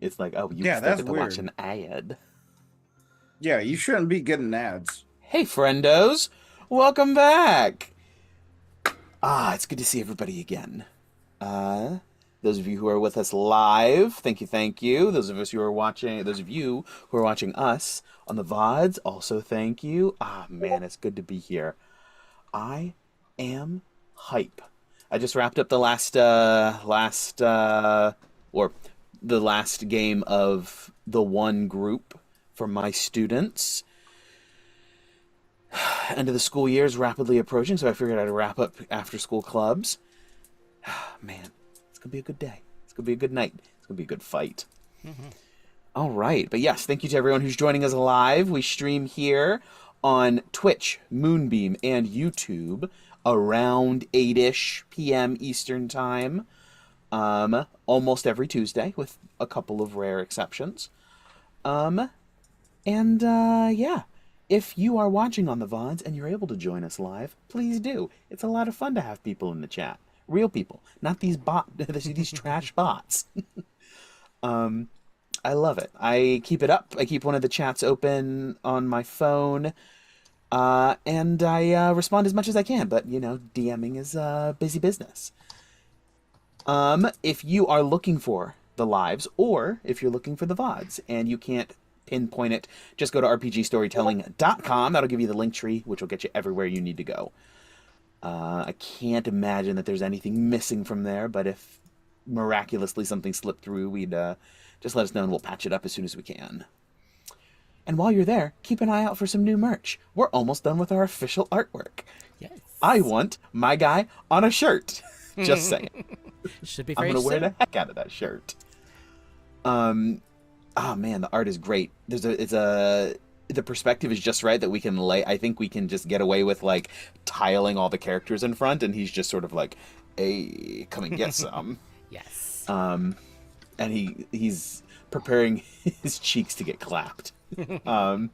It's like, oh, you Yeah, still that's get to watch weird. an ad. Yeah, you shouldn't be getting ads. Hey, friendos, welcome back. It's good to see everybody again. Uh, those of you who are with us live, thank you, thank you. Those of you who are watching us on the VODs, also thank you. Man, it's good to be here. I am hype. I just wrapped up the or the last game of the one group for my students. End of the school year is rapidly approaching, so I figured I'd wrap up after school clubs. Man, it's gonna be a good day. It's gonna be a good night. It's gonna be a good fight. Mm-hmm. All right, but yes, thank you to everyone who's joining us live. We stream here on Twitch, Moonbeam, and YouTube around 8-ish p.m. Eastern Time, almost every Tuesday, with a couple of rare exceptions. Um, yeah, if you are watching on the VODs and you're able to join us live, please do. It's a lot of fun to have people in the chat. Real people, not these trash bots. I love it. I keep it up. I keep one of the chats open on my phone, and I respond as much as I can. But DMing is busy business. If you are looking for the lives, or if you're looking for the VODs, and you can't pinpoint it, just go to rpgstorytelling.com. That'll give you the link tree, which will get you everywhere you need to go. I can't imagine that there's anything missing from there, but if miraculously something slipped through, we'd just let us know and we'll patch it up as soon as we can. And while you're there, keep an eye out for some new merch. We're almost done with our official artwork. Yes. I want my guy on a shirt. Just saying. Should be I'm very gonna wear soon. the heck out of that shirt. Oh man, the art is great. The perspective is just right that we can lay. I think we can just get away with like tiling all the characters in front, and he's just sort of like, "Hey, come and get some." Yes. And he's preparing his cheeks to get clapped. Um,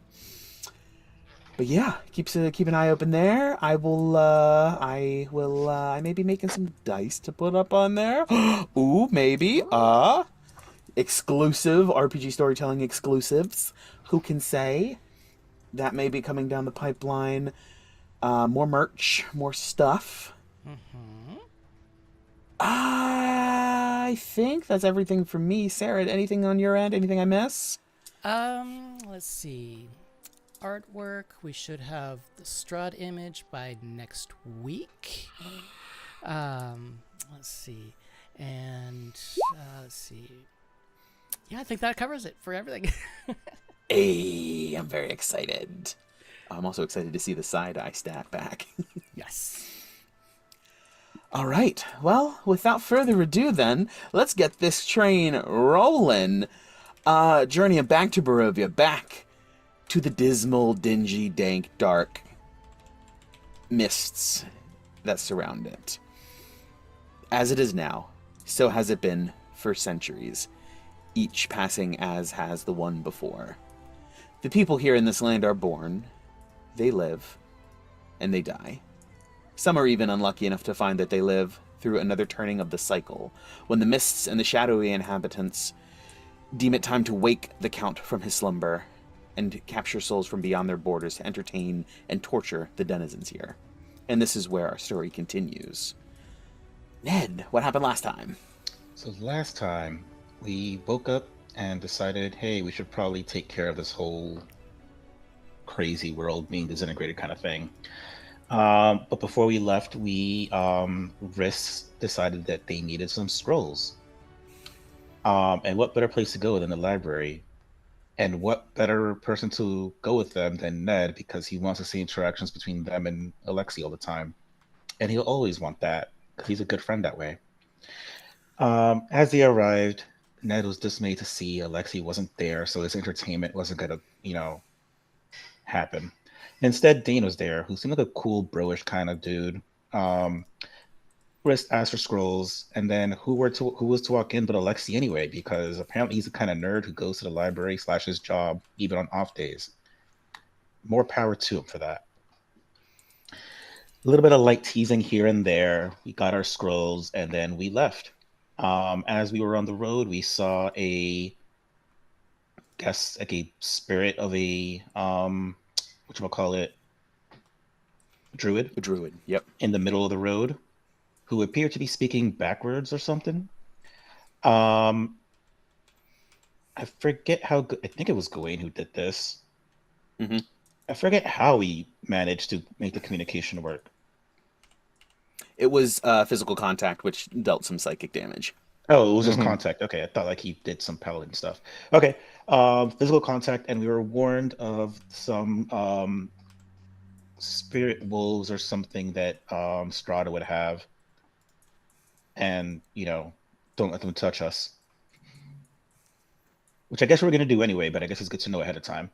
but yeah, keep an eye open there. I may be making some dice to put up on there. Ooh, maybe. Exclusive RPG storytelling exclusives. Who can say? That may be coming down the pipeline. More merch, more stuff. Mm-hmm. I think that's everything from me. Sarah, anything on your end? Anything I miss? Let's see. Artwork. We should have the Strahd image by next week. Let's see. And let's see. Yeah, I think that covers it for everything. Hey, I'm very excited. I'm also excited to see the side-eye stat back. Yes. All right. Well, without further ado, then, let's get this train rolling. Journeying back to Barovia, back to the dismal, dingy, dank, dark mists that surround it. As it is now, so has it been for centuries, each passing as has the one before. The people here in this land are born, they live, and they die. Some are even unlucky enough to find that they live through another turning of the cycle, when the mists and the shadowy inhabitants deem it time to wake the Count from his slumber and capture souls from beyond their borders to entertain and torture the denizens here. And this is where our story continues. Ned, what happened last time? So last time, we woke up and decided, hey, we should probably take care of this whole crazy world being disintegrated kind of thing. But before we left, we Riss decided that they needed some scrolls. And what better place to go than the library? And what better person to go with them than Ned, because he wants to see interactions between them and Alexi all the time. And he'll always want that, because he's a good friend that way. As they arrived, Ned was dismayed to see Alexi wasn't there, so his entertainment wasn't gonna, happen. Instead, Dane was there, who seemed like a cool, bro-ish kind of dude. Riss asked for scrolls, and then who was to walk in but Alexi anyway, because apparently he's the kind of nerd who goes to the library / his job even on off days. More power to him for that. A little bit of light teasing here and there. We got our scrolls, and then we left. As we were on the road, we saw a guess, like a spirit of a whatchamacallit, druid A druid. Yep. in the middle of the road who appeared to be speaking backwards or something. I forget how. I think it was Gawain who did this. Mm-hmm. I forget how he managed to make the communication work. It was physical contact, which dealt some psychic damage. Oh, it was just Mhm. contact. Okay, I thought like he did some paladin stuff. Okay, physical contact, and we were warned of some spirit wolves or something that Strahd would have, and don't let them touch us. Which I guess we're gonna do anyway, but I guess it's good to know ahead of time.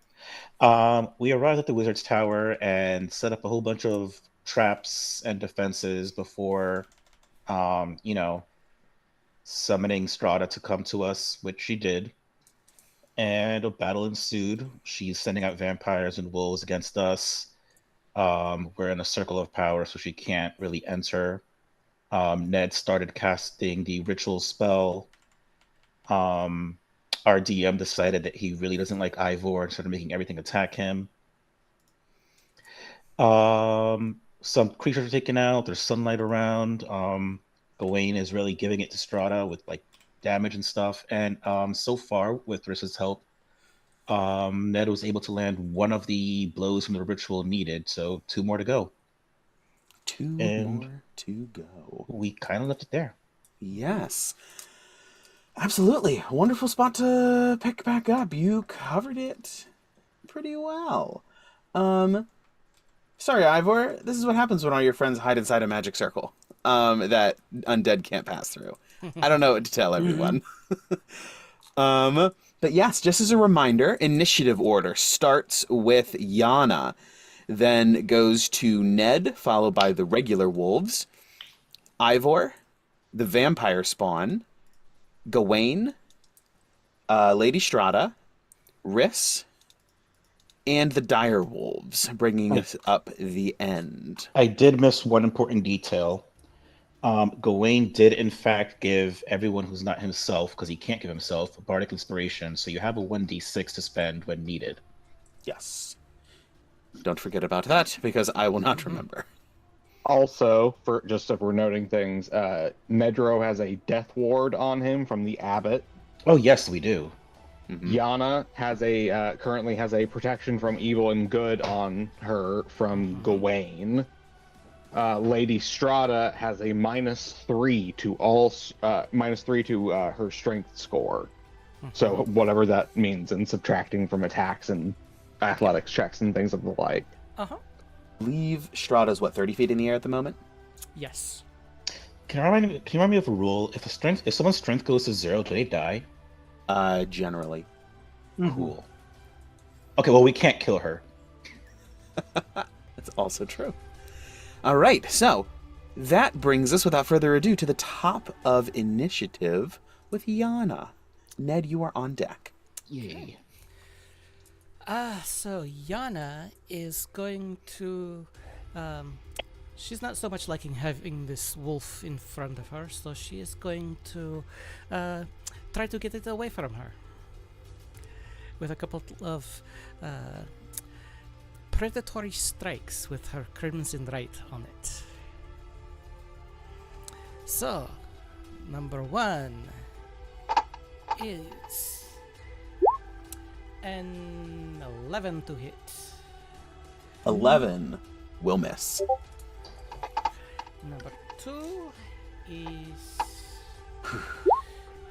We arrived at the wizard's tower and set up a whole bunch of traps and defenses before, summoning Strahd to come to us, which she did. And a battle ensued. She's sending out vampires and wolves against us. We're in a circle of power, so she can't really enter. Ned started casting the ritual spell. Our DM decided that he really doesn't like Ivor and started making everything attack him. Some creatures are taken out. There's sunlight around. Gawain is really giving it to Strahd with like damage and stuff. And so far, with Rissa's help, Ned was able to land one of the blows from the ritual needed. So 2 more to go. Two more to go. We kind of left it there. Yes. Absolutely. Wonderful spot to pick back up. You covered it pretty well. Sorry, Ivor. This is what happens when all your friends hide inside a magic circle that undead can't pass through. I don't know what to tell everyone. But yes, just as a reminder, initiative order starts with Yana, then goes to Ned, followed by the regular wolves, Ivor, the vampire spawn, Gawain, Lady Strahd, Riss, and the dire wolves, bringing us up the end. I did miss one important detail. Gawain did, in fact, give everyone who's not himself, because he can't give himself, a bardic inspiration, so you have a 1d6 to spend when needed. Yes. Don't forget about that, because I will not remember. Also, if we're noting things, Nedro has a death ward on him from the abbot. Oh, yes, we do. Mhm. Yana has currently has a protection from evil and good on her from Gawain. Lady Strahd has a -3 to -3 to her strength score. So whatever that means, and subtracting from attacks and athletics checks and things of the like. Uh-huh. I believe Strahda's, 30 feet in the air at the moment? Yes. Can you remind me of a rule? If someone's strength goes to 0, do they die? Generally. Cool. Okay, well, we can't kill her. That's also true. All right, so that brings us, without further ado, to the top of initiative with Yana. Ned, you are on deck. Yay. So Yana is going to... she's not so much liking having this wolf in front of her, so she is going to try to get it away from her with a couple of predatory strikes with her crimson right on it. So, number 1 is an 11 to hit. 11 will miss. Number 2 is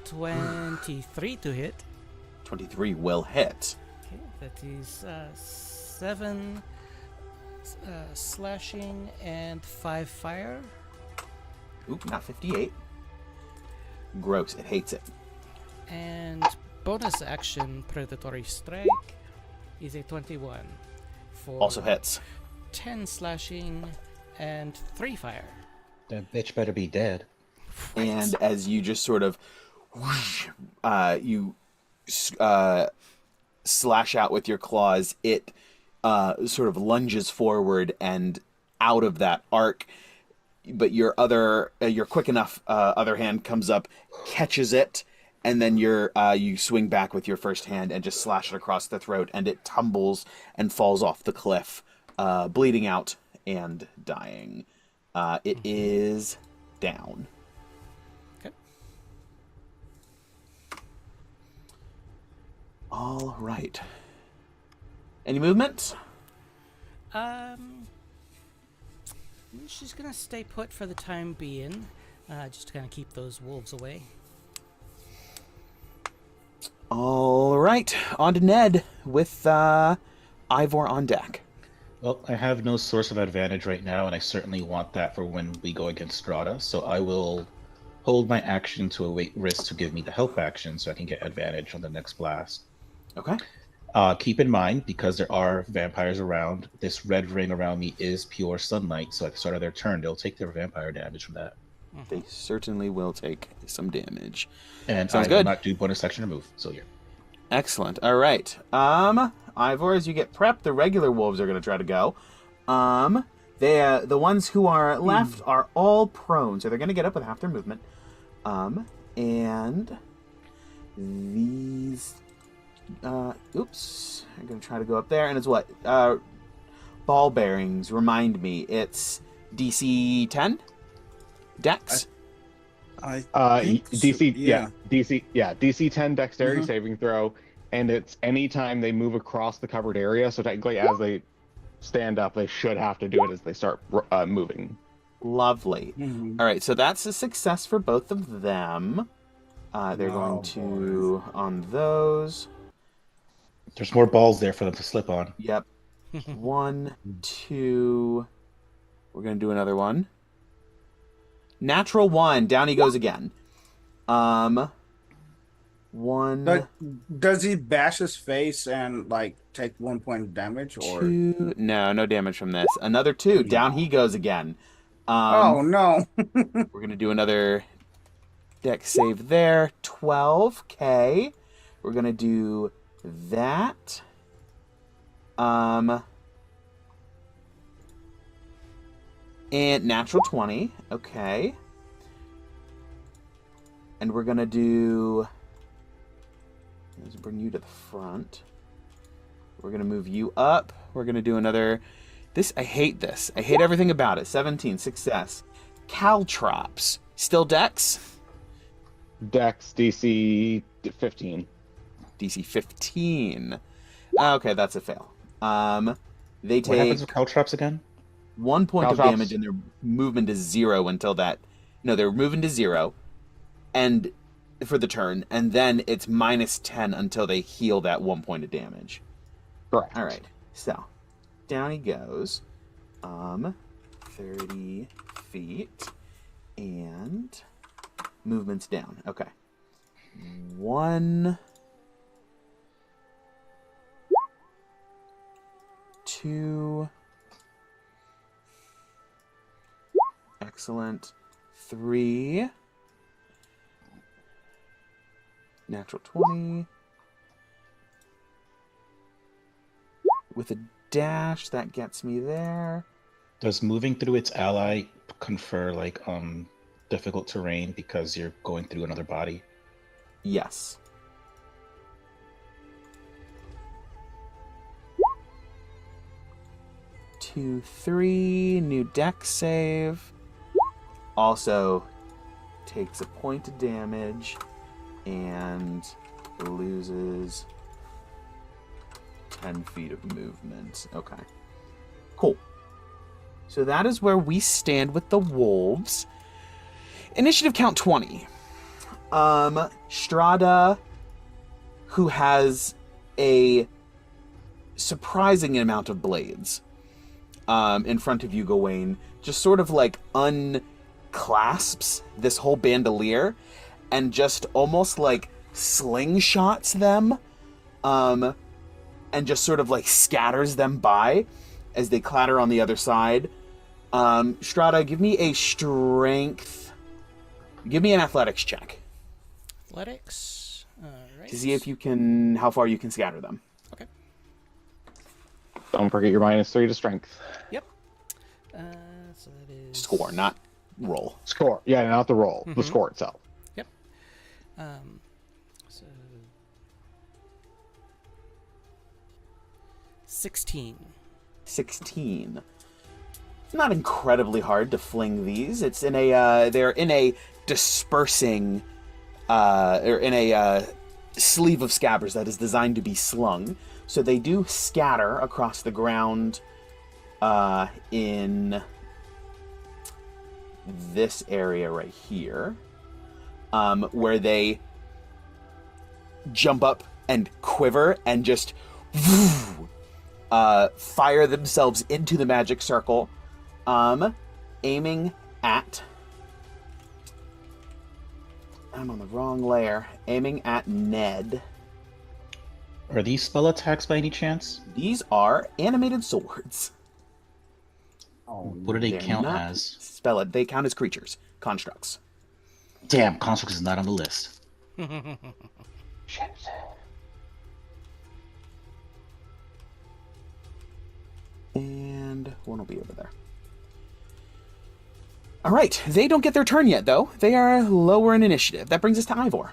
23 to hit. 23 will hit. Okay, that is 7 slashing and 5 fire. Oop, not 58. Gross, it hates it. And bonus action predatory strike is a 21 for Also hits. 10 slashing and 3 fire. That bitch better be dead. And as you just sort of whoosh, slash out with your claws, it sort of lunges forward and out of that arc, but your quick enough other hand comes up, catches it, and then you swing back with your first hand and just slash it across the throat, and it tumbles and falls off the cliff, bleeding out and dying. It is down. Okay. All right. Any movement? She's gonna stay put for the time being, just to kind of keep those wolves away. All right. On to Ned with Ivor on deck. Well, I have no source of advantage right now, and I certainly want that for when we go against Strahd, so I will hold my action to await risk to give me the help action so I can get advantage on the next blast. Okay. Keep in mind, because there are vampires around, this red ring around me is pure sunlight, so at the start of their turn, they'll take their vampire damage from that. They certainly will take some damage. And Sounds I good. will not do bonus action or move, so yeah. Excellent. All right. Ivor, as you get prepped, the regular wolves are going to try to go. The ones who are left are all prone, so they're going to get up with half their movement. And these... oops. I'm going to try to go up there, and it's what? Ball bearings, remind me. It's DC 10? Dex? DC 10 dexterity Mhm. saving throw, and it's anytime they move across the covered area. So technically, as they stand up, they should have to do it as they start moving. Lovely. Mhm. All right, so that's a success for both of them. They're going Oh, to, on those. There's more balls there for them to slip on. Yep. 1, 2. We're going to do another one. Natural 1. Down he goes again. 1. Does he bash his face and like take 1 point of damage, or 2. No damage from this. Another 2. Down he goes again. oh no? We're going to do another dex save there. 12. Okay. We're going to do that. And natural 20. Okay. And we're going to do... Let's bring you to the front. We're going to move you up. We're going to do another... I hate this. I hate everything about it. 17. Success. Caltrops. Still dex? Dex DC 15. DC 15. Okay, that's a fail. They What take happens with caltrops again? 1 point of Caltrops. damage and their movement is 0 until that... No, they're moving to 0 and for the turn, and then it's minus 10 until they heal that 1 point of damage. Correct. All right, so down he goes. 30 feet, and movement's down. Okay. 1, 2. Excellent. 3. Natural 20. With a dash, that gets me there. Does moving through its ally confer like difficult terrain because you're going through another body? Yes. Two, 3. New deck save. Also takes a point of damage and loses 10 feet of movement. Okay. Cool. So that is where we stand with the wolves. Initiative count 20. Strahd, who has a surprising amount of blades in front of you, Gawain, just sort of like unclasps this whole bandolier and just almost like slingshots them and just sort of like scatters them by as they clatter on the other side. Strahd, give me a strength. Give me an athletics check Athletics. Alright. to see if you can, how far you can scatter them. Okay. Don't forget your -3 to strength. Yep. So that is... Score, not roll. Score. Yeah, not the roll. The score itself. Yep. 16. 16. It's not incredibly hard to fling these. It's in a they're in a dispersing or in a sleeve of scabbards that is designed to be slung. So they do scatter across the ground in this area right here, where they jump up and quiver and just fire themselves into the magic circle, aiming at... I'm on the wrong layer. Aiming at Ned. Are these spell attacks by any chance? These are animated swords. Oh, What do they They're count not as? Spell it. They count as creatures. Constructs. Damn, constructs is not on the list. Shit. And one will be over there. All right. They don't get their turn yet, though. They are lower in initiative. That brings us to Ivor.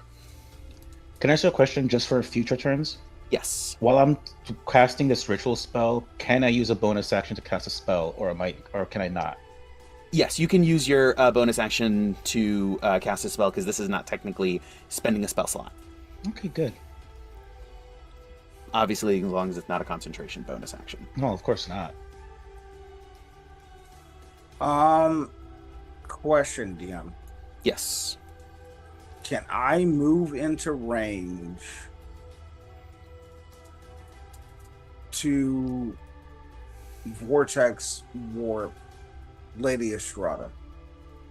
Can I ask you a question just for future turns? Yes. While I'm casting this ritual spell, can I use a bonus action to cast a spell, or can I not? Yes, you can use your bonus action to cast a spell, because this is not technically spending a spell slot. Okay, good. Obviously, as long as it's not a concentration bonus action. No, of course not. Question, DM. Yes. Can I move into range to Vortex Warp Lady Estrada?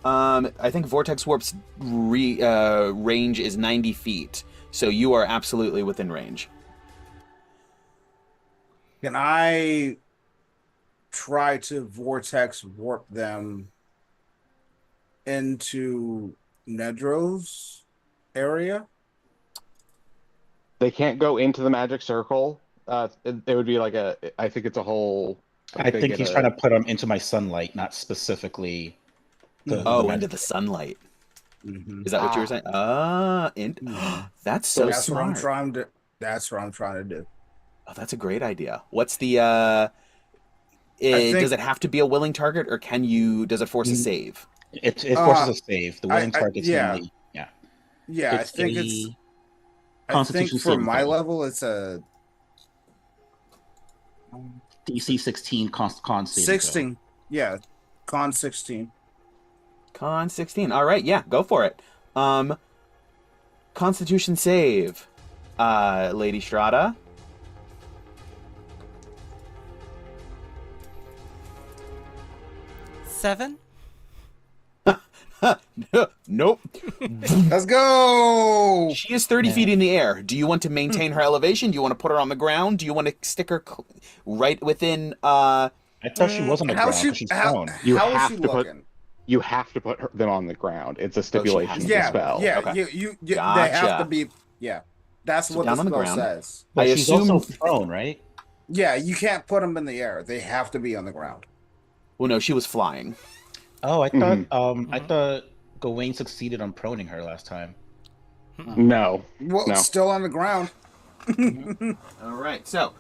I think Vortex Warp's range is 90 feet, so you are absolutely within range. Can I try to Vortex Warp them into Nedro's area? They can't go into the magic circle. It would be like I think it's a whole. I think he's trying to put them into my sunlight, not specifically. Into the sunlight. Mm-hmm. Is that what you were saying? That's so That's smart. what I'm trying to. That's what I'm trying to do. Oh, that's a great idea. What's the? think- Does it have to be a willing target, or does it force a save? It forces a save. The willing target's yeah. only Yeah, It's I think a it's. I think Constitution for saving my throw. level, it's a DC 16 con saving throw. 16. Yeah, con 16. Con 16. All right, yeah, go for it. Constitution save, Lady Strahd. Seven? Nope. Let's go. She is 30 feet in the air. Do you want to maintain her elevation? Do you want to put her on the ground? Do you want to stick her right within? I thought she was on the ground How's because she's prone. You how is have she to put- looking? You have to put them on the ground. It's a stipulation of the Yeah, spell. yeah, Okay. you they Gotcha. have to be. Yeah, that's So what down the on the spell ground. says. But I she's assume- also prone, right? Yeah, you can't put them in the air. They have to be on the ground. Well, no, she was flying. Oh, I thought Mm-hmm. I thought Gawain succeeded on proning her last time. No. Well, No. still on the ground. All right, so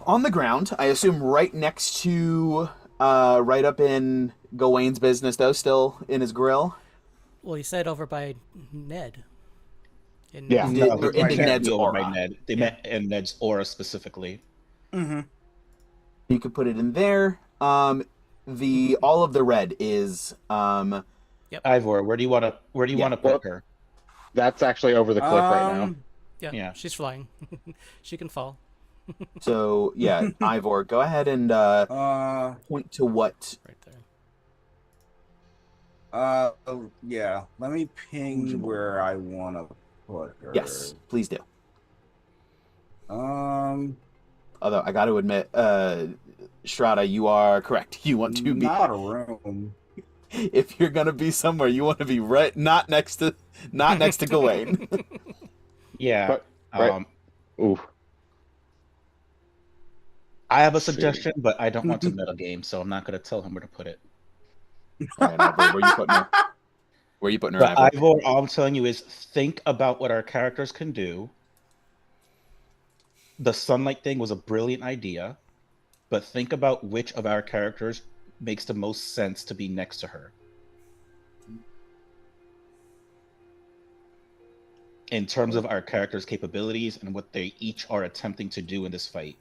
on the ground, I assume right next to, right up in Gawain's business, though, still in his grill. Well, you said over by Ned. Yeah. No, Or into Ned's over aura. by Ned. They meant in Ned's aura specifically. Mm-hmm. You could put it in there. All of the red is Ivor, where do you want to put her? That's actually over the cliff right now. Yeah, Yeah. she's flying. She can fall. so yeah. Ivor, go ahead and point to what. Right there. Yeah. Let me ping where I want to put her. Yes, please do. Although I got to admit, Strahd, you are correct. You want to be, not a room. if you're gonna be somewhere, you want to be not next to Gawain. Yeah. But- right. Ooh. I have a suggestion, but I don't want to meta game, so I'm not going to tell him where to put it. All right, Ivor, where you putting her? Where you putting her, But Ivor? Ivor, all I'm telling you is think about what our characters can do. The sunlight thing was a brilliant idea. but think about which of our characters makes the most sense to be next to her. In terms of our characters' capabilities and what they each are attempting to do in this fight.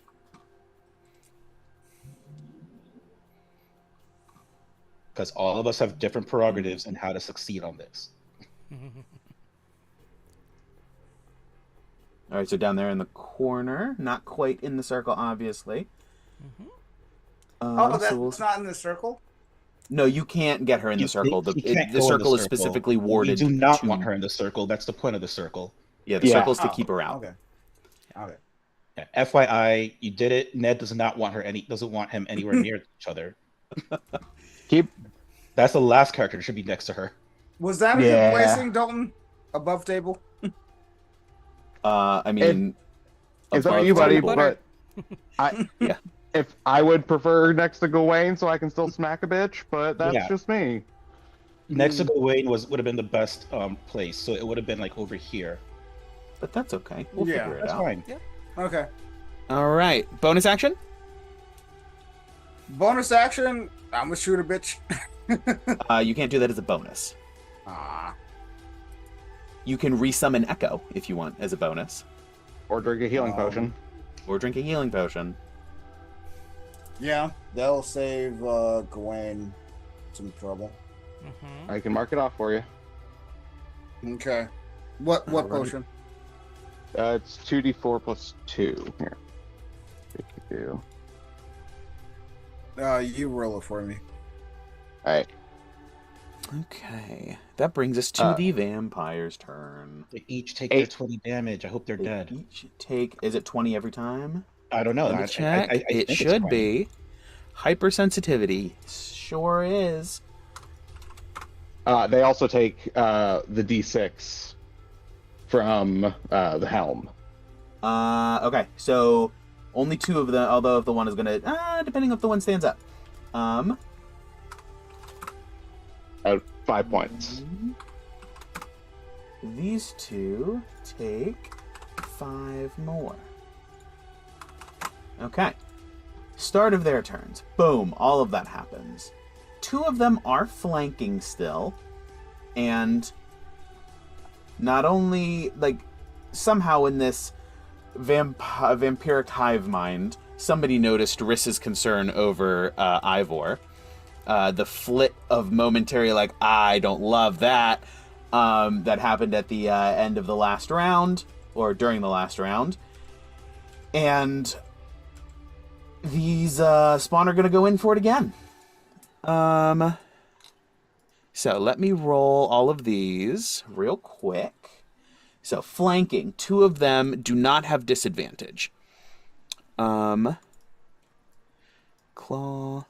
Because all of us have different prerogatives in how to succeed on this. All right, so down there in the corner, not quite in the circle, obviously. Oh, that's so we'll- not in the circle? No, you can't get her in the circle. She can't The go in circle is specifically warded. We do not to... want her in the circle. That's the point of the circle. Yeah, the circle is to keep her out. Okay. Okay. Yeah, FYI, you did it. Ned does not want her doesn't want him anywhere near each other. That's the last character that should be next to her. Was that a good placing, Dalton? Above table? I mean, it's up to you, buddy, butter. but Yeah. If I would prefer next to Gawain so I can still smack a bitch, but that's just me. Next to Gawain would have been the best place, so it would have been like over here. But that's okay. We'll Yeah, figure it That's out. fine. Okay. All right, bonus action. Bonus action, I'm a shooter, bitch. You can't do that as a bonus. Ah. You can resummon Echo if you want as a bonus, Or drink a healing potion. or drink a healing potion. Yeah, that'll save Gawain some trouble. I can mark it off for you. Okay. What Alright. potion? It's 2d4 plus 2. Here. You You roll it for me. Alright. Okay, that brings us to the vampire's turn. They each take their 20 damage. I hope they're They dead. each take. Is it 20 every time? I don't know. Let me check. I It think it's should 20. be. Hypersensitivity. Sure is. They also take the d6 from the helm. Okay, so only 2 of them, although if the one is gonna, depending if the one stands up. 5 points. These 2 take 5 more. Okay. Start of their turns. Boom, all of that happens. 2 of them are flanking still, and not only, like, somehow in this vampiric hive mind, somebody noticed Riss's concern over Ivor. The flit of momentary, like, I don't love that, that happened at the end of the last round, or during the last round. And these spawn are going to go in for it again. So let me roll all of these real quick. So flanking, 2 of them do not have disadvantage. Claw,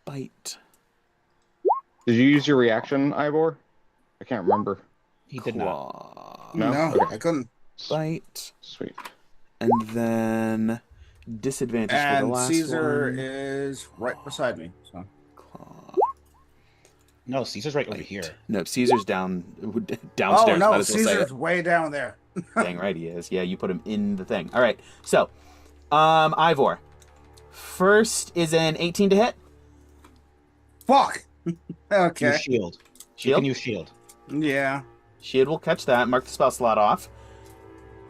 bite. Did you use your reaction, Ivor? I can't remember. He did not. Claw, No? No, I couldn't. bite, Sweet. and then disadvantage for the And last Caesar one. is right beside me. So Claw, No, Caesar's right over bite. here. No, Caesar's downstairs. oh no, might as well say Caesar's it. way down there. Dang right he is. Yeah, you put him in the thing. All right. So, Ivor. First is an 18 to hit. Fuck. Use Okay. shield. You Shield? can use shield. Yeah. Shield will catch that. Mark the spell slot off.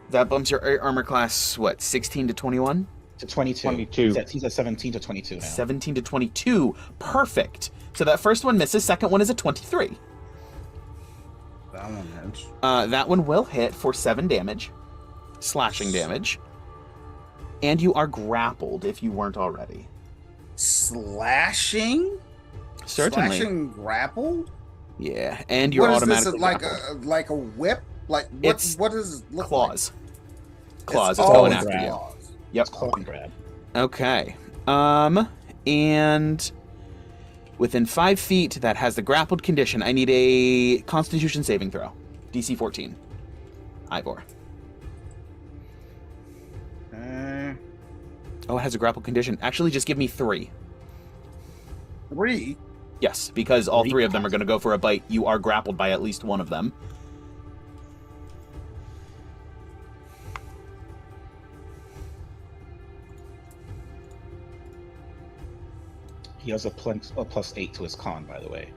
That bumps your armor class, what, 16 to 21? To 22. 22. He's at 17 to 22 now. 17 to 22. Perfect. So that first one misses. Second one is a 23. That one hits. That one will hit for 7 damage. Slashing damage. And you are grappled if you weren't already. Slashing? Certainly. Slashing grappled? Yeah. And you're What is this? automatically Like grappled. like a whip? Like It's what does it look Claws. like? Claws. It's It's going always after you. claws. Yep. Claw and grab. Okay. And within 5 feet that has the grappled condition, I need a Constitution saving throw. DC 14. Ivor. Oh, it has a grappled condition. Actually, just give me 3. 3? Yes, because all 3 3 of them are going to go for a bite. You are grappled by at least one of them. He has a +8 to his con, by the way.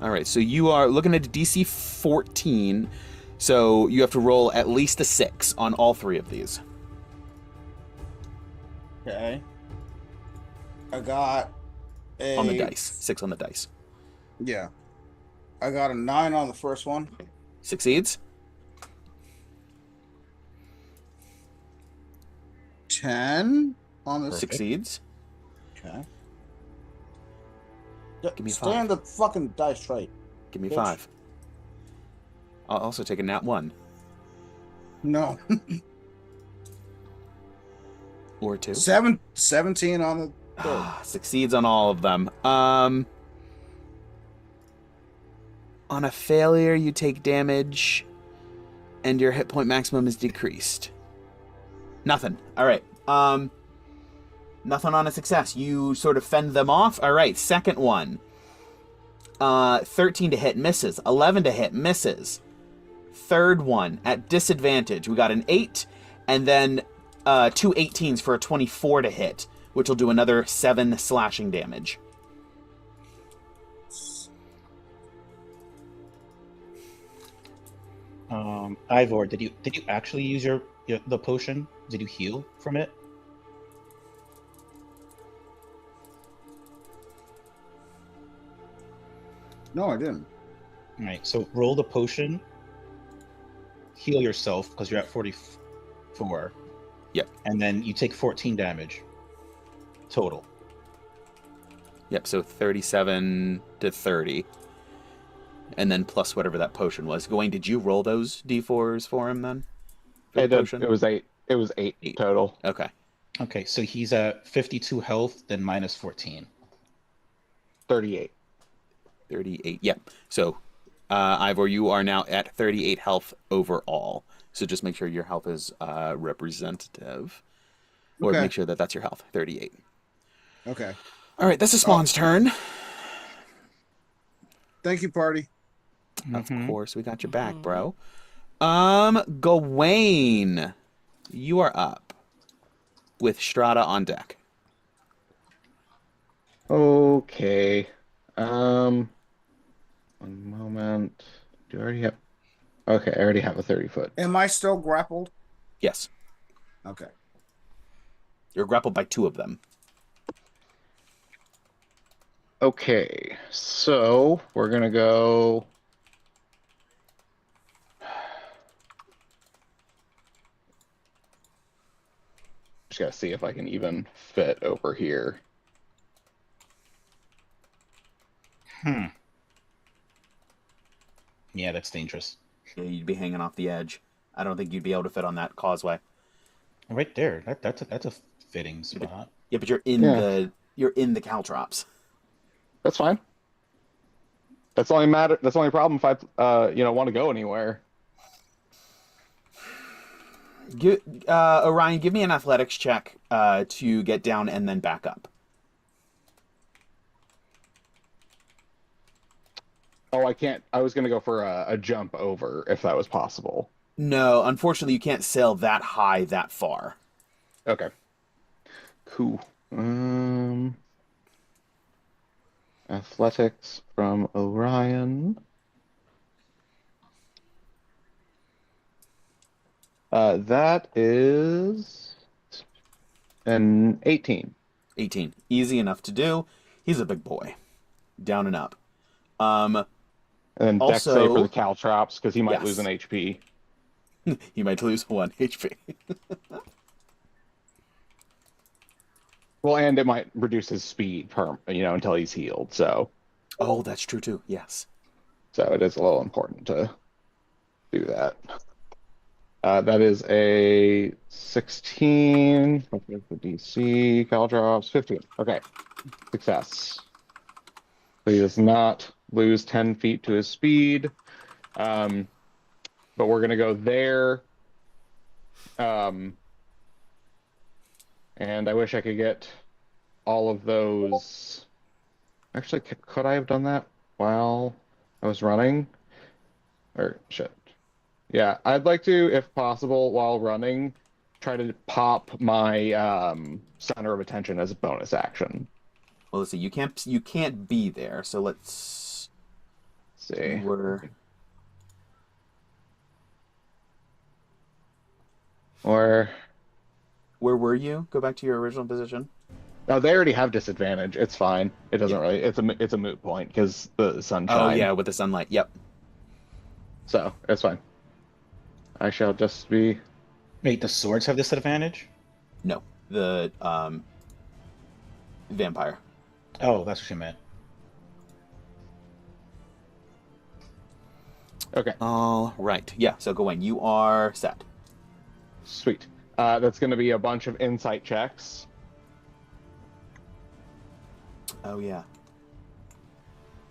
All right, so you are looking at a DC 14, so you have to roll at least a 6 on all 3 of these. Okay. I got a... On the dice. 6 on the dice. Yeah. I got a 9 on the first one. Succeeds. 10 on the... Perfect. Succeeds. Okay. Give me a Stay on 5. the fucking dice tray. Give me Bitch. 5. I'll also take a nat 1. No. Or 2. 17 on the third. Succeeds on all of them. On a failure, you take damage, and your hit point maximum is decreased. Nothing. All right. Nothing on a success. You sort of fend them off. All right. Second one. 13 to hit, misses. 11 to hit, misses. Third one at disadvantage. We got an 8, and then 2 18s for a 24 to hit, which will do another 7 slashing damage. Ivor, did you actually use the potion? Did you heal from it? No, I didn't. All right, so roll the potion. Heal yourself because you're at 44. Yep. And then you take 14 damage total. Yep, so 37 to 30. And then plus whatever that potion was. Gawain, did you roll those d4s for him then? For I the did. potion? It was 8. It was 8 total. Okay. Okay, so he's at 52 health, then minus 14. 38. 38. Yep. So, Ivor, you are now at 38 health overall. So just make sure your health is representative. Or Okay. make sure that that's your health. 38. Okay. All right, that's a Spawn's turn. Thank you, party. Of course, we got your back, bro. Gawain, you are up with Strahd on deck. Okay. One moment. Do I already have... Okay, I already have a 30-foot. Am I still grappled? Yes, Okay. you're grappled by 2 of them. Okay, so we're gonna go... Just gotta see if I can even fit over here. Yeah, that's dangerous. Yeah, you'd be hanging off the edge. I don't think you'd be able to fit on that causeway. Right there. That's a fitting spot. Yeah, but you're in the caltrops. That's fine. That's the only matter. That's the only problem if I, want to go anywhere. Orion, give me an athletics check to get down and then back up. Oh, I can't. I was gonna go for a jump over if that was possible. No, unfortunately, you can't sail that high that far. Okay. Cool. Athletics from Orion. That is an 18. 18. Easy enough to do. He's a big boy. Down and up. And then dex Also- save for the caltrops because he might Yes. lose an HP. You might lose 1 HP. Well, and it might reduce his speed until he's healed. So Oh, that's true too. Yes. it is a little important to do that. That is a 16. What's the DC? Caltrops 15. Okay, success. So he does not lose 10 feet to his speed. But we're gonna go there. And I wish I could get all of those. Actually, could I have done that while I was running? Or shit. Yeah, I'd like to, if possible, while running, try to pop my center of attention as a bonus action. Well, let's see. You can't be there. So let's See. Where were you? Go back to your original position. No, they already have disadvantage. It's fine. It doesn't really. It's a moot point because the sunshine. Oh yeah, with the sunlight. Yep. So it's fine. I shall just be. Wait, the swords have disadvantage? No, the vampire. Oh, that's what you meant. Okay. All right. Yeah. So Gawain, you are set. Sweet. That's going to be a bunch of insight checks. Oh yeah.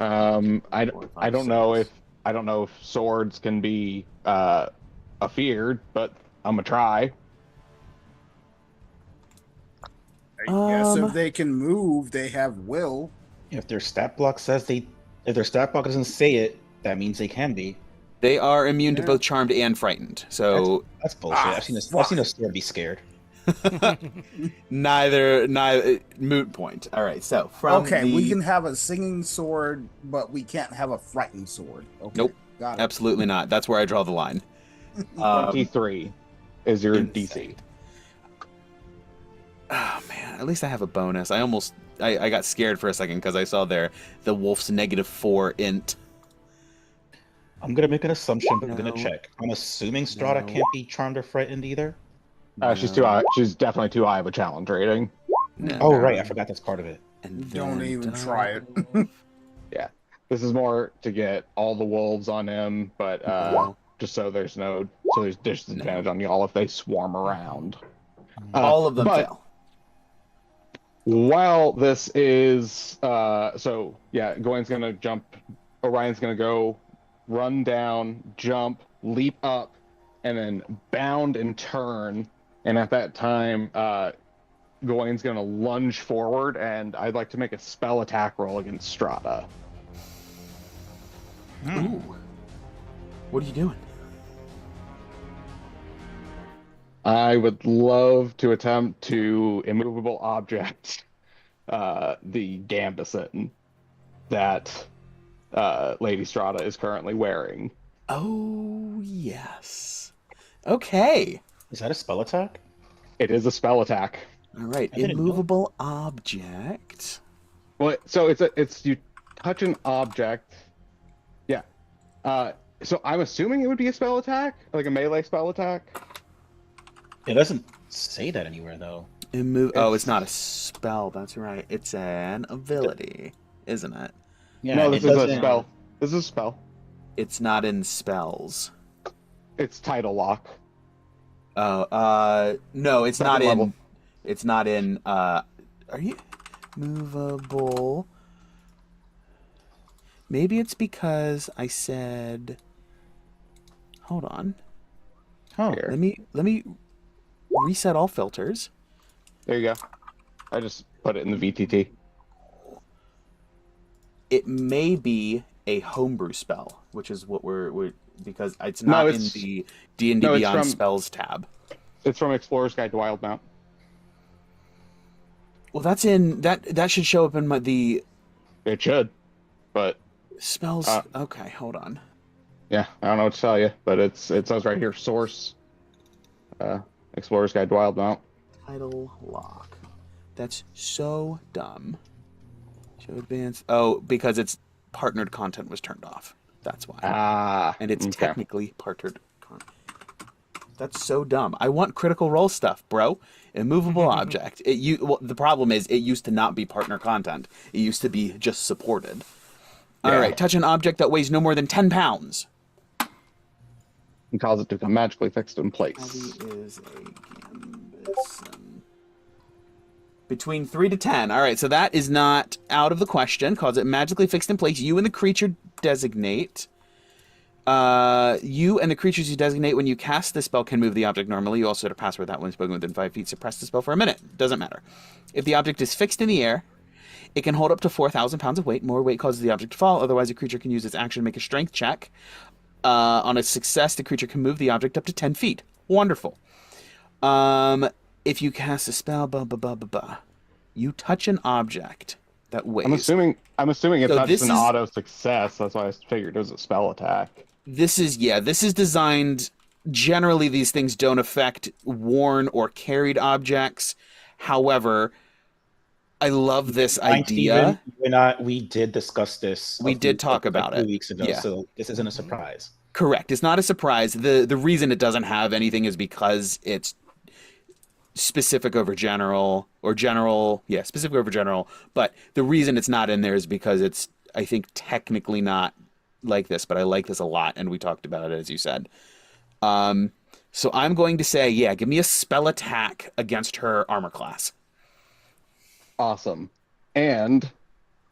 I 4, 5, don't know 6. if swords can be afeared, but I'm gonna try. I guess if they can move, they have will. If their stat block doesn't say it, that means they can be. They are immune to Yeah. both charmed and frightened. So That's bullshit. Ah, I've seen a sword be scared. neither moot point. All right. So from Okay, the... we can have a singing sword, but we can't have a frightened sword. Okay, Nope. got it. Absolutely not. That's where I draw the line. 23 is your insight. DC. Oh man, at least I have a bonus. I got scared for a second because I saw the wolf's -4 int. I'm gonna make an assumption, but I'm No. gonna check. I'm assuming Strahd No. can't be charmed or frightened either. She's too high. She's definitely too high of a challenge rating. No. Oh right, I forgot that's part of it. And Don't then even try it. Yeah, this is more to get all the wolves on him, but No. just so there's disadvantage on y'all if they swarm around. All of them but fail. While this is so yeah, Gawain's gonna jump. Orion's gonna go, run down, jump, leap up, and then bound and turn. And at that time, Gawain's gonna lunge forward, and I'd like to make a spell attack roll against Strahd. Ooh. What are you doing? I would love to attempt to immovable object the gambeson that Lady Strahd is currently wearing. Oh yes. Okay. Is that a spell attack? It is a spell attack. All right. I didn't know. Immovable object. Well, so it's you touch an object. Yeah. So I'm assuming it would be a spell attack, like a melee spell attack. It doesn't say that anywhere though. Oh, it's not a spell. That's right. It's an ability, isn't it? Yeah, No, it this is a doesn't- spell. This is a spell. It's not in spells. It's title lock. Oh, no, it's Second not level. in. It's not in. Are you movable? Maybe it's because I said. Hold on. Oh, Here. Let me reset all filters. There you go. I just put it in the VTT. It may be a homebrew spell, which is what we're because it's No, not it's- in the D&D no, it's Beyond from- spells tab. It's from Explorer's Guide to Wildmount. Well, that's in that should show up in the It should, but spells. Okay, hold on. yeah, I don't know what to tell you, but it says right here, source, Explorer's Guide to Wildmount. Title lock. That's so dumb. Show advance. Oh, because it's partnered content was turned off. That's why. Ah, And it's okay. technically partnered content. That's so dumb. I want critical role stuff, bro. Immovable object. Well, the problem is it used to not be partner content. It used to be just supported. All Yeah. right, touch an object that weighs no more than 10 pounds. And cause it to become magically fixed in place. Heavy is a gambeson. Between 3 to 10. All right, so that is not out of the question. Cause it magically fixed in place. You and the creature designate. You and the creatures you designate when you cast the spell can move the object normally. You also set a password that when spoken within 5 feet. Suppress the spell for a minute. Doesn't matter. If the object is fixed in the air, it can hold up to 4,000 pounds of weight. More weight causes the object to fall. Otherwise, a creature can use its action to make a strength check. On a success, the creature can move the object up to 10 feet. Wonderful. If you cast a spell, you touch an object that weighs. I'm assuming it's So not just this an is- auto success. That's why I figured it was a spell attack. This is designed. Generally, these things don't affect worn or carried objects. However, I love this idea. Steven, you and I, we did discuss this. We did talk about a few it. weeks ago, Yeah. so this isn't a surprise. Correct. It's not a surprise. The reason it doesn't have anything is because it's specific over general, specific over general. But the reason it's not in there is because it's, I think, technically not like this, but I like this a lot, and we talked about it, as you said. So I'm going to say, yeah, give me a spell attack against her armor class. Awesome. And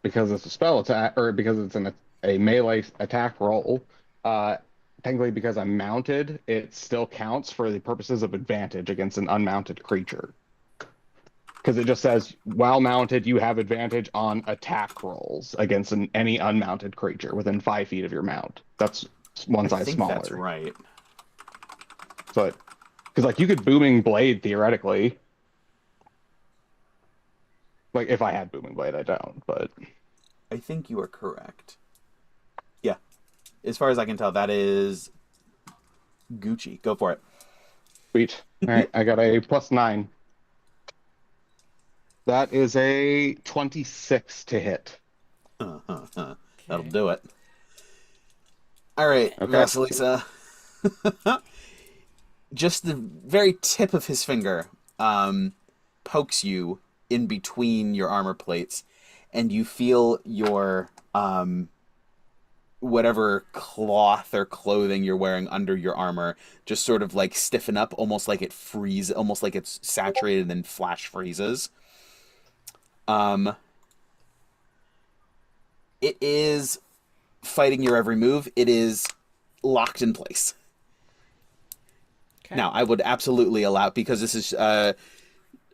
because it's a spell attack, or because it's a melee attack roll, technically because I'm mounted, it still counts for the purposes of advantage against an unmounted creature. Because it just says, while mounted, you have advantage on attack rolls against any unmounted creature within 5 feet of your mount. That's one I size think smaller. that's right. So, because like you could booming blade theoretically. Like if I had booming blade, I don't. But I think you are correct. Yeah. As far as I can tell, that is Gucci. Go for it. sweet. All right, I got a +9. That is a 26 to hit. That'll do it. All right, Okay. Vasilisa. Just the very tip of his finger pokes you in between your armor plates, and you feel your whatever cloth or clothing you're wearing under your armor just sort of like stiffen up, almost like it freezes, almost like it's saturated and then flash freezes. It is fighting your every move. It is locked in place. Okay. Now, I would absolutely allow, because this is a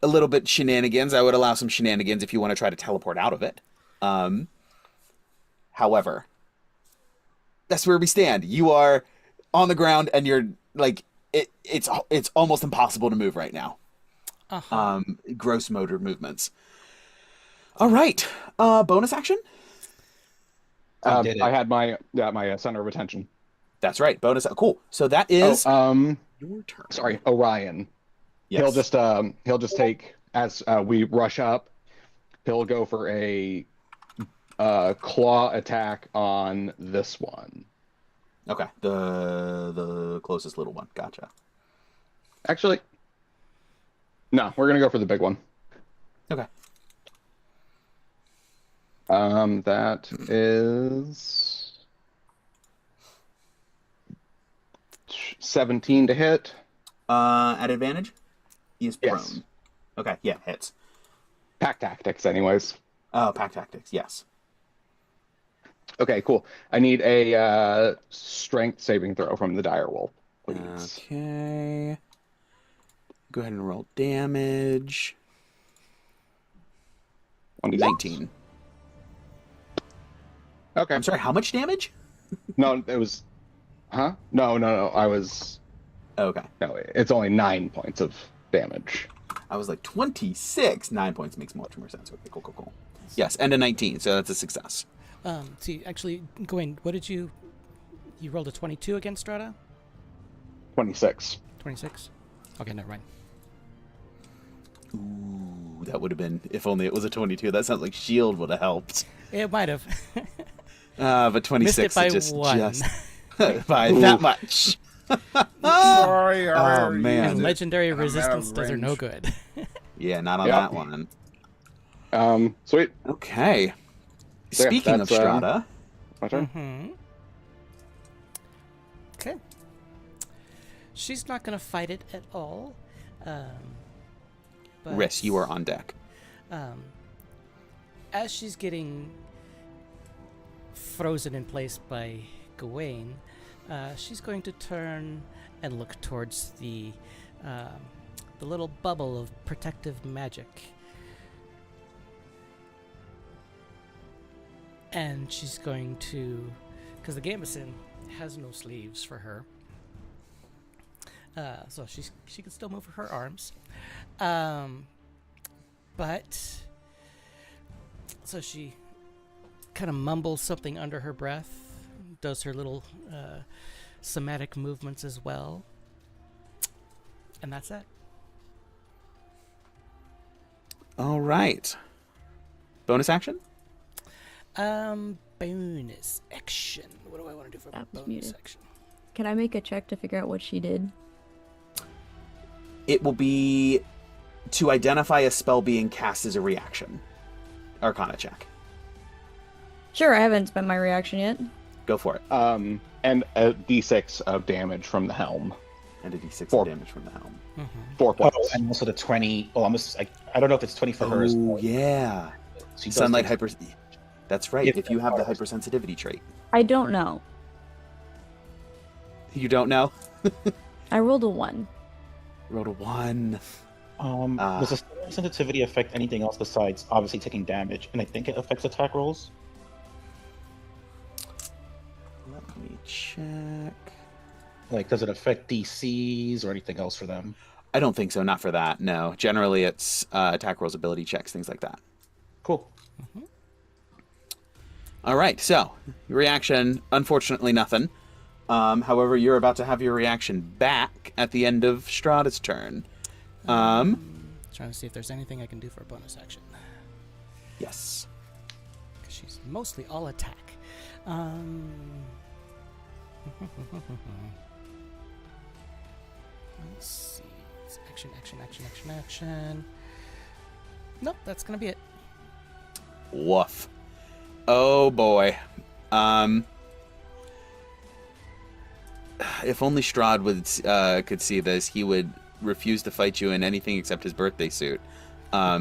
little bit shenanigans, I would allow some shenanigans if you want to try to teleport out of it. However, that's where we stand. You are on the ground, and you're like, it's almost impossible to move right now. Uh-huh. Gross motor movements. All right. Bonus action? I did it. I had my center of attention. That's right. Bonus. Cool. So that is your turn. Sorry, Orion. Yes. He'll just take, as we rush up, he'll go for a claw attack on this one. Okay. The closest little one. Gotcha. Actually, no, we're gonna go for the big one. Okay. That is 17 to hit. At advantage? He is prone. Yes. Okay. Yeah, hits. Pack tactics, anyways. Oh, pack tactics. Yes. Okay, cool. I need a strength saving throw from the dire wolf, please. Okay. Go ahead and roll damage. 19. Okay. I'm sorry, how much damage? No, it was. Huh? No. I was. Okay. No, it's only 9 points of damage. I was like 26. 9 points makes much more sense. Okay, cool. Yes, and a 19, so that's a success. See, actually, Gawain, what did you rolled a 22 against Strahd? 26. 26? Okay, never mind. Ooh, that would have been, if only it was a 22. That sounds like shield would have helped. It might have. But 26 Missed it by is just, one. by that much. Sorry, Oh, man. And legendary I'm out of resistance does her no range. good. Yeah, not on Yep. that one. Sweet. Okay. So, yeah, Speaking of that's, Strahd, My turn. Mm-hmm. Okay. She's not gonna fight it at all. But, Riss, you are on deck. As she's getting frozen in place by Gawain, she's going to turn and look towards the little bubble of protective magic. And she's going to, because the gambeson has no sleeves for her, So she can still move her arms. But so she kind of mumbles something under her breath, does her little somatic movements as well, and that's it. All right. Bonus action? Bonus action. What do I want to do for That was bonus muted. action? Can I make a check to figure out what she did? It will be to identify a spell being cast as a reaction. Arcana check. Sure, I haven't spent my reaction yet. Go for it. And a d6 of damage from the helm. And a d6 Four. of damage from the helm. 4 Oh, points. and also the 20. Oh, I don't know if it's 20 for her. as Oh, well. yeah. She does Sunlight take- hyper... That's right, If if you have the that hypersensitivity trait. I don't know. You don't know? I rolled a 1. Rolled a 1. Does the spell sensitivity affect anything else besides obviously taking damage? And I think it affects attack rolls. Let me check. Like, does it affect DCs or anything else for them? I don't think so, not for that, no. Generally, it's attack rolls, ability checks, things like that. Cool. All right, so your reaction, unfortunately, nothing. However, you're about to have your reaction back at the end of Strahd's turn. Trying to see if there's anything I can do for a bonus action. Yes. Because she's mostly all attack. Let's see. It's action. Nope, that's gonna be it. Woof. Oh boy. If only Strahd would could see this, he would refuse to fight you in anything except his birthday suit. Oh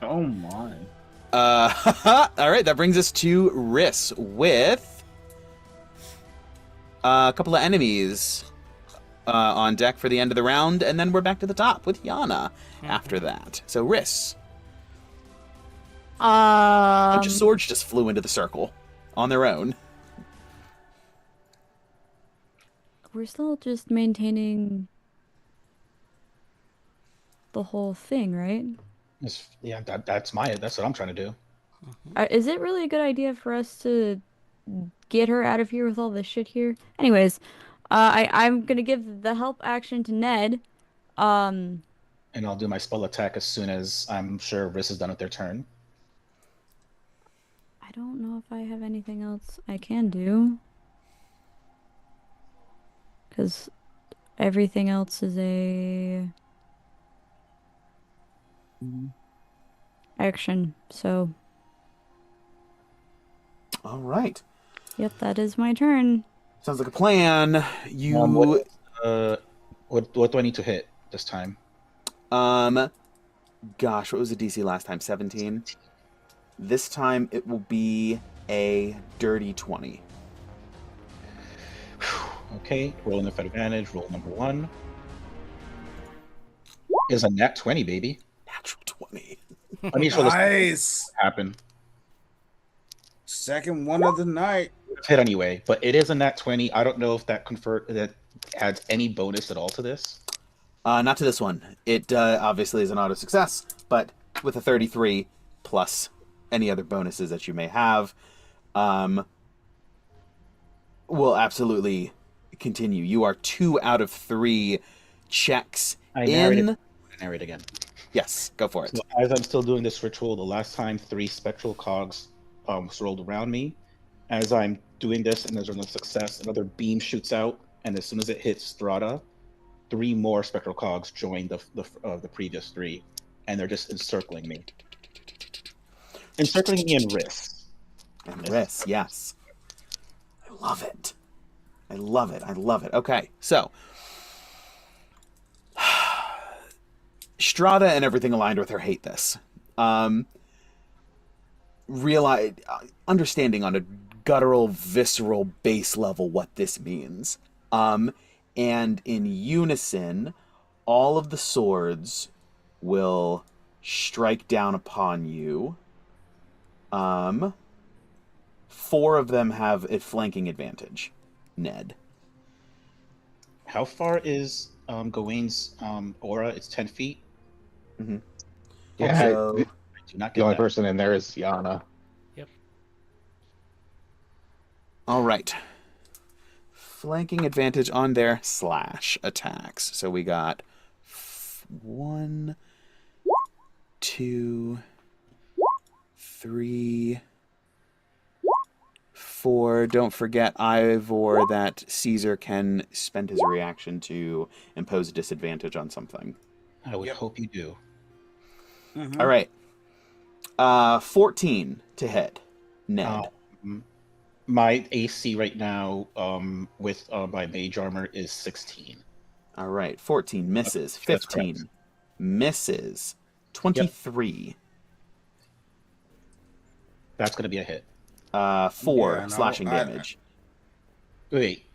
my. All right, that brings us to Riss with a couple of enemies on deck for the end of the round, and then we're back to the top with Yana after that. So Riss, a bunch of swords just flew into the circle on their own. We're still just maintaining the whole thing, right? Yeah, that's what I'm trying to do. Is it really a good idea for us to get her out of here with all this shit here? Anyways, I'm gonna give the help action to Ned. And I'll do my spell attack as soon as I'm sure Riss is done with their turn. I don't know if I have anything else I can do. Because everything else is a action, so All right. yep, that is my turn. Sounds like a plan. You What do I need to hit this time? gosh, what was the DC last time? 17. This time it will be a dirty 20. Okay, rolling with advantage. Roll number 1 is a nat 20, baby. Natural 20. Let me show this Nice. happen. Second one of the night. Hit anyway, but it is a nat 20. I don't know if that adds any bonus at all to this. Not to this one. It obviously is an auto success, but with a 33 plus any other bonuses that you may have, will absolutely continue. You are 2 out of 3 checks I in. narrate again. Yes, go for it. So as I'm still doing this ritual, the last time 3 spectral cogs was rolled around me. As I'm doing this and there's another success, another beam shoots out, and as soon as it hits Strahd, 3 more spectral cogs join the previous 3, and they're just encircling me. Encircling me in Riss. And Riss, yes. I love it. I love it. I love it. Okay, so Strahd and everything aligned with her hate this. Realize, understanding on a guttural, visceral, base level what this means. And in unison, all of the swords will strike down upon you. 4 of them have a flanking advantage. Ned. How far is Gawain's aura? It's 10 feet. Yeah, So- the, I do not the get only that. person in there is Yana. Yep. All right. Flanking advantage on their slash attacks. So we got 1, 2, 3, 4. Don't forget, Ivor, that Cesar can spend his reaction to impose a disadvantage on something. I would hope you do. Mhm. All right. 14 to hit. Ned. My AC right now with my mage armor is 16. All right. 14 misses. That's 15 correct. misses. 23. That's going to be a hit. 4 Yeah, no, slashing I- damage. Wait,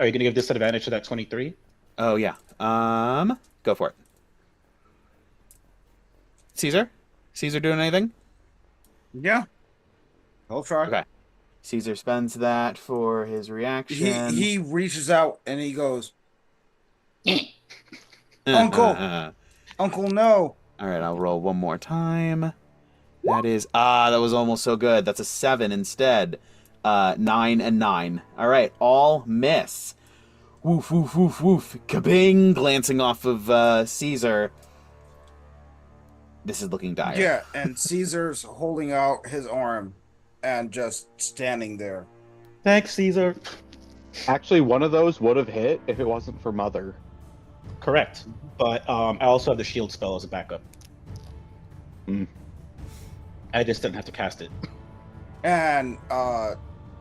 are you going to give disadvantage to that 23? Oh yeah. Go for it. Caesar? Caesar doing anything? Yeah. I'll try. Okay. Caesar spends that for his reaction. He reaches out and he goes, Uncle! Uncle, no. All right, I'll roll one more time. That was almost so good. That's a 7 instead. 9 and 9. All right, all miss. Woof, woof, woof, woof. Kabing! Glancing off of Caesar. This is looking dire. Yeah, and Caesar's holding out his arm and just standing there. Thanks, Caesar. Actually, one of those would have hit if it wasn't for Mother. Correct. But I also have the shield spell as a backup. I just didn't have to cast it. And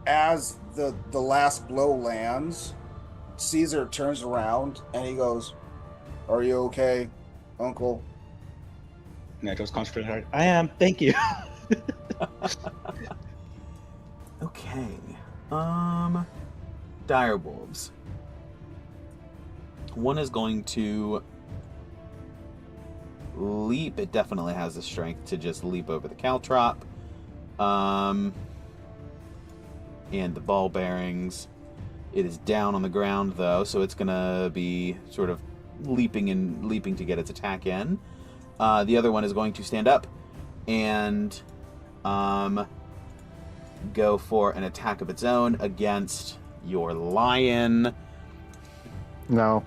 as the last blow lands, Caesar turns around and he goes, "Are you okay, Uncle?" Nedro's concentrating hard. I am. Thank you. Okay. Direwolves. One is going to leap. It definitely has the strength to just leap over the caltrop. And the ball bearings. It is down on the ground though, so it's gonna be sort of leaping to get its attack in. The other one is going to stand up and go for an attack of its own against your lion. No.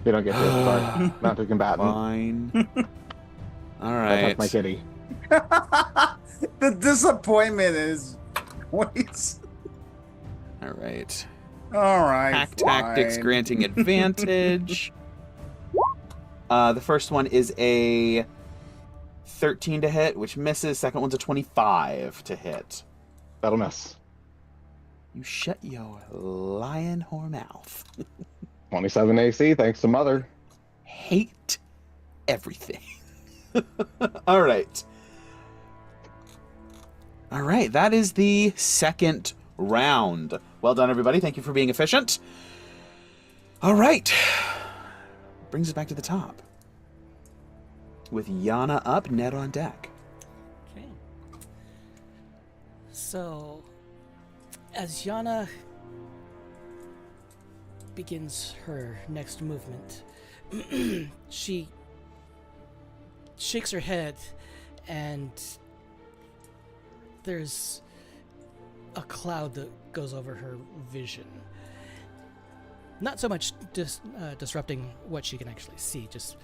You don't get hit. Sorry. Not a combatant. Fine. All I'll touch my right. kitty. The disappointment is voice. All right. All right. Hack tactics fine. granting advantage. The first one is a 13 to hit, which misses. Second one's a 25 to hit. That'll miss. You shut your lion whore mouth. 27 AC, thanks to Mother. Hate everything. All right. All right, that is the second round. Well done, everybody. Thank you for being efficient. All right. Brings us back to the top. With Yana up, Ned on deck. Okay. So, as Yana begins her next movement, she shakes her head, and there's a cloud that goes over her vision. Not so much disrupting what she can actually see, just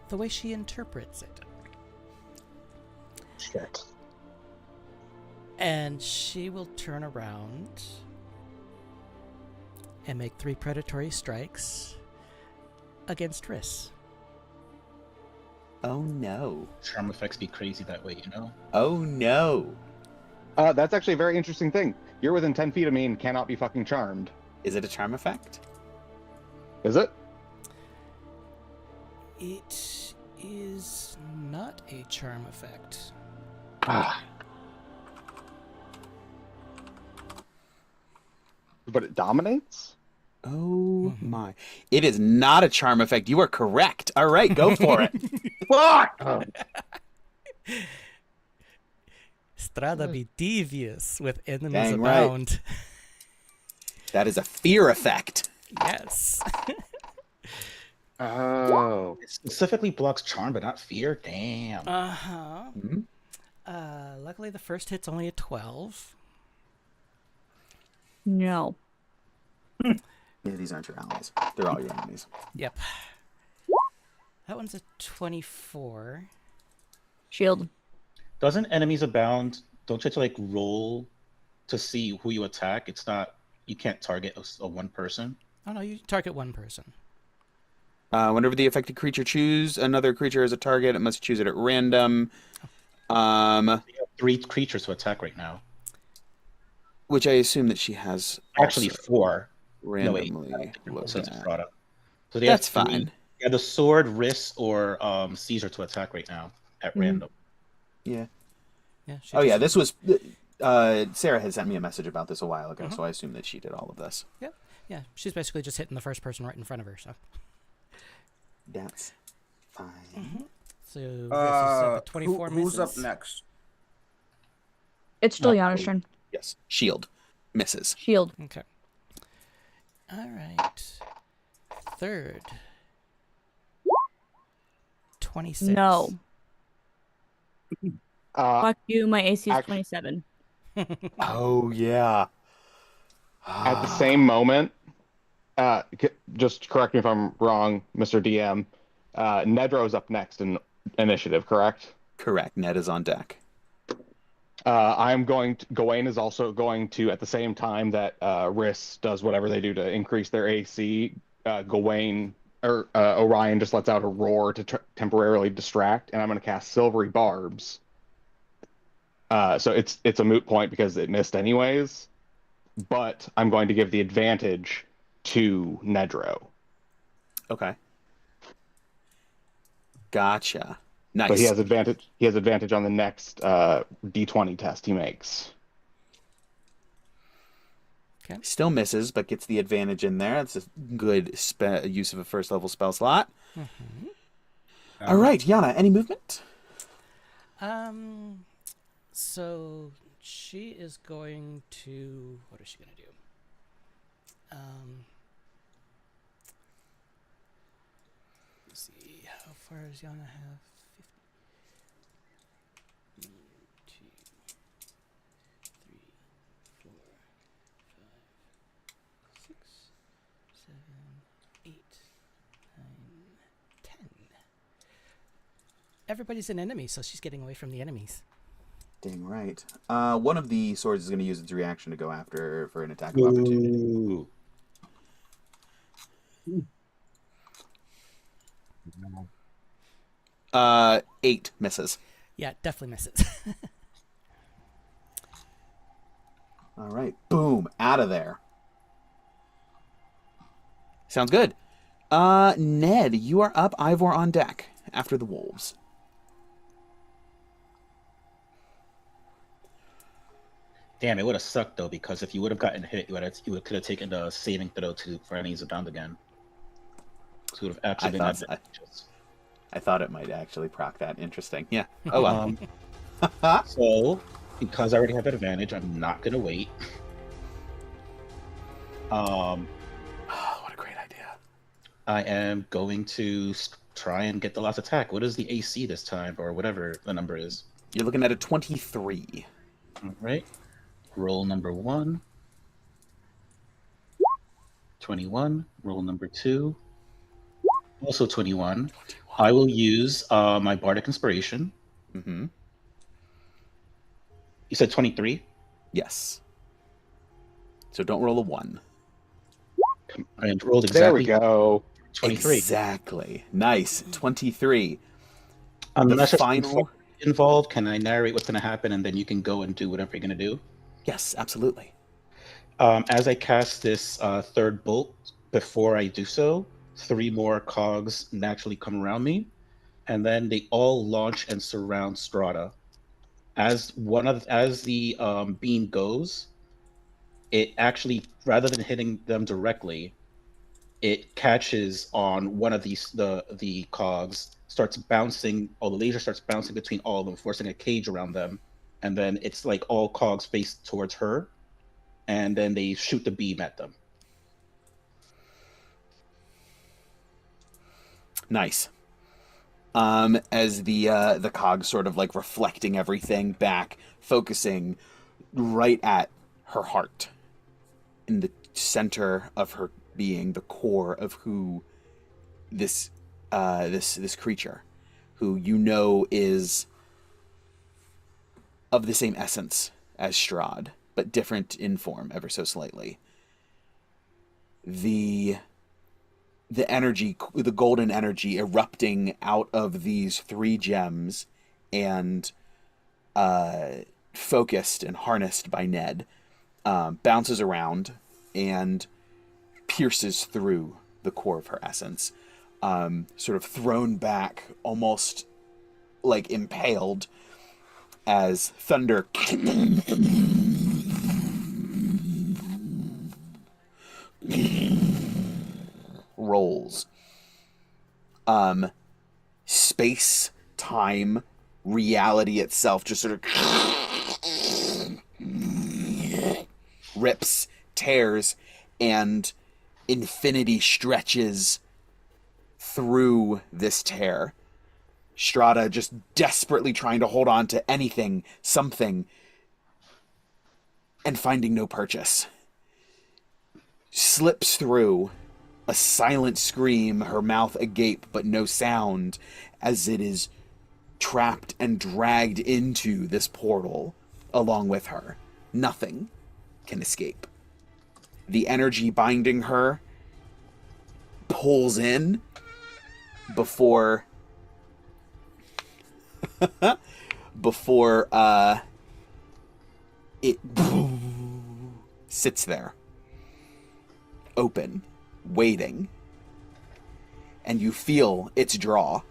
the way she interprets it. Shit. And she will turn around and make 3 predatory strikes against Riss. Oh no. Charm effects be crazy that way, you know? Oh no. That's actually a very interesting thing. You're within 10 feet of me and cannot be fucking charmed. Is it a charm effect? Is it? It is not a charm effect. Ah. But it dominates? Oh my. It is not a charm effect. You are correct. All right, go for it. Fuck! Oh. Strahd be devious with enemies Dang right. abound. That is a fear effect. Yes. Oh. It specifically blocks charm, but not fear. Damn. Uh-huh. Mhm. Luckily the first hit's only a 12. No. Yeah, these aren't your allies. They're all your enemies. Yep. That one's a 24. Shield. Doesn't enemies abound? Don't you have to like roll to see who you attack? It's not. You can't target a one person. Oh no, you target one person. Whenever the affected creature choose another creature as a target, it must choose it at random. You have 3 creatures to attack right now. Which I assume that she has Actually, also 4. randomly No, looked wait. at. So they That's have 3. fine. You have the sword, wrist, or Caesar to attack right now at random. Yeah. Yeah. She Oh yeah, just- this was Sarah had sent me a message about this a while ago, so I assume that she did all of this. Yep. Yeah, she's basically just hitting the first person right in front of her. So. That's fine. So this is the 24 who's up misses. next? It's still Not Yana's turn. Yes. Shield. Misses. Shield. Okay. All right. Third. 26. No. At Fuck you. My AC is Act- 27. Oh yeah. the same moment, just correct me if I'm wrong, Mr. DM. Nedro's up next in initiative, correct? Correct. Ned is on deck. Gawain is also going to, at the same time that Riss does whatever they do to increase their AC, Orion just lets out a roar to temporarily distract, and I'm going to cast Silvery Barbs. So it's a moot point because it missed anyways, but I'm going to give the advantage to Nedro. Okay. Gotcha. Nice. But he has advantage. He has advantage on the next D20 test he makes. Still misses, but gets the advantage in there. That's a good use of a first level spell slot. All right, Yana, any movement? So she is going to. What is she going to do? Let's see. How far does Yana have? 50. 1, 2, 3, 4, 5, 6, 7, 8, 9, 10. Everybody's an enemy, so she's getting away from the enemies. Dang right. One of the swords is going to use its reaction to go after her for an attack of opportunity. Ooh. 8 misses. Yeah, definitely misses. All right. Boom. Out of there. Sounds good. Ned, you are up. Ivor on deck after the wolves. Damn, it would have sucked though, because if you would have gotten hit, you could have taken the saving throw for enemies abound again. So it would have actually been advantageous. I thought it might actually proc that. Interesting. Yeah. Oh well. So, because I already have advantage, I'm not gonna wait. What a great idea. I am going to try and get the last attack. What is the AC this time, or whatever the number is? You're looking at a 23. All right. Roll number 1. 21. Roll number 2. Also 21. I will use my Bardic Inspiration. Mm-hmm. You said 23? Yes. So don't roll a 1. I rolled There we exactly go. 23. Exactly. Nice. 23. Unless the there's final involved, can I narrate what's going to happen and then you can go and do whatever you're going to do? Yes, absolutely. As I cast this third bolt, before I do so, 3 more cogs naturally come around me, and then they all launch and surround Strahd. As the beam goes, it actually, rather than hitting them directly, it catches on one of the cogs, starts bouncing, or the laser starts bouncing between all of them, forcing a cage around them, and then it's like all cogs face towards her, and then they shoot the beam at them. Nice. As the cogs sort of like reflecting everything back, focusing right at her heart, in the center of her being, the core of who this this creature, who you know is of the same essence as Strahd, but different in form ever so slightly. The energy, the golden energy erupting out of these 3 gems and focused and harnessed by Ned, bounces around and pierces through the core of her essence, sort of thrown back, almost like impaled, as thunder rolls. Space, time, reality itself just sort of rips, tears, and infinity stretches through this tear. Strahd just desperately trying to hold on to anything, something, and finding no purchase. Slips through, a silent scream, her mouth agape but no sound, as it is trapped and dragged into this portal along with her. Nothing can escape. The energy binding her pulls in before it sits there, open, waiting, and you feel its draw.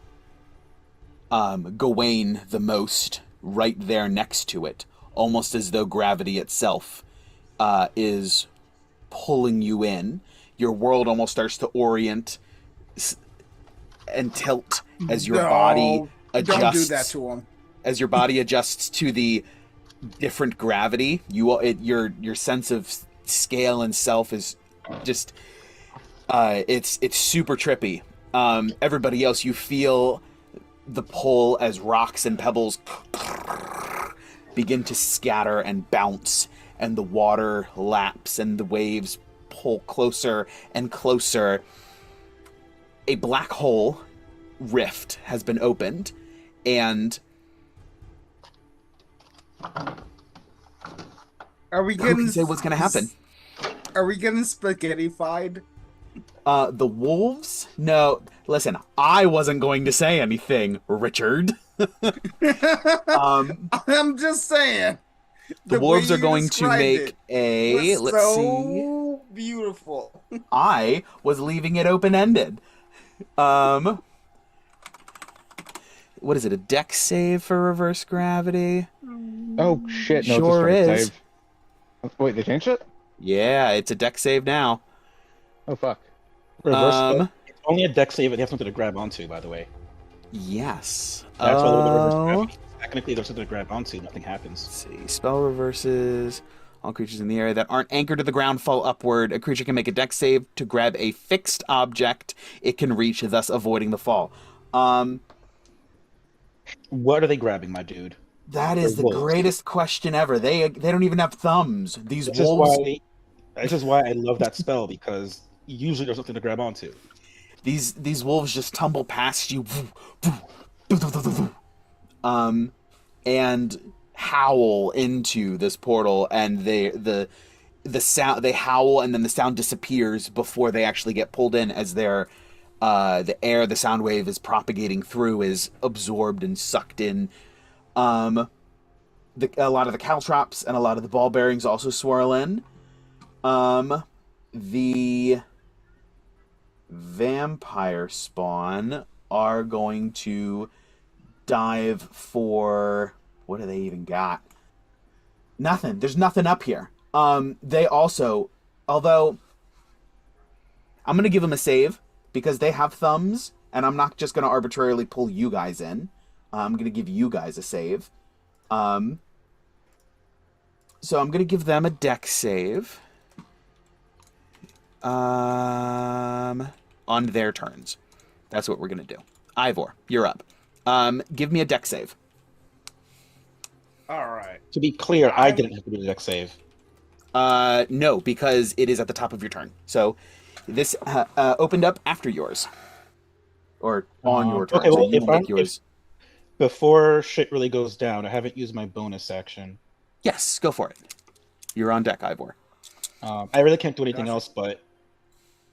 Gawain the most right there next to it, almost as though gravity itself is pulling you in. Your world almost starts to orient and tilt as your body adjusts. Don't do that to him. As your body adjusts to the different gravity, your sense of scale and self is just it's super trippy. Everybody else, you feel the pull as rocks and pebbles begin to scatter and bounce, and the water laps and the waves pull closer and closer. A black hole rift has been opened, and are we who getting? can say what's going to happen? Are we getting spaghetti-fied? The wolves? No, listen, I wasn't going to say anything, Richard. I'm just saying. The wolves are going to make a... Let's see. Beautiful. I was leaving it open-ended. What is it, a dex save for reverse gravity? Oh shit! No, Sure it's a strength is. save. Wait, they changed it? Yeah, it's a dex save now. Oh fuck! Reverse. It's only a deck save, and they have something to grab onto, by the way. Yes. That's why the reverse gravity. Technically, there's something to grab onto. Nothing happens. Let's see. Spell reverses. All creatures in the area that aren't anchored to the ground fall upward. A creature can make a dex save to grab a fixed object it can reach, thus avoiding the fall. What are they grabbing, my dude? That is the greatest question ever. They don't even have thumbs. These This wolves. This is why I love that spell, because usually there's something to grab onto. These wolves just tumble past you, and howl into this portal, and the sound, they howl, and then the sound disappears before they actually get pulled in, as their the air the sound wave is propagating through is absorbed and sucked in. A lot of the caltrops and a lot of the ball bearings also swirl in. The vampire spawn are going to dive for... What do they even got? Nothing. There's nothing up here. They also... Although... I'm going to give them a save, because they have thumbs, and I'm not just going to arbitrarily pull you guys in. I'm going to give you guys a save. So I'm going to give them a dex save. On their turns. That's what we're gonna do. Ivor, you're up. Give me a deck save. All right. To be clear, I didn't have to do the deck save. No, because it is at the top of your turn. So this opened up after yours, or on your turn. Okay, well, so you will make yours. Before shit really goes down, I haven't used my bonus action. Yes, go for it. You're on deck, Ivor. I really can't do anything else, but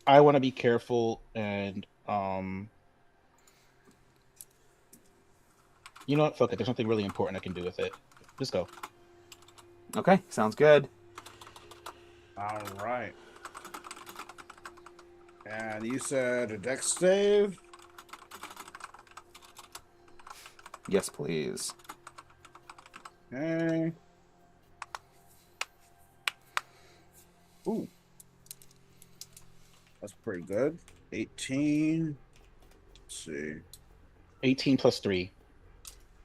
I want to be careful and you know what? Fuck it. There's nothing really important I can do with it. Just go. Okay, sounds good. All right. And you said a dex save? Yes, please. Okay. Ooh. That's pretty good. 18. Let's see. 18 plus 3.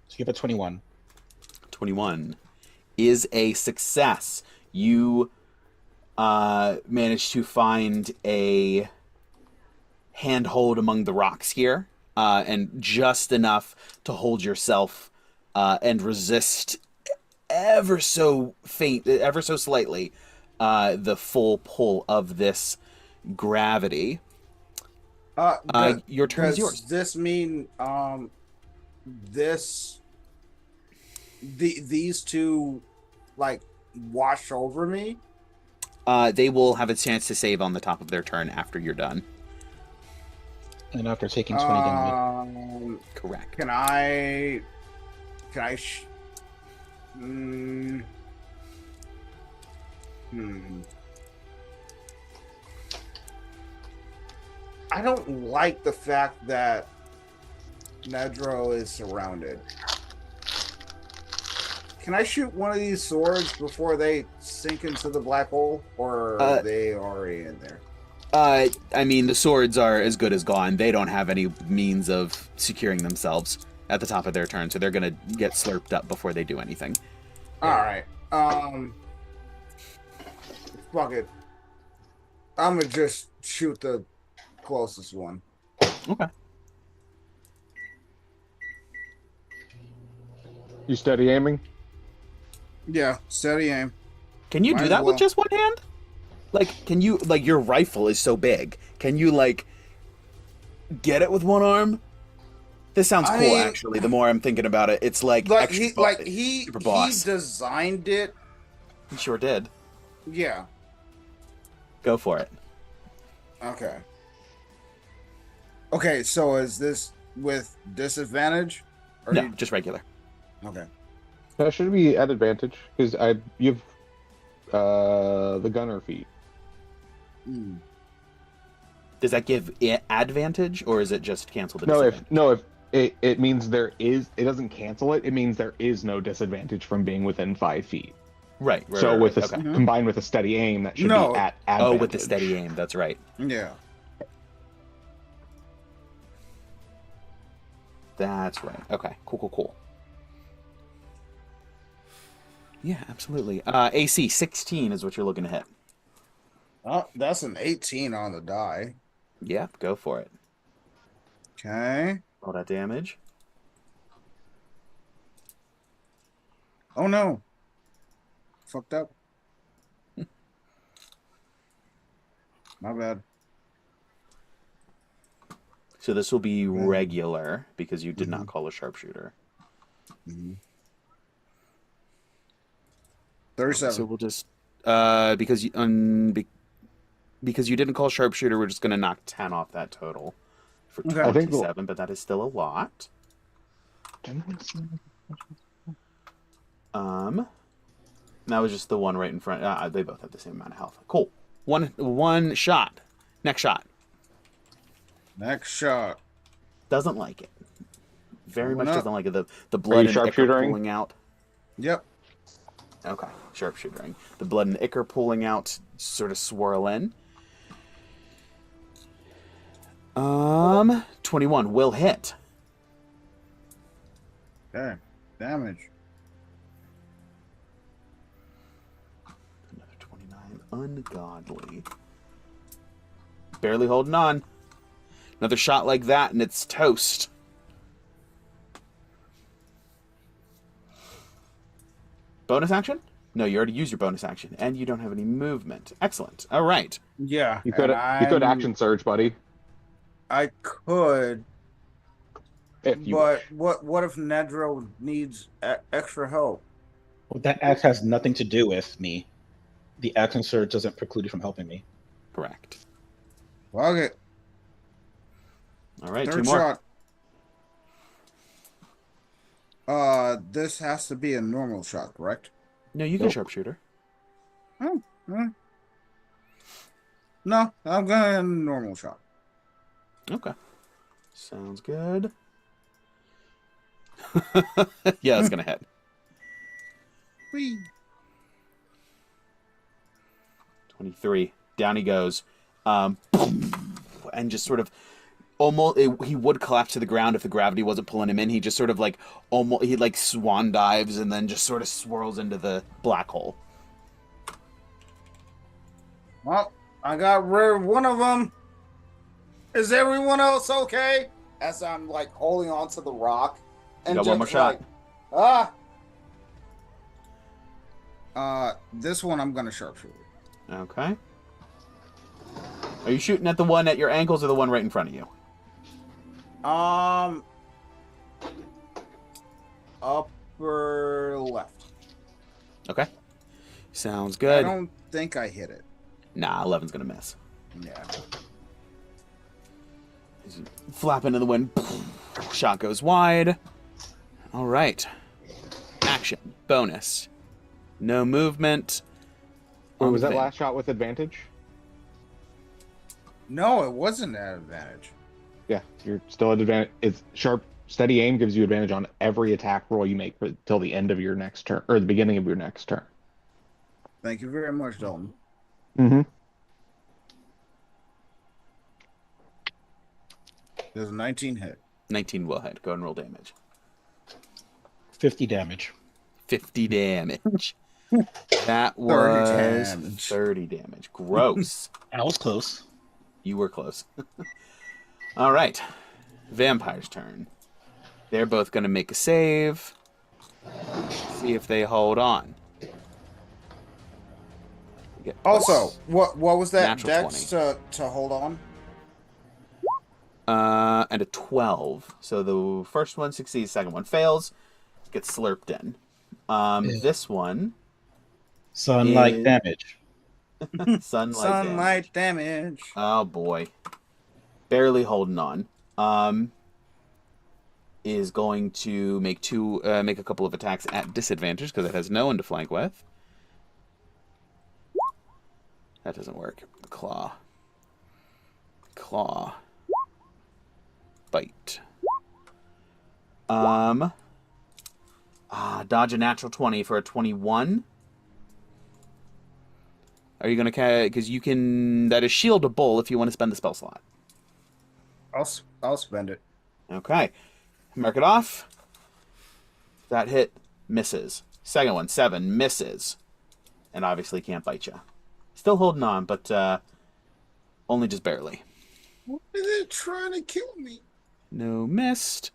So you have a 21. 21 is a success. You managed to find a handhold among the rocks here, and just enough to hold yourself and resist ever so slightly the full pull of this gravity. Your turn is yours. Does this mean these two like wash over me? They will have a chance to save on the top of their turn after you're done. And after taking 20 damage. Correct. Can I I don't like the fact that Nedro is surrounded. Can I shoot one of these swords before they sink into the black hole, or are they already in there? I mean, the swords are as good as gone. They don't have any means of securing themselves at the top of their turn, so they're gonna get slurped up before they do anything. All right. Fuck it. I'm gonna just shoot the closest one. Okay. You steady aiming? Yeah, steady aim. Can you Might do as that with well. just one hand? Like, can you, like, your rifle is so big. Can you, like, get it with one arm? This sounds I cool, mean, actually. The more I'm thinking about it, it's like he super boss. designed it. He sure did. Yeah. Go for it. Okay. Okay, so is this with disadvantage? Or No, just regular. Okay. That should be at advantage because you've the gunner feat. Hmm. Does that give it advantage, or is it just cancel the disadvantage? If it means it doesn't cancel it. It means there is no disadvantage from being within 5 feet. Right. So with okay. combined with a steady aim, that should be at advantage. Oh, with the steady aim, that's right. Yeah. That's right. Okay. Cool. Yeah, absolutely. AC 16 is what you're looking to hit. Oh, that's an 18 on the die. Yeah, go for it. Okay. Roll that damage. Oh no. Fucked up. My bad. So this will be regular because you did not call a sharpshooter. 37. So we'll just because you didn't call sharpshooter, we're just going to knock 10 off that total for 27, but that is still a lot. That was just the one right in front. They both have the same amount of health. Cool. One shot. Next shot. Next shot. Doesn't like it. Very much up. doesn't like it. The blood and ichor pulling out. Yep. Okay, sharpshootering. The blood and ichor pulling out, sort of swirl in. 21 will hit. Okay. Damage. Another 29. Ungodly. Barely holding on. Another shot like that, and it's toast. Bonus action? No, you already used your bonus action, and you don't have any movement. Excellent. All right. Yeah, You could action surge, buddy. I could, If you but wish. what if Nedro needs extra help? Well, that act has nothing to do with me. The action surge doesn't preclude you from helping me. Correct. Okay, All right, third two more. shot. This has to be a normal shot, correct? No, you can sharpshooter. Oh, no, I'm going a normal shot. Okay. Sounds good. Yeah, it's going to hit. Whee. 23. Down he goes. And just sort of almost, he would collapse to the ground if the gravity wasn't pulling him in. He just sort of like almost, he like swan dives and then just sort of swirls into the black hole. Well, I got rid of one of them. Is everyone else okay? As I'm like holding onto the rock. And Got one more shot. This one I'm gonna sharpshoot. Okay. Are you shooting at the one at your ankles or the one right in front of you? Upper left. Okay. Sounds good. I don't think I hit it. Nah, 11's gonna miss. Yeah. He's flapping in the wind. Shot goes wide. All right. Action. Bonus. No movement. Wait, was that last shot with advantage? No, it wasn't at advantage. Yeah, you're still at advantage. It's sharp, steady aim gives you advantage on every attack roll you make till the end of your next turn, or the beginning of your next turn. Thank you very much, Dalton. Mm-hmm. There's a 19 hit. 19 will hit. Go and roll damage. 50 damage. 50 damage. That was 30 damage. Gross. I was close. You were close. All right. Vampire's turn. They're both going to make a save. See if they hold on. Also, what was that Natural dex to hold on? And a 12. So the first one succeeds, second one fails, gets slurped in. This one... Sunlight damage. Sunlight damage. Oh, boy. Barely holding on. Is going to make a couple of attacks at disadvantage because it has no one to flank with. That doesn't work. Claw. Bite. Dodge a natural 20 for a 21. Are you going to... Because you can... That is shield a bull if you want to spend the spell slot. I'll spend it. Okay. Mark it off. That hit misses. Second one, 7, misses. And obviously can't bite you. Still holding on, but only just barely. Why are they trying to kill me? No missed.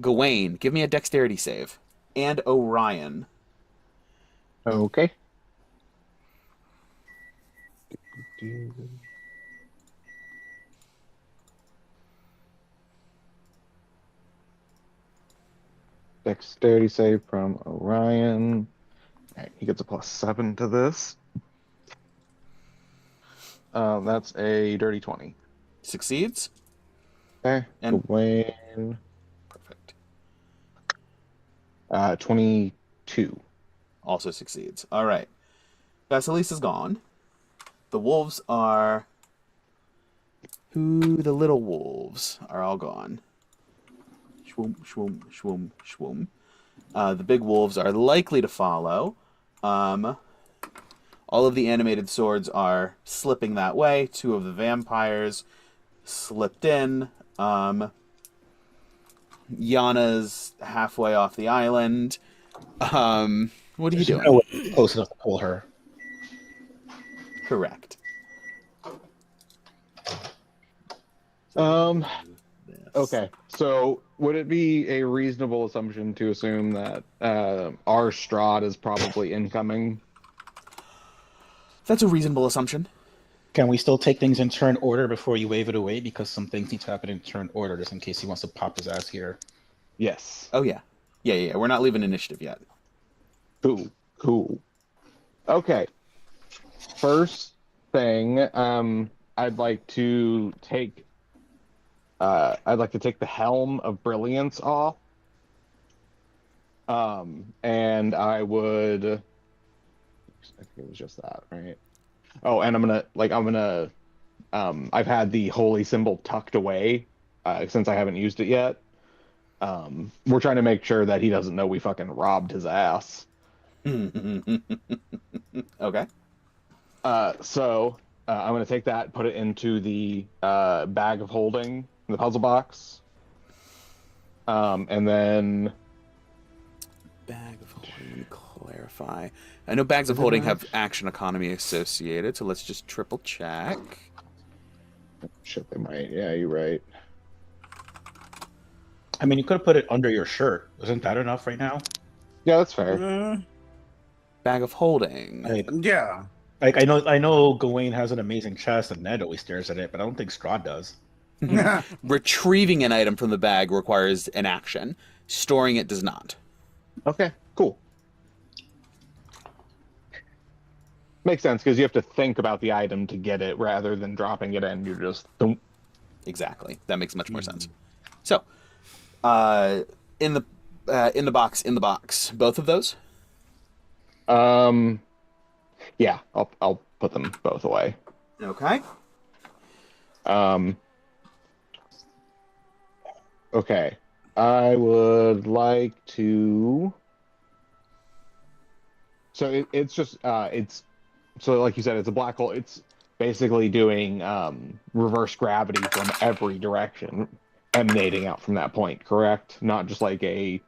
Gawain, give me a dexterity save. And Orion. Okay. Dexterity save from Orion. All right, he gets a +7 to this. That's a dirty 20. Succeeds. Okay. And Gawain. perfect. 22. Also succeeds. All right. Vasilisa is gone. The wolves are... The little wolves are all gone. Shwoom, shwoom, shwoom, shwoom. The big wolves are likely to follow. All of the animated swords are slipping that way. 2 of the vampires slipped in. Yana's halfway off the island. What are you doing? No way close enough to pull her. Correct. Um. This. Okay. So, would it be a reasonable assumption to assume that our Strahd is probably incoming? That's a reasonable assumption. Can we still take things in turn order before you wave it away? Because some things need to happen in turn order, just in case he wants to pop his ass here. Yes. Oh yeah, yeah. We're not leaving initiative yet. Cool. Cool. Okay. First thing, I'd like to take the helm of brilliance off. And I would, I think it was just that, right? Oh, and I've had the holy symbol tucked away, since I haven't used it yet. We're trying to make sure that he doesn't know we fucking robbed his ass. Okay. So I'm gonna take that, put it into the bag of holding, the puzzle box, and then Bag of holding, clarify. I know bags of holding have action economy associated, so let's just triple check. shit, they might. Yeah, you're right. I mean, you could have put it under your shirt. Isn't that enough right now? Yeah, that's fair. Bag of holding. Yeah. Like I know Gawain has an amazing chest, and Ned always stares at it, but I don't think Strahd does. Retrieving an item from the bag requires an action. Storing it does not. Okay, cool. Makes sense, because you have to think about the item to get it rather than dropping it in. You're just don't. Exactly. That makes much more sense. So, in the box, both of those. Yeah, I'll put them both away. Okay. Okay. I would like to. So it's just it's so like you said, it's a black hole. It's basically doing reverse gravity from every direction, emanating out from that point. Correct? Not just like a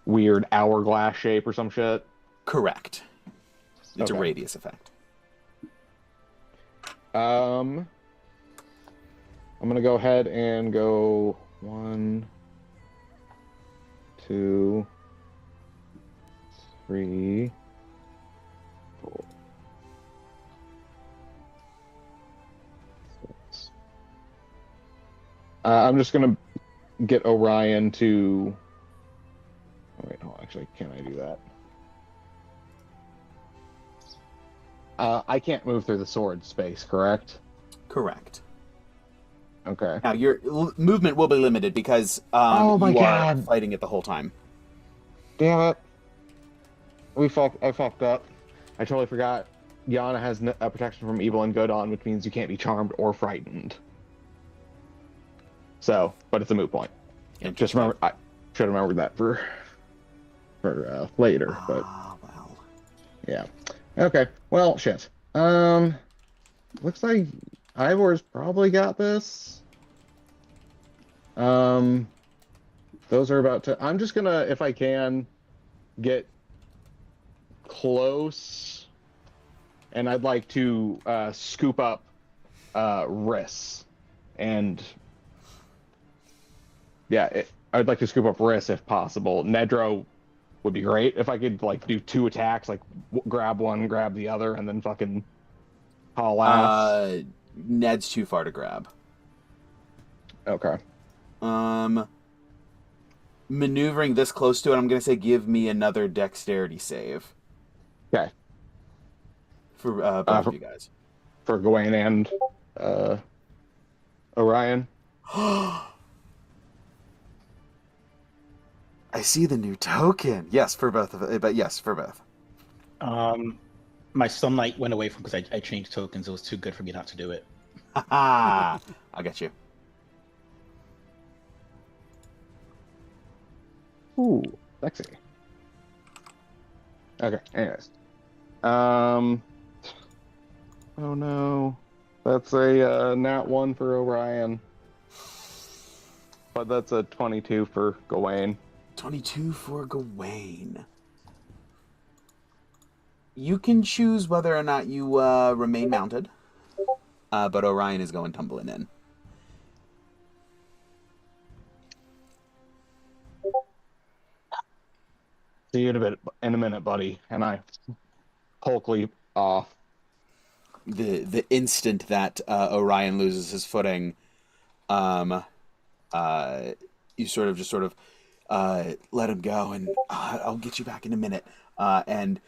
weird hourglass shape or some shit. Correct. It's a Okay. radius effect. I'm gonna go ahead and go 1, 2, 3, 4, 6. I'm just gonna get Orion to. Oh, wait, hold on. Actually, can I do that? I can't move through the sword space, correct? Correct. Okay. Now your movement will be limited because Oh my you are God. fighting it the whole time. Damn it. I fucked up. I totally forgot. Yana has a protection from evil and good on, which means you can't be charmed or frightened. So, but it's a moot point. Just remember, I should have remembered that for later. But well. yeah. Okay. Well, shit. Looks like Ivor's probably got this. Those are about to. I'm just gonna, if I can, get close, and I'd like to scoop up Riss, and yeah, I'd like to scoop up Riss if possible. Nedro would be great if I could like do 2 attacks, like grab one, grab the other, and then fucking haul ass. Ned's too far to grab. Okay. Maneuvering this close to it, I'm gonna say give me another dexterity save. Okay. For both of you guys. For Gawain and Orion. I see the new token. Yes, for both of it, but yes, for both. My sunlight went away from because I changed tokens. It was too good for me not to do it. I'll get you. Ooh, sexy. Okay, anyways. Oh no. That's a nat 1 for Orion. But that's a 22 for Gawain. 22 for Gawain. You can choose whether or not you remain mounted, but Orion is going tumbling in. See you in a minute, buddy. And I Hulk leap off. The instant that Orion loses his footing, you sort of let him go, and I'll get you back in a minute, and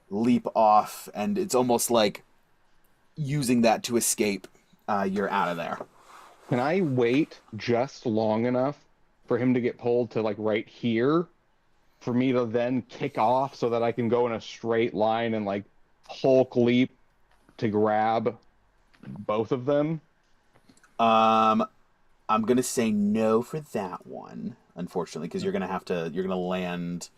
leap off, and it's almost like using that to escape. You're out of there. Can I wait just long enough for him to get pulled to like right here, for me to then kick off so that I can go in a straight line and like Hulk leap to grab both of them? I'm gonna say no for that one, unfortunately, because you're gonna land.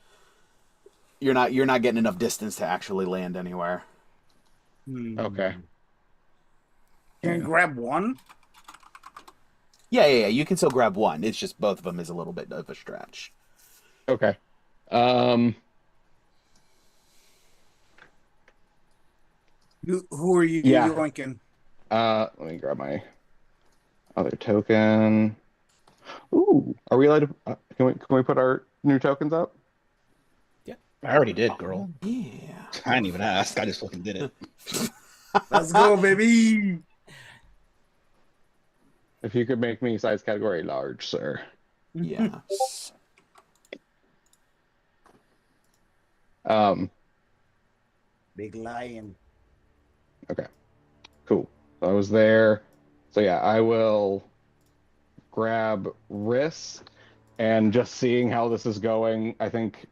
You're not getting enough distance to actually land anywhere. Okay. Can you grab one? Yeah. You can still grab one. It's just both of them is a little bit of a stretch. Okay. Who are you Yeah. yoinking? Let me grab my other token. Ooh, are we allowed to? Can we put our new tokens up? I already did, girl. Yeah. I didn't even ask. I just fucking did it. Let's go, baby. If you could make me size category large, sir. Yeah. Big lion. Okay. Cool. I was there. So yeah, I will grab Riss, and just seeing how this is going, I think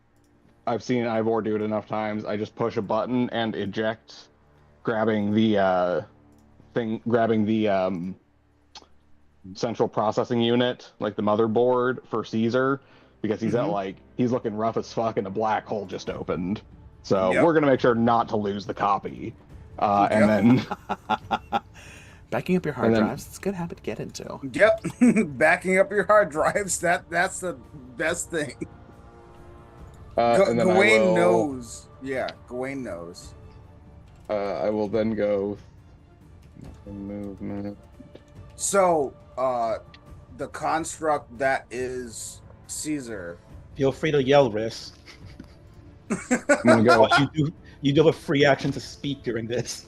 I've seen Ivor do it enough times. I just push a button and eject, grabbing the central processing unit, like the motherboard for Cesar, because he's he's looking rough as fuck, and a black hole just opened. So we're gonna make sure not to lose the copy. And then backing up your hard drives, it's a good habit to get into. Yep. Backing up your hard drives, that's the best thing. and then Gawain knows. Yeah, Gawain knows. I will then go movement. So, the construct that is Cesar. Feel free to yell, Riss. I'm gonna go. You do have a free action to speak during this.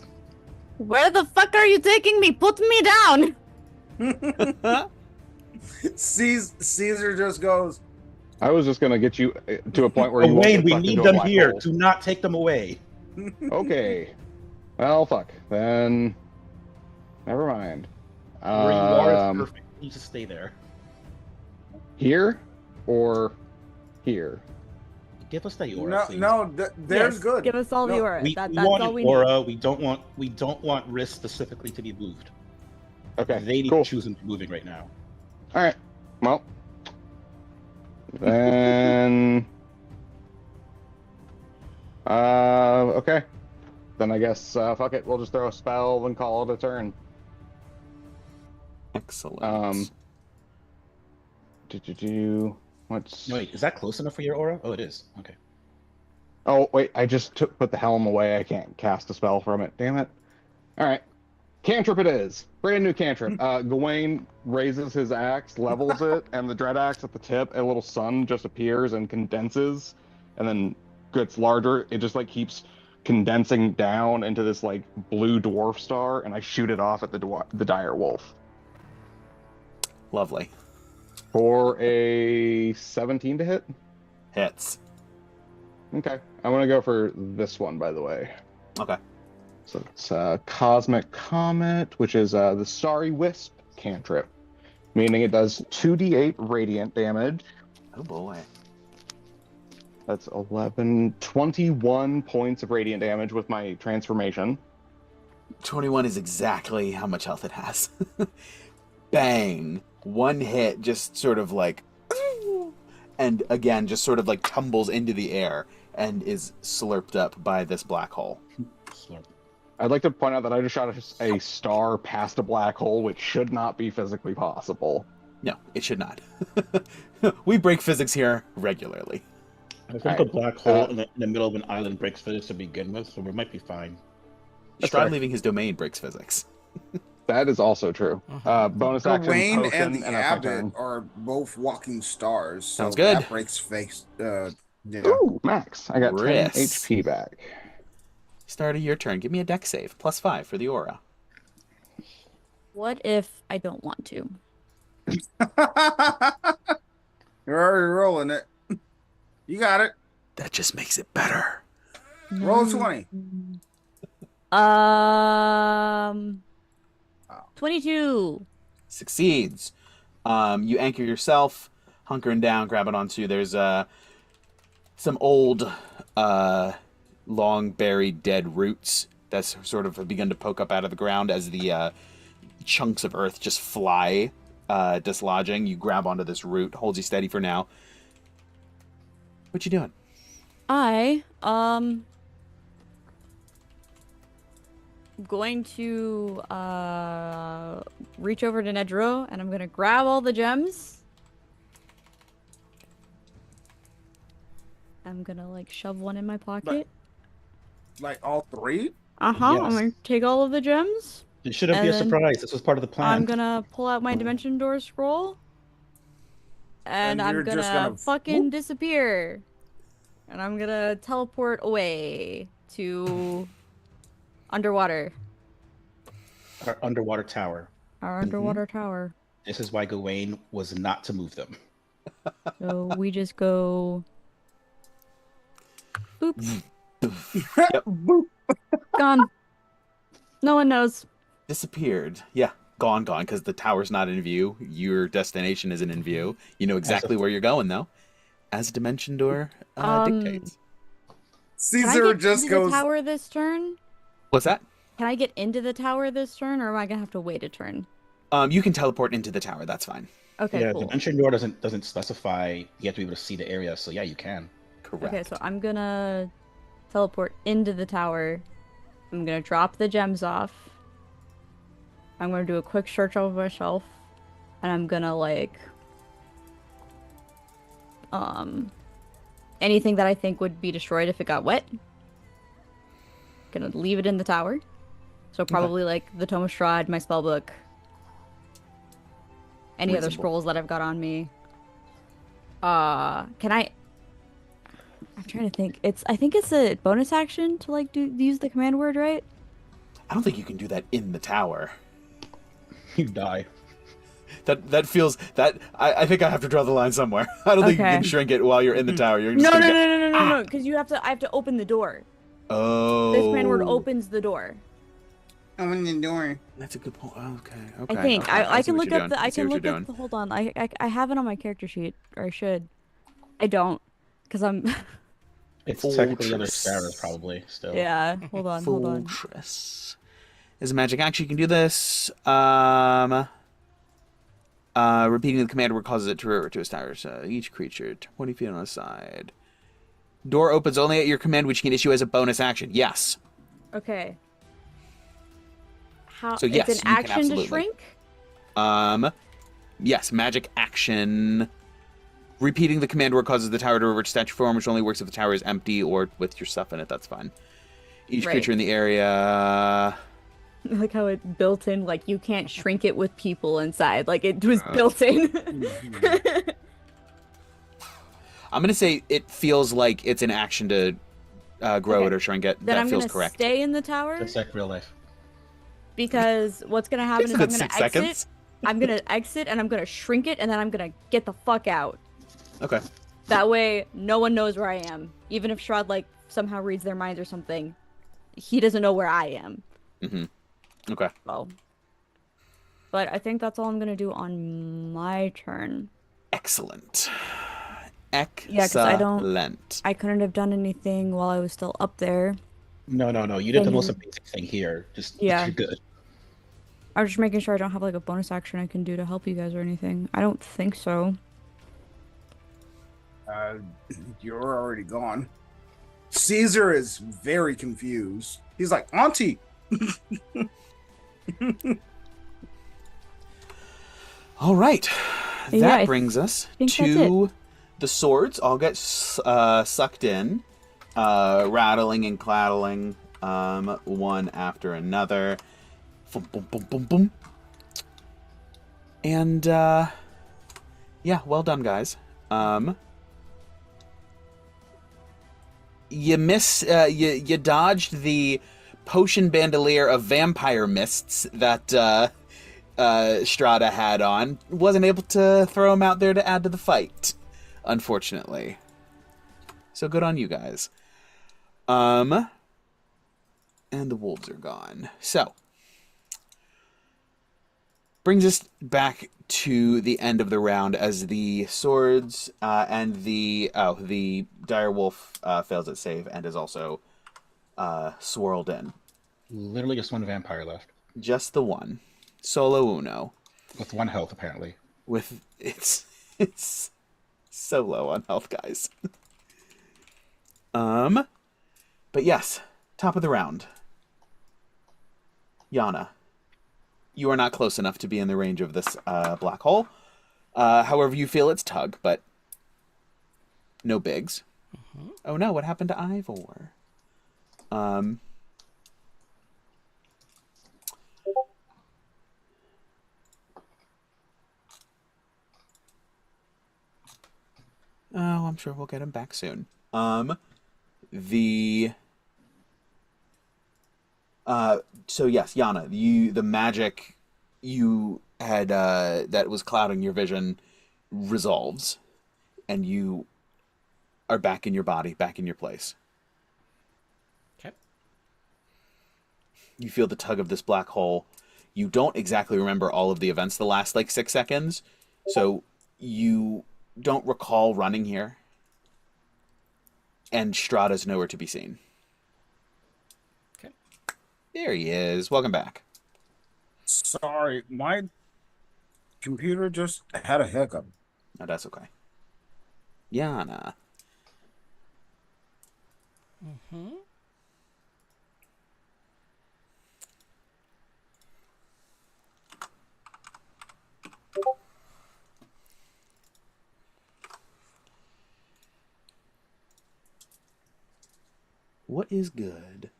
Where the fuck are you taking me? Put me down! Caesar just goes, I was just gonna get you to a point where you won't Wayne, get we sucked need into a them black here. hole. Do not take them away. Okay. Well, fuck. Then, never mind. Where you are is perfect. You need to stay there. Here or here? Give us the aura, please. there's Yes, good. Give us all the No, aura. We That's want all an we need. aura. We don't want Riss specifically to be moved. Okay. They need cool. to choose them to be moving right now. All right. Well, then. Okay. Then I guess fuck it. We'll just throw a spell and call it a turn. Excellent. What's? Wait, is that close enough for your aura? Oh, it is. Okay. Oh wait, I just put the helm away. I can't cast a spell from it. Damn it! All right, cantrip it is. Brand new cantrip. Gawain raises his axe, levels it, and the dread axe at the tip, a little sun just appears and condenses, and then gets larger. It just like keeps condensing down into this like blue dwarf star, and I shoot it off at the dire wolf Lovely. for a 17 to hit. Hits. Okay, I want to go for this one, by the way. Okay. So it's Cosmic Comet, which is the Starry Wisp cantrip, meaning it does 2d8 radiant damage. Oh boy. That's 21 points of radiant damage with my transformation. 21 is exactly how much health it has. Bang. One hit, just sort of like, and again, just sort of like tumbles into the air and is slurped up by this black hole. I'd like to point out that I just shot a star past a black hole, which should not be physically possible. No, it should not. We break physics here regularly. I think a black hole in the middle of an island breaks physics to begin with, so we might be fine. Strahd leaving his domain breaks physics. That is also true. Bonus action, Gawain potion, and the and that's my Abbot turn. are both walking stars. So Sounds good. That breaks Yeah. Ooh, max. I got 10 Chris. HP back. Start of your turn. Give me a deck save. +5 for the aura. What if I don't want to? You're already rolling it. You got it. That just makes it better. Roll No. 20. 22. Succeeds. You anchor yourself, hunkering down, grabbing onto. There's some old, long buried dead roots that's sort of begun to poke up out of the ground as the chunks of earth just fly, dislodging. You grab onto this root, holds you steady for now. What you doing? I going to reach over to Nedro and I'm gonna grab all the gems. I'm gonna like shove one in my pocket. Like all 3? Uh-huh. Yes. I'm gonna take all of the gems. It shouldn't And be a then surprise. This was part of the plan. I'm gonna pull out my dimension door scroll. And I'm you're gonna, just gonna fucking whoop. disappear. And I'm gonna teleport away to underwater. Our underwater tower. Our underwater tower. This is why Gawain was not to move them. So we just go boop. Yep. Gone. No one knows. Disappeared. Yeah, gone, because the tower's not in view. Your destination isn't in view. You know exactly where you're going, though, as a dimension door dictates. Can I Caesar get just into goes. the tower this turn? What's that? Can I get into the tower this turn, or am I gonna have to wait a turn? You can teleport into the tower. That's fine. Okay, Yeah, cool. dimension door doesn't specify you have to be able to see the area. So yeah, you can. Correct. Okay, so I'm gonna teleport into the tower. I'm gonna drop the gems off. I'm gonna do a quick search over my shelf, and I'm gonna like anything that I think would be destroyed if it got wet. Gonna leave it in the tower. So probably like the Tome of Strahd, my spellbook, any other Reasonable. scrolls that I've got on me. Can I? I'm trying to think. I think it's a bonus action to like use the command word, right? I don't think you can do that in the tower. You die. That feels that I think I have to draw the line somewhere. I don't think you can Okay. shrink it while you're in the tower. You're just No, gonna no, get- no, no, no, no, no, because I have to open the door. Oh. This command word opens the door. Open the door. That's a good point. Okay. I think okay. I see can what look you're up doing. the. I see can what look you're up doing. the. Hold on. I have it on my character sheet, or I should. I don't, because I'm. It's Fortress. technically other stars probably still. Yeah. Hold on. Hold on. Fortress. As a magic action, you can do this. Repeating the command word causes it to revert to a tower. So each creature 20 feet on the side. Door opens only at your command, which you can issue as a bonus action. Yes. Okay. How? So yes, it's you an can action to absolutely. shrink. Yes, magic action. Repeating the command word causes the tower to revert to statue form, which only works if the tower is empty or with your stuff in it. That's fine. Each Right. creature in the area. I like how it built in, like you can't shrink it with people inside. Like it was built in. I'm gonna say it feels like it's an action to grow Okay. it or shrink it. Then That I'm feels gonna correct. stay in the tower Just like real life. because what's gonna happen It's is a I'm good gonna 6 exit. seconds. I'm gonna exit and I'm gonna shrink it and then I'm gonna get the fuck out. Okay. That way, no one knows where I am. Even if Strahd like somehow reads their minds or something, he doesn't know where I am. Okay. So, but I think that's all I'm gonna do on my turn. Excellent. Yeah, 'cause I don't- Excellent. I couldn't have done anything while I was still up there. No. You did the Then- most basic thing here. Just Yeah. you're good. I was just making sure I don't have like a bonus action I can do to help you guys or anything. I don't think so. You're already gone. Caesar is very confused. He's like, Auntie. All right. Yeah, That I brings us think that's to the swords. All get sucked in, rattling and clattling, one after another. Boom, boom, boom, boom, boom. And yeah, well done, guys. you you dodged the potion bandolier of vampire mists that Strahd had on. Wasn't able to throw him out there to add to the fight, unfortunately. So good on you guys. And the wolves are gone. So brings us back to the end of the round as the swords and the direwolf fails its save and is also swirled in. Literally just one vampire left. Just the one. Solo uno. With 1 health, apparently. With it's so low on health, guys. But yes, top of the round. Yana, you are not close enough to be in the range of this black hole. However, you feel its tug, but no bigs. Mm-hmm. Oh no, what happened to Ivor? Oh, I'm sure we'll get him back soon. So yes, Yana, the magic you had that was clouding your vision resolves, and you are back in your body, back in your place. Okay. You feel the tug of this black hole. You don't exactly remember all of the events the last 6 seconds, so you don't recall running here. And Strahd nowhere to be seen. Okay. There he is. Welcome back. Sorry, my computer just had a hiccup. No, that's okay. Yana. Mm-hmm. What is good?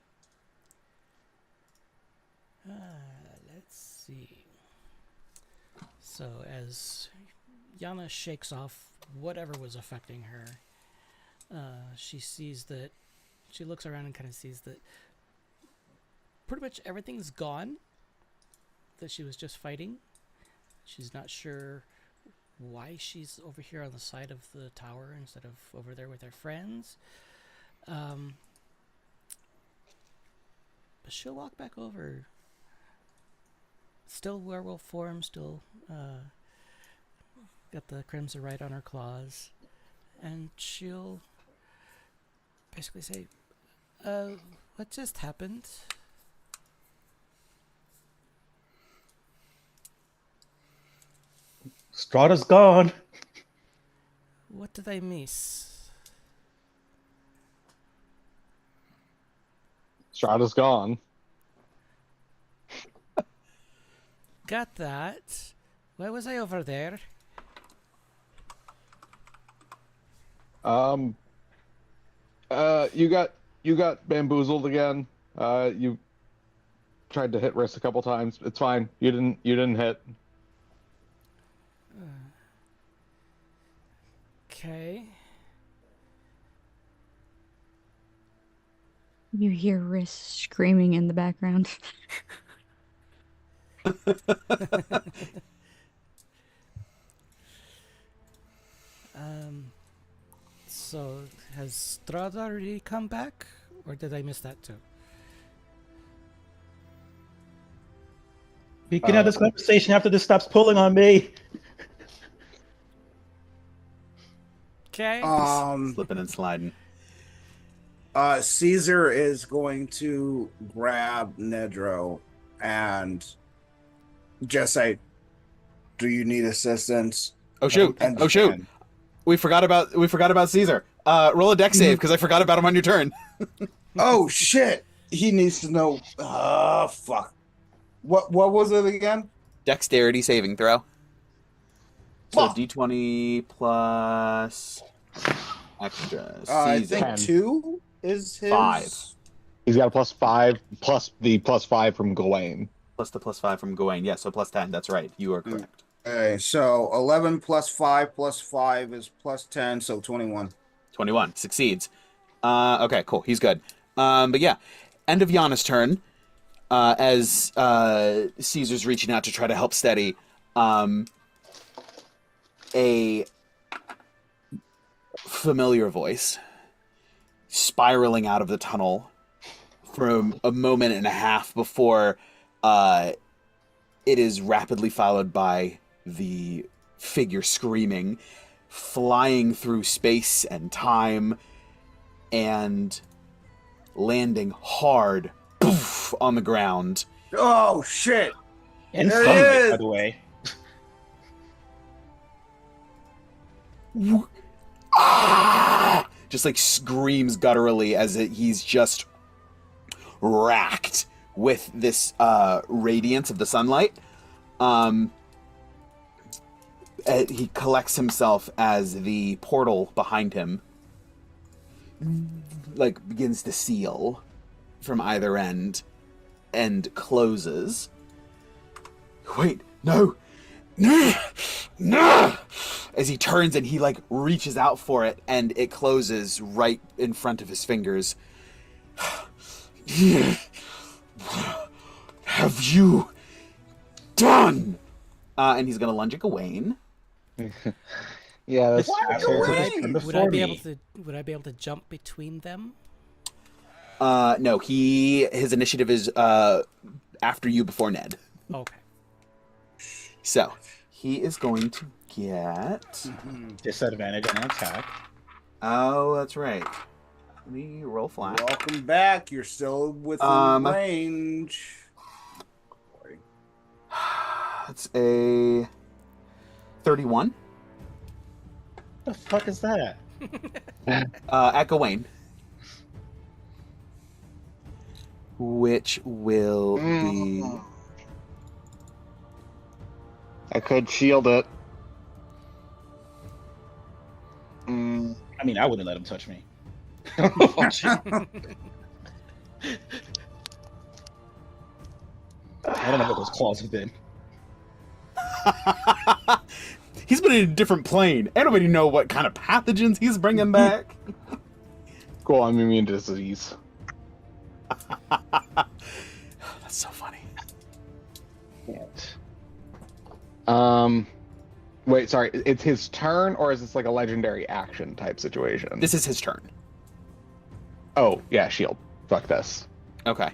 Let's see. So as Yana shakes off whatever was affecting her, she looks around and kind of sees that pretty much everything's gone that she was just fighting. She's not sure why she's over here on the side of the tower instead of over there with her friends. But she'll walk back over. Still werewolf form, still got the crimson right on her claws. And she'll basically say, what just happened? Strahda's gone. What did I miss? Strahda's gone. Got that. Why was I over there? You got bamboozled again. You tried to hit wrist a couple times. It's fine. You didn't hit. Okay. You hear Riss screaming in the background. So has Strahd already come back, or did I miss that too? We can have this conversation after this stops pulling on me. Okay. Slipping and sliding. Cesar is going to grab Nedro and just say, "Do you need assistance?" Oh shoot! And Oh shoot! We forgot about Cesar. Roll a dex save because I forgot about him on your turn. Oh shit! He needs to know. Fuck. What was it again? Dexterity saving throw. So Fuck. D20 plus extra. I Cesar. think 2 is his. 5. He's got a +5 plus the +5 from Gawain. Plus the +5 from Gawain. Yeah, so plus 10. That's right. You are correct. Okay, so 11 plus 5 is plus 10, so 21. 21. Succeeds. Okay, cool. He's good. But yeah, end of Yana's turn. As Caesar's reaching out to try to help steady, a familiar voice spiraling out of the tunnel for a moment and a half before it is rapidly followed by the figure screaming, flying through space and time, and landing hard poof, on the ground. Oh shit! And There it sunlight, is! by the way. Just like screams gutturally as he's just racked with this radiance of the sunlight. He collects himself as the portal behind him like begins to seal from either end and closes. Wait, no! No! As he turns and he like reaches out for it and it closes right in front of his fingers. Have you done? And he's gonna lunge at Gawain. Yeah, that's Would I be able to jump between them? No, his initiative is after you before Ned. Okay. So he is going to get Disadvantage on attack. Oh, that's right. Let me roll flat. Welcome back. You're still within range. That's a 31. The fuck is that? At Gawain. Which will be... I could shield it. I mean, I wouldn't let him touch me. I don't know what those claws have been. He's been in a different plane. I don't even know what kind of pathogens he's bringing back. Cool, I'm immune to disease. That's so funny. Wait, sorry. It's his turn, or is this like a legendary action type situation? This is his turn. Oh, yeah, shield. Fuck this. Okay.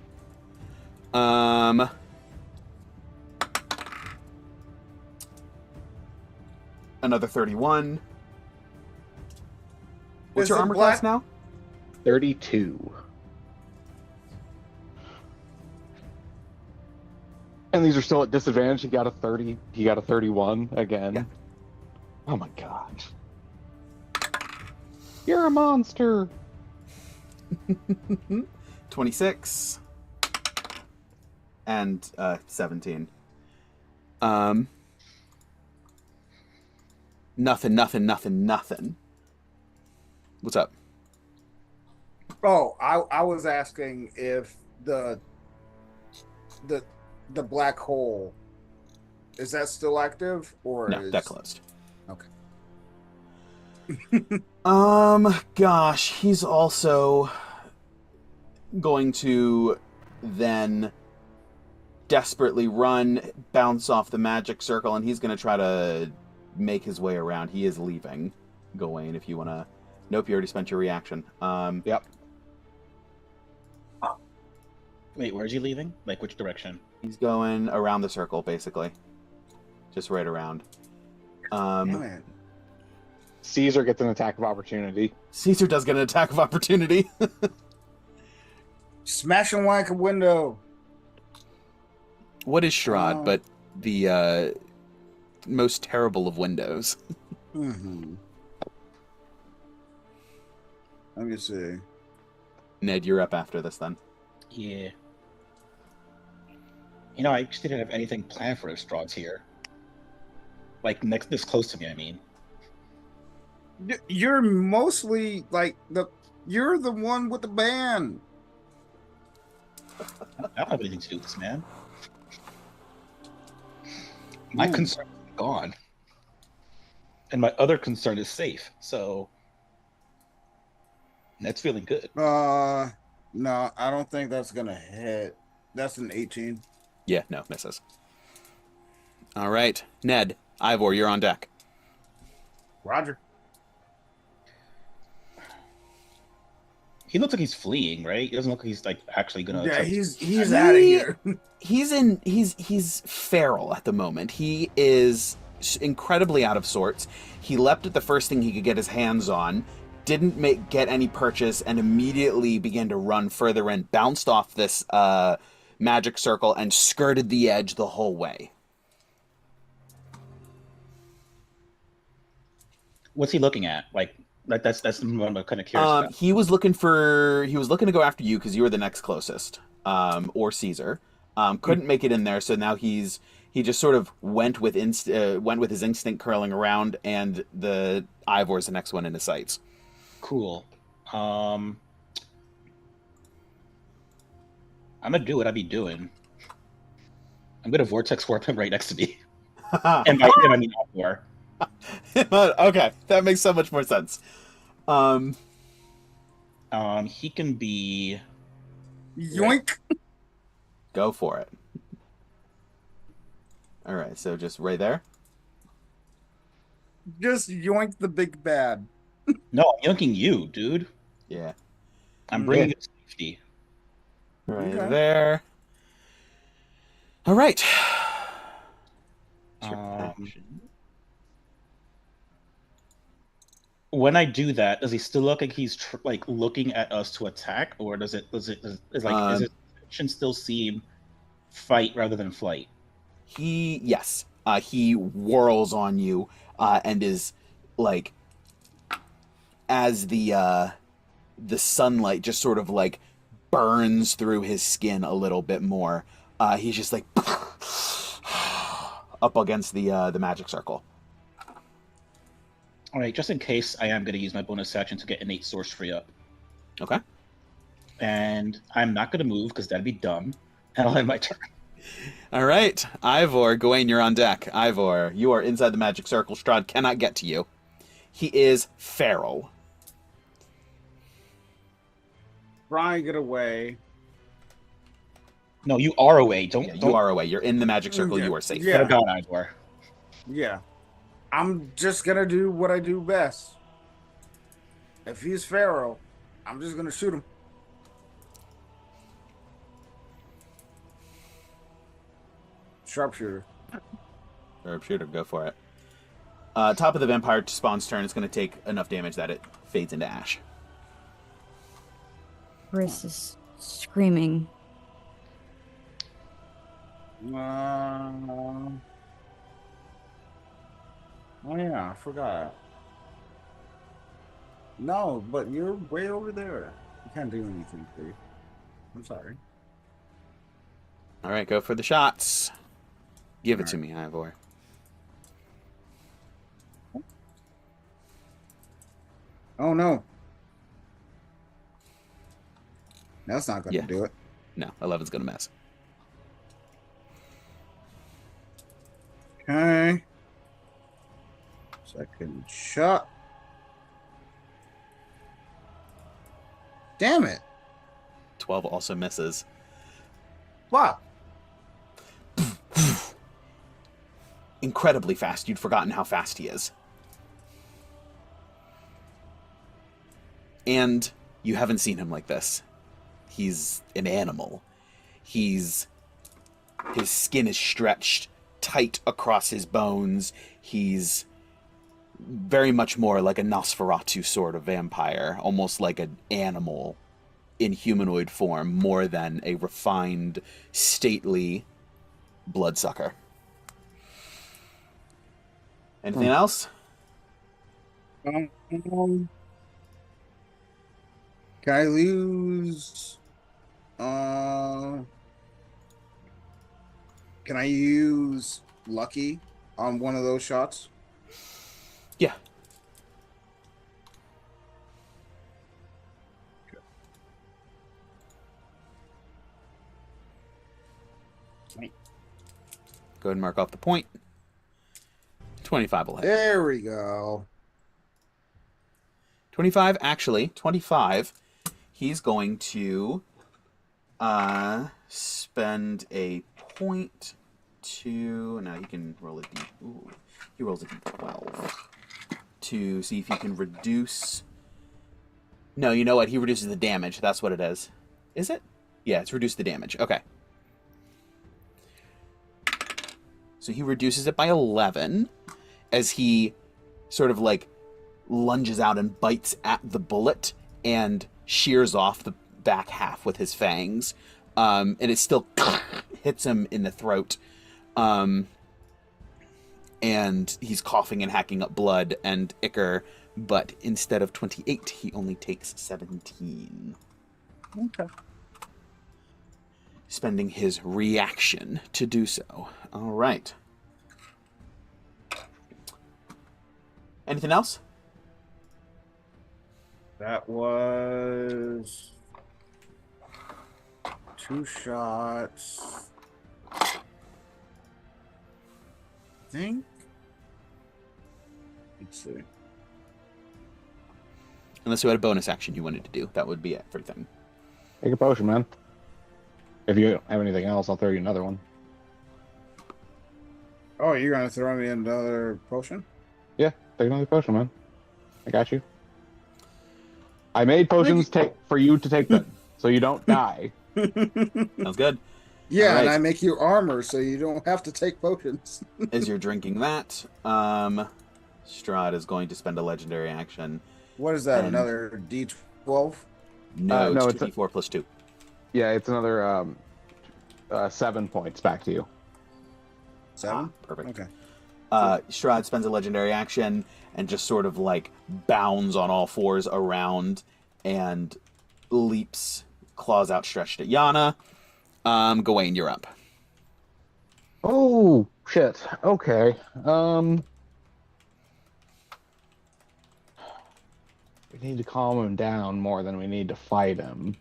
Another 31. What's Is your it armor black? class now? 32. And these are still at disadvantage. He got a 30. He got a 31 again. Yeah. Oh my god. You're a monster. 26. And 17. Nothing. What's up? Oh, I was asking if the black hole is that still active or No, is that closed. Okay. Gosh, he's also going to then desperately run, bounce off the magic circle, and he's going to try to make his way around. He is leaving. Gawain, if you want to... Nope, you already spent your reaction. Yep. Wait, where's he leaving? Like, which direction? He's going around the circle, basically. Just right around. Damn it. Caesar gets an attack of opportunity. Caesar does get an attack of opportunity. Smash him like a window. What is Strahd but the most terrible of windows? Mm-hmm. Let me see. Ned, you're up after this then. Yeah. You know, I actually didn't have anything planned for if Strahd's here. Like, this close to me, I mean. You're mostly like you're the one with the band. I don't have anything to do with this, man. My concern is gone. And my other concern is safe, so... That's feeling good. No, I don't think that's gonna hit. That's an 18. Yeah, no, misses. All right, Ned, Ivor, you're on deck. Roger. He looks like he's fleeing, right? He doesn't look like he's like actually gonna. Yeah, attempt- he's out of here. He's feral at the moment. He is incredibly out of sorts. He leapt at the first thing he could get his hands on, didn't get any purchase, and immediately began to run further in, bounced off this magic circle, and skirted the edge the whole way. What's he looking at? Like that's what I'm kind of curious about. He was looking to go after you because you were the next closest, or Cesar. Couldn't make it in there, so now he just sort of went with his instinct curling around, and the Ivor's the next one in his sights. Cool. I'm gonna do what I be doing. I'm gonna vortex warp him right next to me, and by him I mean Ivor. Okay, that makes so much more sense. He can be. Yoink. Go for it. All right, so just right there. Just yoink the big bad. No, I'm yoinking you, dude. Yeah, I'm bringing you to safety. right Okay. there. All right. It's your Um, action. When I do that, does he still look like he's like looking at us to attack, or does his action still seem fight rather than flight? He whirls on you, and is like, as the sunlight just sort of like burns through his skin a little bit more, he's just like up against the magic circle. All right, just in case, I am going to use my bonus action to get innate source free up, Okay. and I'm not going to move because that'd be dumb. And I'll end my turn. All right, Ivor, Gawain, you're on deck. Ivor, you are inside the magic circle. Strahd cannot get to you. He is feral. Try and get away. No, you are away. Don't. You are away. You're in the magic circle. Yeah. You are safe. Yeah. Oh God, Ivor. Yeah. I'm just gonna do what I do best. If he's feral, I'm just gonna shoot him. Sharpshooter. Sharpshooter, go for it. Top of the vampire spawn's turn is going to take enough damage that it fades into ash. Chris is screaming. Oh yeah, I forgot. No, but you're way over there. You can't do anything for you. I'm sorry. All right, go for the shots. Give it to me, Ivor. Oh no. That's not gonna do it. No, 11's going to miss. Okay. Second shot. Damn it. 12 also misses. Wow. Incredibly fast. You'd forgotten how fast he is. And you haven't seen him like this. He's an animal. His skin is stretched tight across his bones. He's very much more like a Nosferatu sort of vampire, almost like an animal in humanoid form, more than a refined, stately bloodsucker. Anything else? Can I lose? Can I use lucky on one of those shots? Yeah. Okay. Go ahead and mark off the point. 25 will hit. There we go. 25, actually, 25. He's going to spend a point to... Now he can roll a d... Ooh, he rolls a d12 to see if he can reduce... No, you know what? He reduces the damage. That's what it is. Is it? Yeah, it's reduced the damage. Okay. So he reduces it by 11 as he sort of like lunges out and bites at the bullet and shears off the back half with his fangs. And it still hits him in the throat. And he's coughing and hacking up blood and ichor, but instead of 28, he only takes 17. Okay. Spending his reaction to do so. All right. Anything else? That was 2 shots. I think. Let's see. Unless you had a bonus action you wanted to do. That would be everything. Take a potion, man. If you don't have anything else, I'll throw you another one. Oh, you're gonna throw me another potion? Yeah, take another potion, man. I got you. I made potions for you to take them, so you don't die. Sounds good. Yeah, All right. and I make you armor so you don't have to take potions. As you're drinking that, Strahd is going to spend a legendary action. What is that? And- Another D12? No, no, it's it's 2d4 plus 2. Yeah, it's another 7 points back to you. 7? Perfect. Okay. Strahd spends a legendary action and just sort of like bounds on all fours around and leaps, claws outstretched at Yana. Gawain, you're up. Oh shit. Okay. We need to calm him down more than we need to fight him.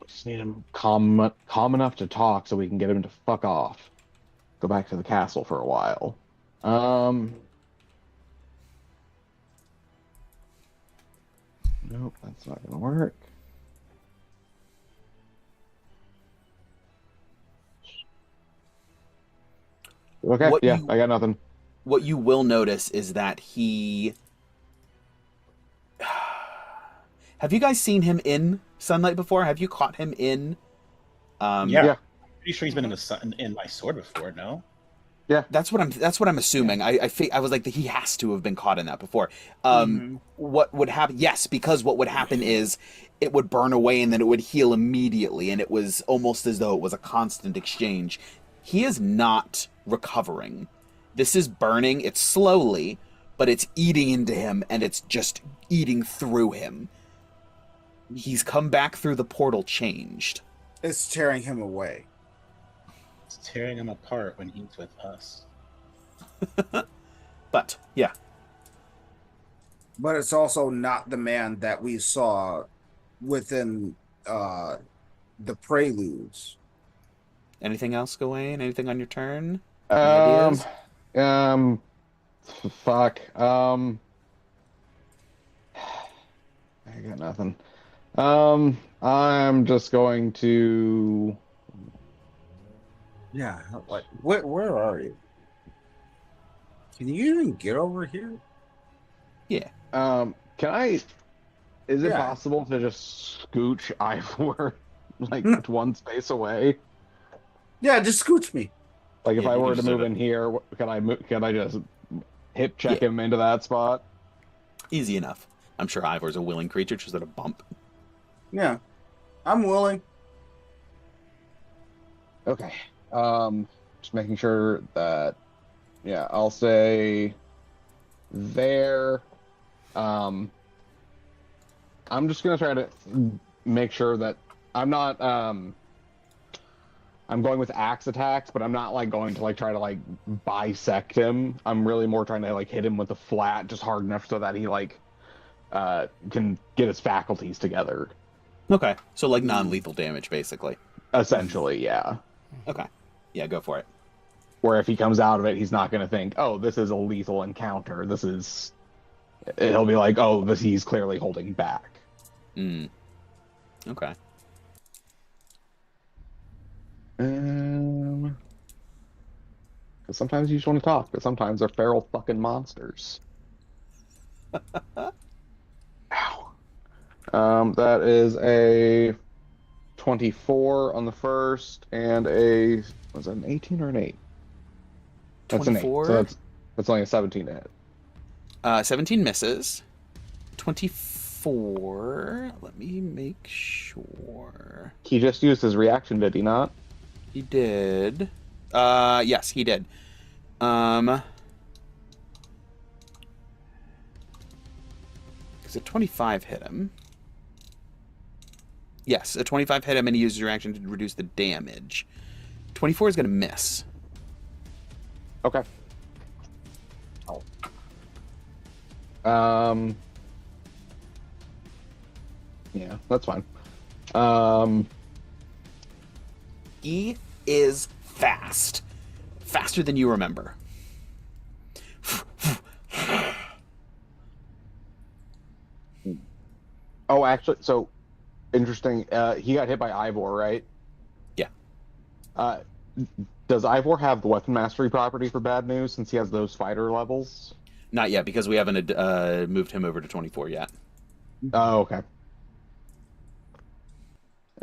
Just need him calm enough to talk so we can get him to fuck off. Go back to the castle for a while. Nope, that's not gonna work. Okay, What yeah, you- I got nothing. What you will notice is that he... Have you guys seen him in sunlight before? Have you caught him in... Yeah. Yeah. Pretty sure he's been in the sun in my sword before. No. That's what I'm assuming. I was like, he has to have been caught in that before. Mhm. What would happen? Yes, because what would happen is it would burn away and then it would heal immediately, and it was almost as though it was a constant exchange. He is not recovering. This is burning. It's slowly, but it's eating into him, and it's just eating through him. He's come back through the portal changed. It's tearing him away. It's tearing him apart when he's with us. But yeah, But it's also not the man that we saw within the preludes. anything else, Gawain? Anything on your turn? Um, ideas? Fuck. I got nothing. I'm just going to. Yeah, like where are you? Can you even get over here? Yeah. Can I? Is it Yeah. possible to just scooch Ivor like one space away? Yeah, just scooch me. Like if Yeah, I you were can to just do move that. in here, can I move? Can I just hip check Yeah. him into that spot? Easy enough. I'm sure Ivor's a willing creature, just at a bump. Yeah, I'm willing. Okay. Just making sure that, yeah, I'll say there. I'm just gonna try to make sure that I'm not. I'm going with axe attacks, but I'm not like going to like try to like bisect him. I'm really more trying to like hit him with the flat, just hard enough so that he like can get his faculties together. Okay. So like non-lethal damage, basically. Essentially, yeah. Okay. Yeah, go for it. Where if he comes out of it, he's not going to think, oh, this is a lethal encounter. He'll be like, oh, he's clearly holding back. Okay. 'Cause sometimes you just want to talk, but sometimes they're feral fucking monsters. Ow. That is a 24 on the first, and was that an 18 or an 8? That's 24. an 8. So that's only a 17 to hit. 17 misses. 24. Let me make sure. He just used his reaction, did he not? He did. Yes, he did. Because a 25 hit him. Yes, a 25 hit him, and he used his reaction to reduce the damage. 24 is going to miss. Okay. Yeah, that's fine. He is fast. Faster than you remember. Oh, actually, so interesting. He got hit by Ivor, right? Yeah. Does Ivor have the weapon mastery property for bad news since he has those fighter levels? Not yet, because we haven't moved him over to 24 yet. Oh, okay.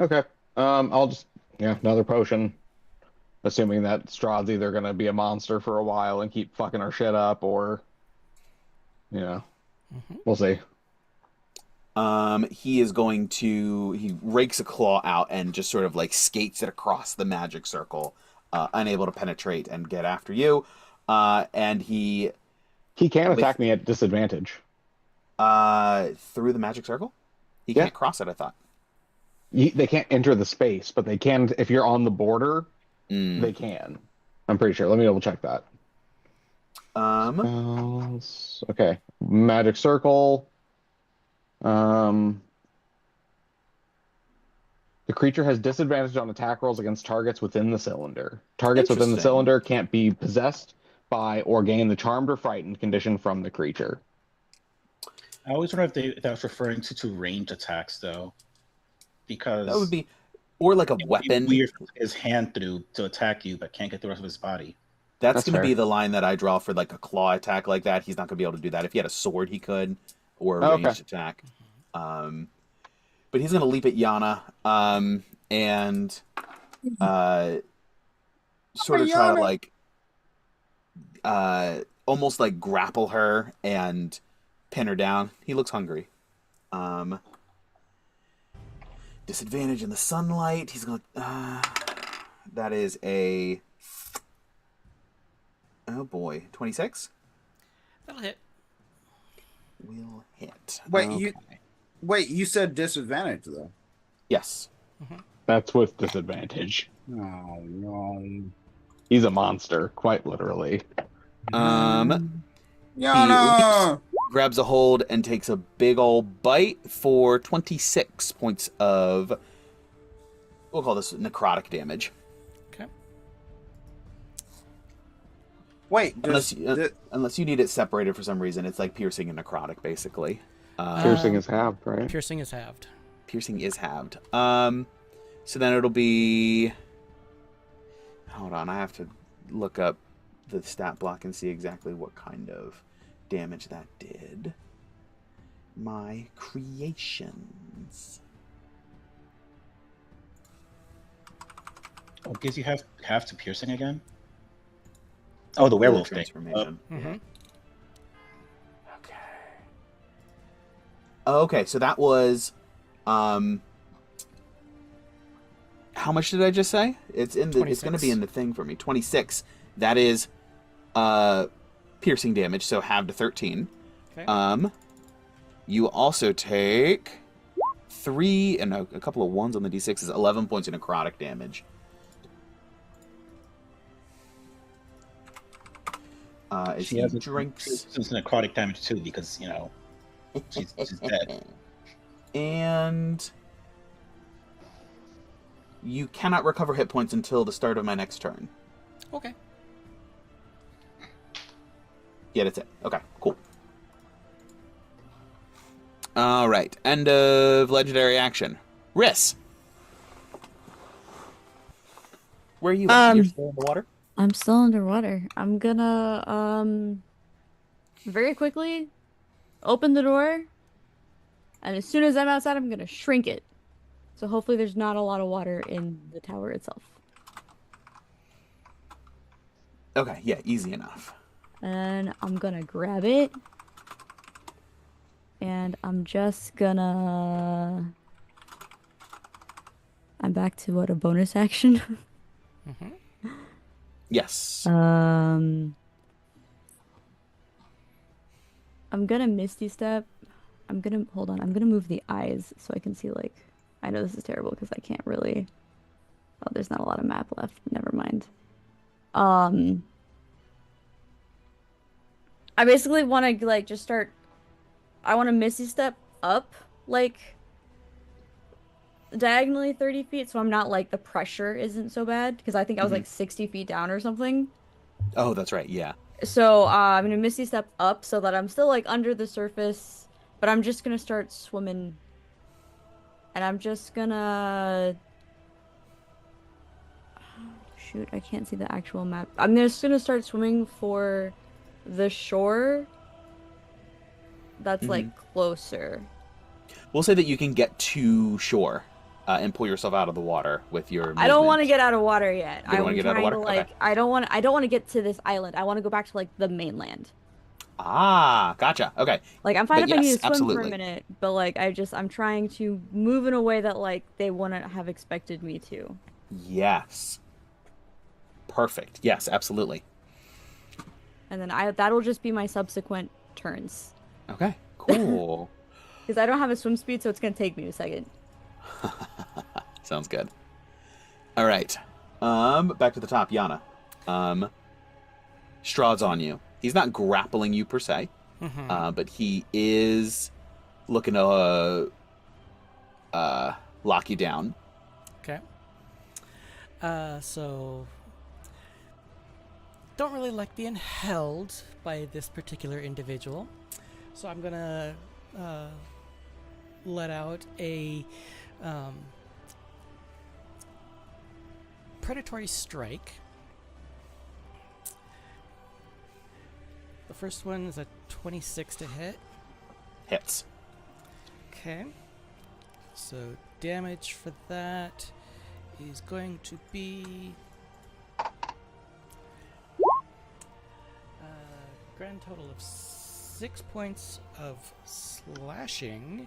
Okay. I'll just another potion. Assuming that Strahd's either gonna be a monster for a while and keep fucking our shit up, or we'll see. He rakes a claw out and just sort of like skates it across the magic circle, unable to penetrate and get after you. And he can attack me at disadvantage. Through the magic circle? He can't cross it, I thought. They can't enter the space, but they can if you're on the border. They can. I'm pretty sure. Let me double check that. Okay. Magic circle. The creature has disadvantage on attack rolls against targets within the cylinder. Targets within the cylinder can't be possessed by or gain the charmed or frightened condition from the creature. I always wonder if that was referring to ranged attacks, though, because that would be, or like a weapon. Weird his hand through to attack you, but can't get the rest of his body. That's going to be the line that I draw for like a claw attack like that. He's not going to be able to do that. If he had a sword, he could, or a ranged attack. But he's going to leap at Yana and sort of try to like almost like grapple her and pin her down. He looks hungry. Disadvantage in the sunlight. He's going to... that is a... Oh boy. 26? That'll hit. Will hit. Wait, okay. You said disadvantage, though. Yes. That's with disadvantage. Oh, no. He's a monster, quite literally. Yana! He grabs a hold and takes a big old bite for 26 points of... We'll call this necrotic damage. Okay. Wait, unless you need it separated for some reason. It's like piercing and necrotic, basically. Piercing is halved, right? Piercing is halved. Piercing is halved. So then it'll be... Hold on, I have to look up the stat block and see exactly what kind of damage that did. My creations. Oh, gives you half to piercing again? Oh, the werewolf thing. Transformation. Okay, so that was how much did I just say? It's in the 26. It's going to be in the thing for me. 26. That is piercing damage, so halved to 13. Okay. You also take 3 and a couple of 1s on the d6 is 11 points of necrotic damage. As She he has drinks some necrotic damage too, because she's dead. And you cannot recover hit points until the start of my next turn. Okay. Yeah, that's it. Okay, cool. All right, end of legendary action. Riss, where are you at? You're still in the water? I'm still underwater. I'm gonna very quickly open the door, and as soon as I'm outside, I'm gonna shrink it. So hopefully there's not a lot of water in the tower itself. Okay, yeah, easy enough. And I'm gonna grab it. And I'm just gonna... I'm back to what, a bonus action? Yes. I'm gonna Misty Step. Hold on, I'm gonna move the eyes so I can see, like, I know this is terrible because I can't really, oh, there's not a lot of map left. Never mind. I basically want to, like, just start, I want to Misty Step up, like, diagonally 30 feet so I'm not, like, the pressure isn't so bad because I think I was, like, 60 feet down or something. Oh, that's right, yeah. So, I'm gonna Misty Step up so that I'm still, like, under the surface, but I'm just gonna start swimming. And I'm just gonna... Shoot, I can't see the actual map. I'm just gonna start swimming for the shore that's, like, closer. We'll say that you can get to shore and pull yourself out of the water with your movement. I don't want to get out of water yet. You don't want to get out of water? Like, Okay. I don't want to get to this island. I want to go back to, like, the mainland. Ah, gotcha. Okay. Like, I'm fine But if I need yes, to swim for absolutely. a minute, but, like, I'm trying to move in a way that, like, they wouldn't have expected me to. Yes. Perfect. Yes, absolutely. And then that'll just be my subsequent turns. Okay, cool. Because I don't have a swim speed, so it's gonna take me a second. Sounds good. All right. Back to the top, Yana. Strahd's on you. He's not grappling you per se, but he is looking to lock you down. Okay. So don't really like being held by this particular individual, so I'm gonna let out a predatory strike. The first one is a 26 to hit. Hits. Okay. So damage for that is going to be grand total of 6 points of slashing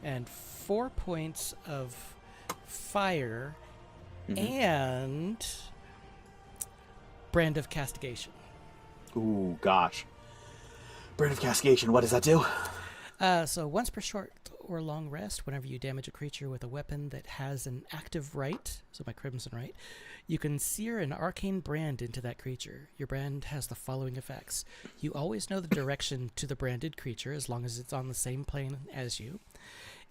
and 4 points of fire and brand of castigation. Ooh, gosh. Brand of Castigation, what does that do? So once per short or long rest, whenever you damage a creature with a weapon that has an active right, so my Crimson Right, you can sear an arcane brand into that creature. Your brand has the following effects. You always know the direction to the branded creature as long as it's on the same plane as you.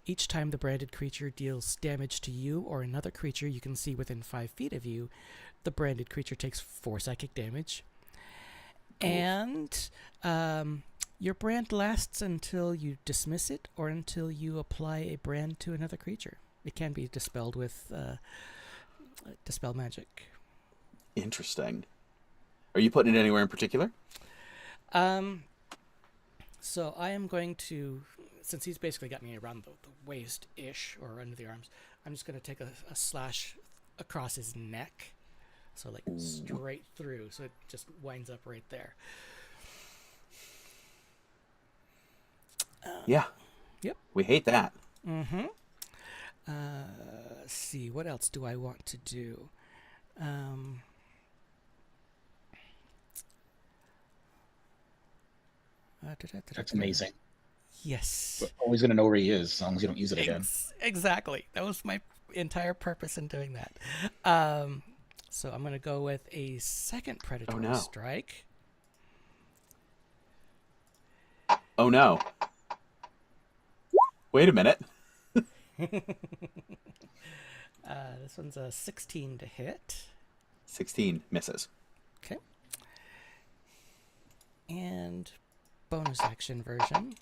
Each time the branded creature deals damage to you or another creature you can see within 5 feet of you, the branded creature takes 4 psychic damage. And your brand lasts until you dismiss it or until you apply a brand to another creature. It can be dispelled with dispel magic. Interesting. Are you putting it anywhere in particular? So I am going to, since he's basically got me around the waist-ish or under the arms, I'm just going to take a slash across his neck. So, like, straight through. So it just winds up right there. Yeah. Yep. We hate that. Let's see. What else do I want to do? That's amazing. Yes. We're always going to know where he is as long as you don't use it again. Exactly. That was my entire purpose in doing that. So I'm going to go with a second predatory strike. Oh no. Wait a minute. This one's a 16 to hit. 16 misses. Okay. And bonus action version.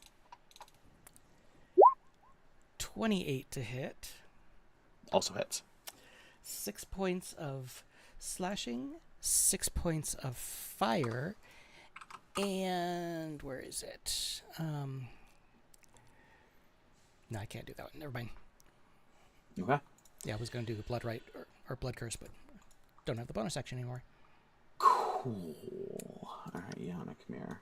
28 to hit. Also hits. 6 points of slashing, 6 points of fire, and where is it? No, I can't do that one. Never mind. Okay. Yeah, I was going to do the blood right or blood curse, but don't have the bonus action anymore. Cool. All right, Yana, come here.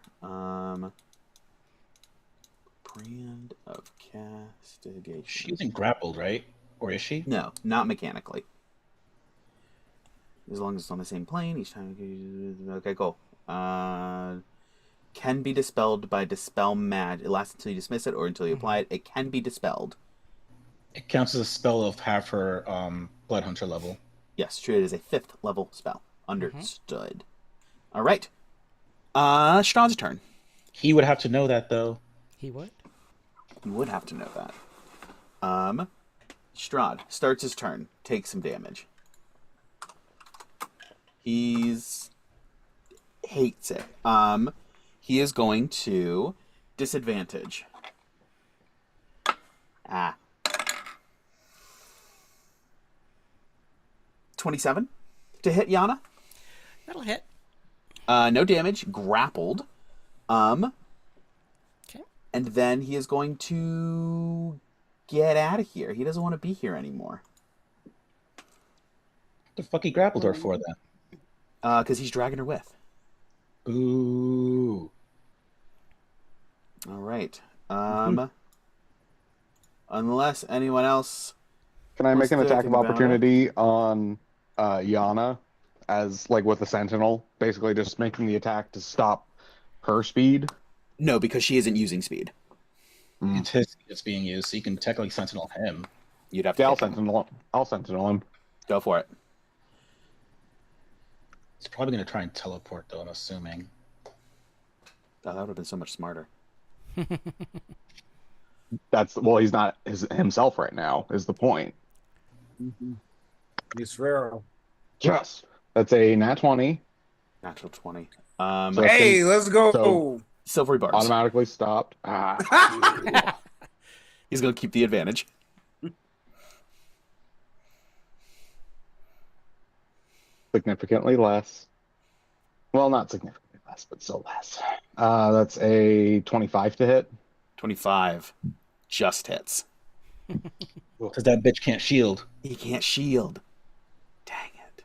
Brand of castigation. She isn't grappled, right? Or is she? No, not mechanically. As long as it's on the same plane each time. Okay, cool. Can be dispelled by dispel magic. It lasts until you dismiss it or until you apply it. It can be dispelled. It counts as a spell of half her Blood Hunter level. Yes, treated as a 5th level spell. Understood. All right. Strahd's turn. He would have to know that, though. He would? You would have to know that. Strahd starts his turn. Takes some damage. He's hates it. He is going to disadvantage. 27 to hit Yana. That'll hit. No damage. Grappled. Okay. And then he is going to get out of here. He doesn't want to be here anymore. What the fuck he grappled her for, then? Because he's dragging her with. Ooh. All right. Unless anyone else... Can I make an What's attack the of thing about opportunity on Yana as like with a sentinel? Basically just making the attack to stop her speed. No, because she isn't using speed. It's his speed that's being used, so you can technically sentinel him. You'd have to Yeah, hit him. I'll sentinel him. Go for it. He's probably going to try and teleport, though, I'm assuming. Oh, that would have been so much smarter. He's not himself right now, is the point. He's feral. Yes. That's a nat 20. Natural 20. So- Hey, let's go. So- Silvery bars. Automatically stopped. He's going to keep the advantage. Significantly less. Well, not significantly less, but still less. That's a 25 to hit. 25. Just hits. Because that bitch can't shield. He can't shield. Dang it.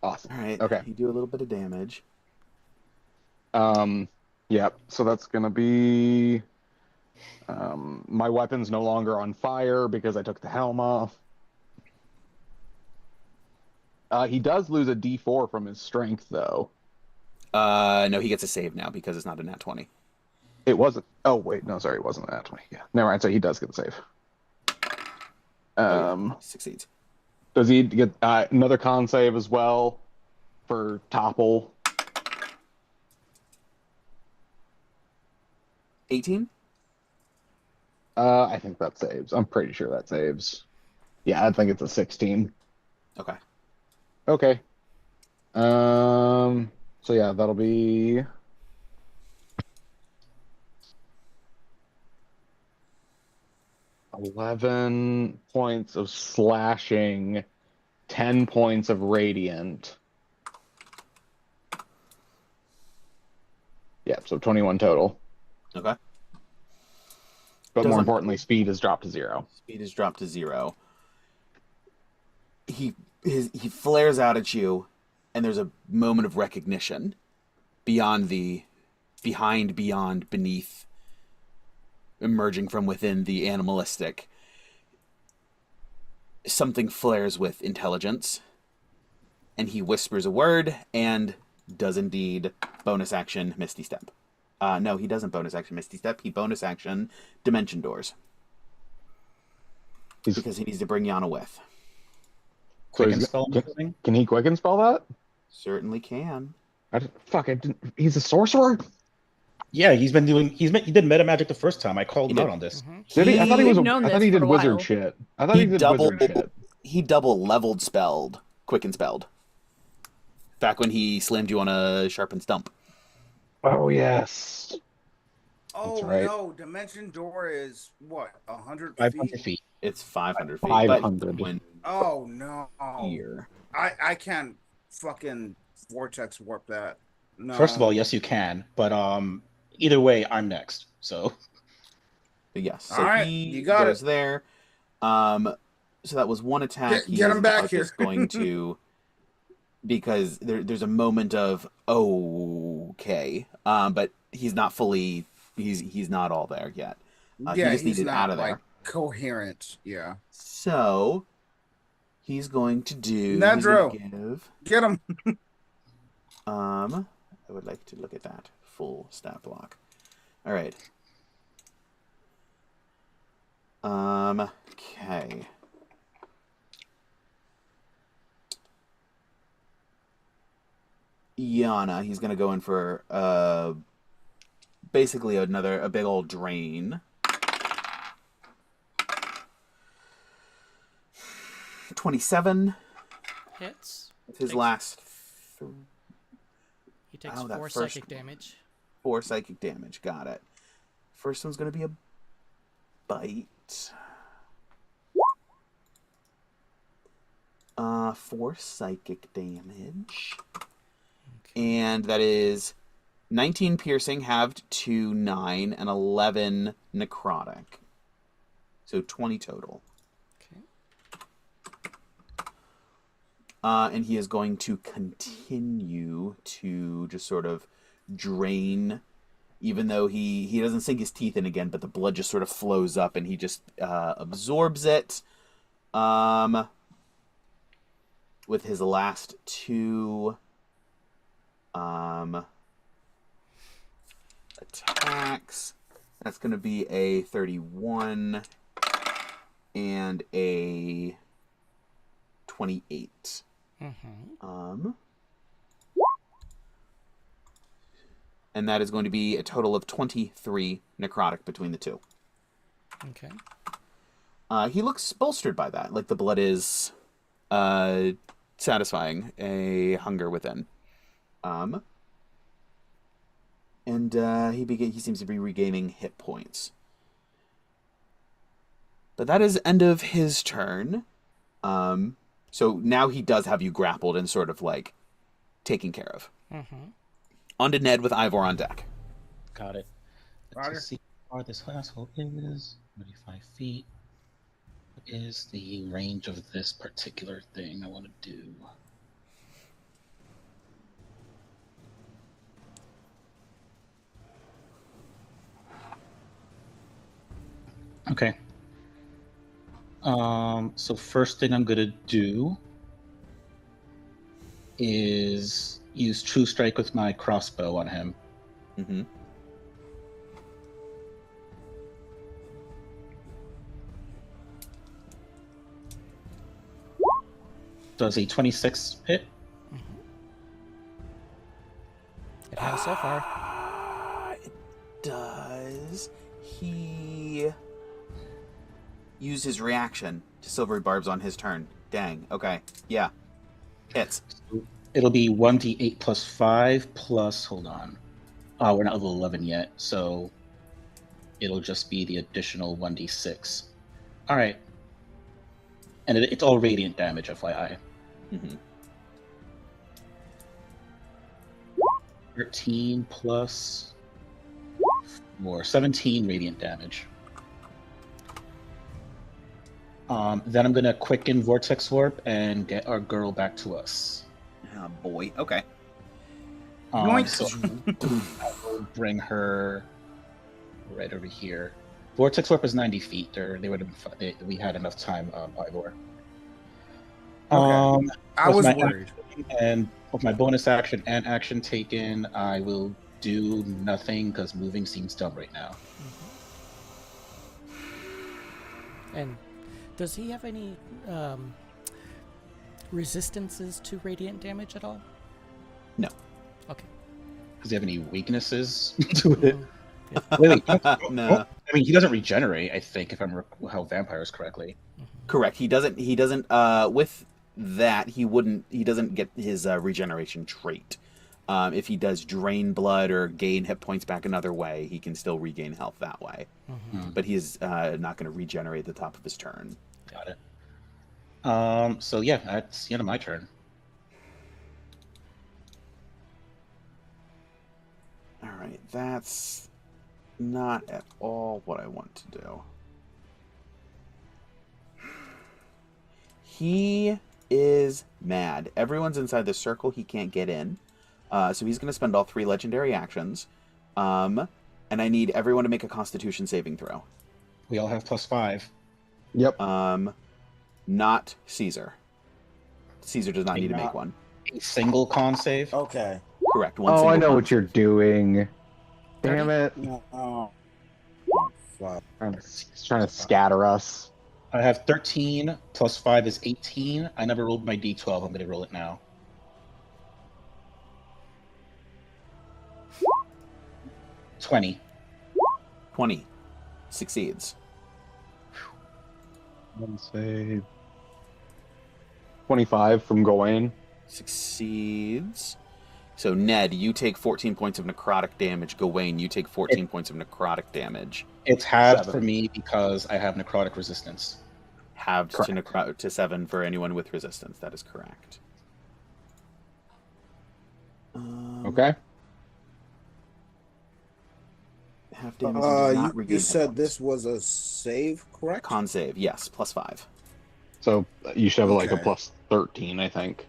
Awesome. All right. Okay. You do a little bit of damage. Yep. So that's gonna be. My weapon's no longer on fire because I took the helm off. He does lose a D4 from his strength, though. No, he gets a save now because it's not a nat 20. It wasn't. Oh wait, no, sorry, it wasn't a nat 20. Yeah, never mind. So he does get the save. Succeeds. Does he get another con save as well for topple? 18? I think that saves. I'm pretty sure that saves. Yeah, I think it's a 16. Okay. Okay. So yeah, that'll be 11 points of slashing, 10 points of radiant. Yeah, so 21 total. Okay. But more Doesn't- importantly, speed has dropped to 0. Speed is dropped to 0. He flares out at you, and there's a moment of recognition behind, beneath, emerging from within the animalistic. Something flares with intelligence, and he whispers a word and does indeed bonus action Misty Step. No, he doesn't bonus action Misty Step. He bonus action Dimension Doors. Because he needs to bring Yana with. Quicken spell, I'm assuming? Can he quicken spell that? Certainly can. He's a sorcerer? Yeah, he did meta magic the first time. I called him out on this. Did he? I thought he was. We've known I thought this he did for a wizard while. shit. I thought he did wizard shit. He double leveled spelled, quicken spelled. Back when he slammed you on a sharpened stump. Oh yes. Oh right. no, Dimension Door is what, 100 500 feet? feet. It's 500 feet, but 500. when Oh no. here. I can't fucking vortex warp that. First of all, No. yes, you can, but either way, I'm next. So But yes, so Alright, he you got goes it. there. So that was one attack. He Get is him now back here. just going to, because there's a moment of okay, but he's not fully. He's not all there yet. He Yeah, just he's needed out not of like there. coherent. Yeah. So he's going to do. He's going to Nedro, give. get him. I would like to look at that full stat block. All right. Okay. Yana, he's gonna go in for basically a big old drain. 27. Hits. It's his Takes- last He takes Oh, that 4 first psychic one. damage. 4 psychic damage. Got it. First one's gonna be a bite. 4 psychic damage. And that is 19 piercing, halved to 9, and 11 necrotic. So 20 total. Okay. And he is going to continue to just sort of drain, even though he doesn't sink his teeth in again, but the blood just sort of flows up and he just absorbs it. With his last 2 attacks. That's going to be a 31 and a 28. And that is going to be a total of 23 necrotic between the two. Okay. He looks bolstered by that. Like the blood is satisfying a hunger within. And he seems to be regaining hit points. But that is end of his turn. So now he does have you grappled and sort of like taken care of. On to Ned with Ivor on deck. got it. Roger. Let's see how far this asshole is. 25 feet. What is the range of this particular thing I want to do? Okay. So first thing I'm gonna do is use True Strike with my crossbow on him. Mm-hmm. Does a 26 hit? It has so far. It does. He used his reaction to silvery barbs on his turn. Dang. Okay. Yeah. Hits. It'll be 1d8 plus 5 plus, hold on. We're not level 11 yet, so it'll just be the additional 1d6. All right. And it's all radiant damage, FYI. Mm-hmm. 13 plus more, 17 radiant damage. Then I'm gonna quicken Vortex Warp and get our girl back to us. Oh, boy. Okay. Yoink. So I will bring her right over here. Vortex Warp is 90 feet. They would have. We had enough time, Ivor. Okay. I with was my worried. action and with my bonus action and action taken, I will do nothing because moving seems dumb right now. And does he have any resistances to radiant damage at all? No. Okay. Does he have any weaknesses to it? Yeah. Wait, No. I mean, he doesn't regenerate. I think, if I'm how vampires correctly. Correct. He doesn't. With that, he doesn't get his regeneration trait. If he does drain blood or gain hit points back another way, he can still regain health that way. But he is not going to regenerate at the top of his turn. Got it. So yeah, that's the end of my turn. All right, that's not at all what I want to do. He is mad. Everyone's inside the circle. He can't get in. So he's going to spend all 3 legendary actions. And I need everyone to make a Constitution saving throw. We all have +5. Yep. Not Cesar. Cesar does not need to make Not- one. A single con save. Okay. Correct. One Oh, single I know con what you're save. doing. Damn it. Oh, fuck. He's trying to scatter us. I have 13 +5 is 18. I never rolled my d12. I'm going to roll it now. 20. 20. Succeeds. One save. 25 from Gawain. Succeeds. So, Ned, you take 14 points of necrotic damage. Gawain, you take 14 points of necrotic damage. It's halved 7. for me because I have necrotic resistance. Halved to 7 for anyone with resistance. That is correct. Okay. Half damage does not You regain hit said points. this was a save, correct? Con save, yes, +5. So you should have like a Okay. plus 13, I think.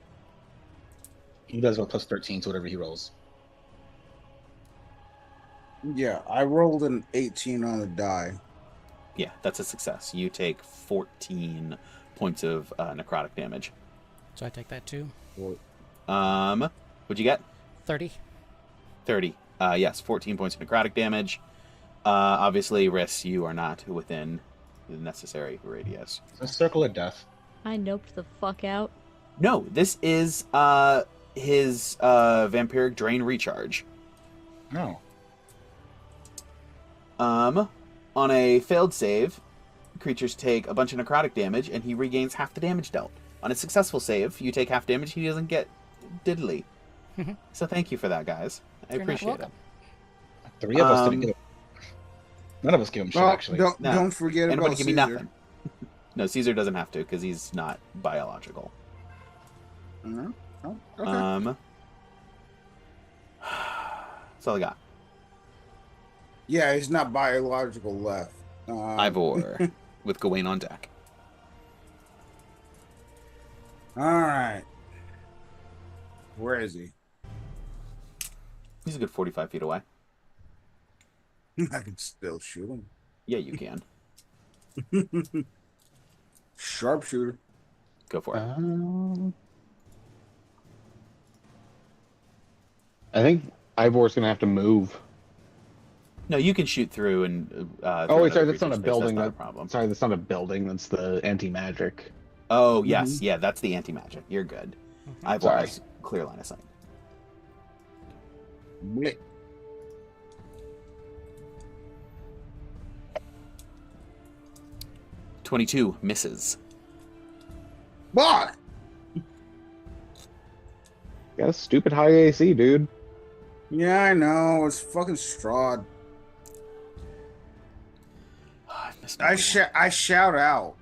He does go +13 to whatever he rolls. Yeah, I rolled an 18 on the die. Yeah, that's a success. You take 14 points of necrotic damage. So I take that too. What'd you get? 30. 30. Yes, 14 points of necrotic damage. Obviously, Riss, you are not within the necessary radius. It's a circle of death. I noped the fuck out. No, this is his vampiric drain recharge. No. On a failed save, creatures take a bunch of necrotic damage, and he regains half the damage dealt. On a successful save, you take half damage, he doesn't get diddly. So thank you for that, guys. I You're not appreciate it. welcome. 3 of us didn't get it. None of us gave him shit, Well, actually. don't No. don't forget Anybody about give me Caesar. nothing. No, Caesar doesn't have to, because he's not biological. Mhm. Oh, okay. That's all I got. Yeah, he's not biological left. Ivor, with Gawain on deck. All right. Where is he? He's a good 45 feet away. I can still shoot him. Yeah, you can. Sharpshooter. Go for it. I think Ivor's gonna have to move. No, you can shoot through and. Oh, wait, sorry, that's not a space. building. That's not a That, problem. sorry, that's not a building. That's the anti-magic. Oh, yes. Yeah, that's the anti-magic. You're good. Ivor Sorry. has clear line of sight. Blip. .22 misses. Fuck! Got a stupid high AC, dude. Yeah, I know. It's fucking Strahd. I missed my one. I shout out.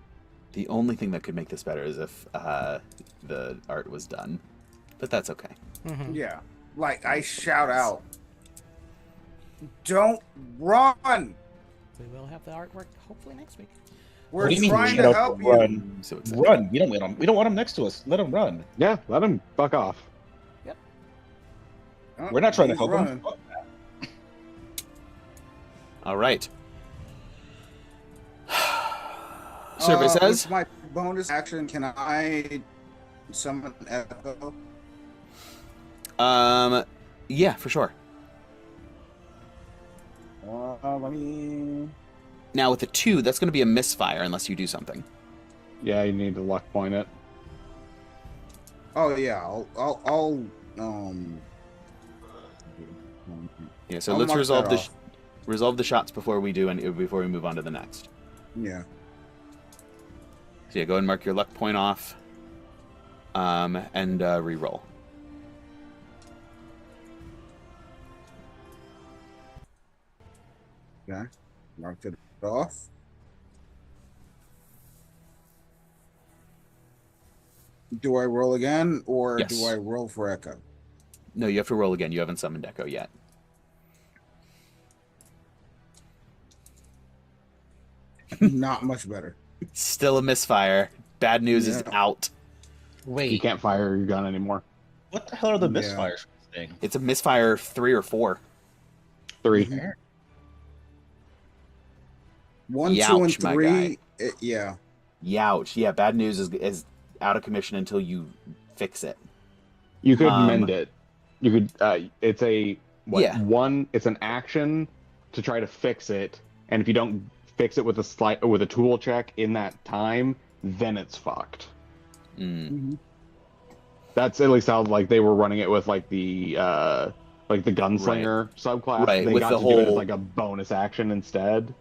The only thing that could make this better is if the art was done. But that's okay. Yeah. Like, I shout out. Don't run! We will have the artwork hopefully next week. We're What do you mean trying we to don't help you. run? I'm so excited. Run. We don't want him next to us. Let him run. Yeah, let him fuck off. Oh, We're not trying to he's help running. him. Fuck that. All right. Survey says. With my bonus action, can I summon Echo? Yeah, for sure. Let me. Now with a 2, that's going to be a misfire unless you do something. Yeah, you need to luck point it. Oh yeah, I'll Yeah, so I'll let's mark resolve that the resolve the shots before we do and before we move on to the next. yeah. So yeah, go ahead and mark your luck point off. And re-roll. Okay. Marked it off. Do I roll again, or do Yes. I roll for Echo? No, you have to roll again. You haven't summoned Echo yet. Not much better. Still a misfire. Bad news is out. You Wait, can't fire your gun anymore. what the hell are the Yeah. misfires for this thing? It's a misfire 3 or 4. 3. Mhm. 1, 2, and Youch, my 3. guy. Yeah. Youch. Yeah, bad news is out of commission until you fix it. You could mend it. You could. It's a what? Yeah. One. It's an action to try to fix it, and if you don't fix it with a tool check in that time, then it's fucked. Mm. That's at least how like they were running it with like the gunslinger subclass. Right, They with got the to do it as whole- like a bonus action instead.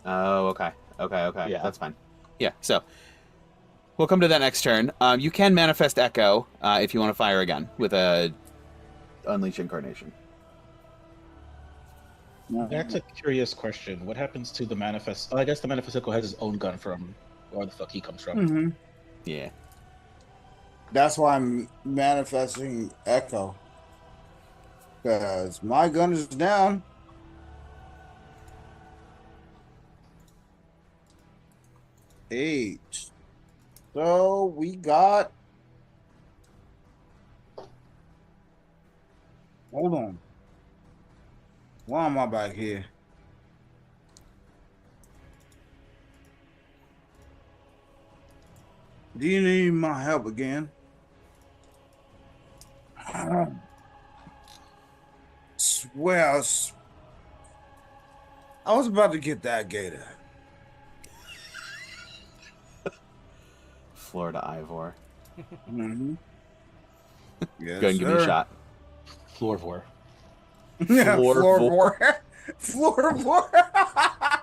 Oh, okay. Yeah. That's fine. Yeah, so we'll come to that next turn. You can manifest Echo if you want to fire again with a Unleash Incarnation. That's a curious question. What happens to the manifest? Oh, I guess the manifest echo has his own gun from where the fuck he comes from. Mm-hmm. Yeah. That's why I'm manifesting Echo. Because my gun is down. Eight. So we got. Hold on. Why am I back here? Do you need my help again? Well, I was about to get that gator. Florida Ivor. Mm-hmm. Yes, Go and give me a shot. Floorvor. Yeah, Floor floorboard.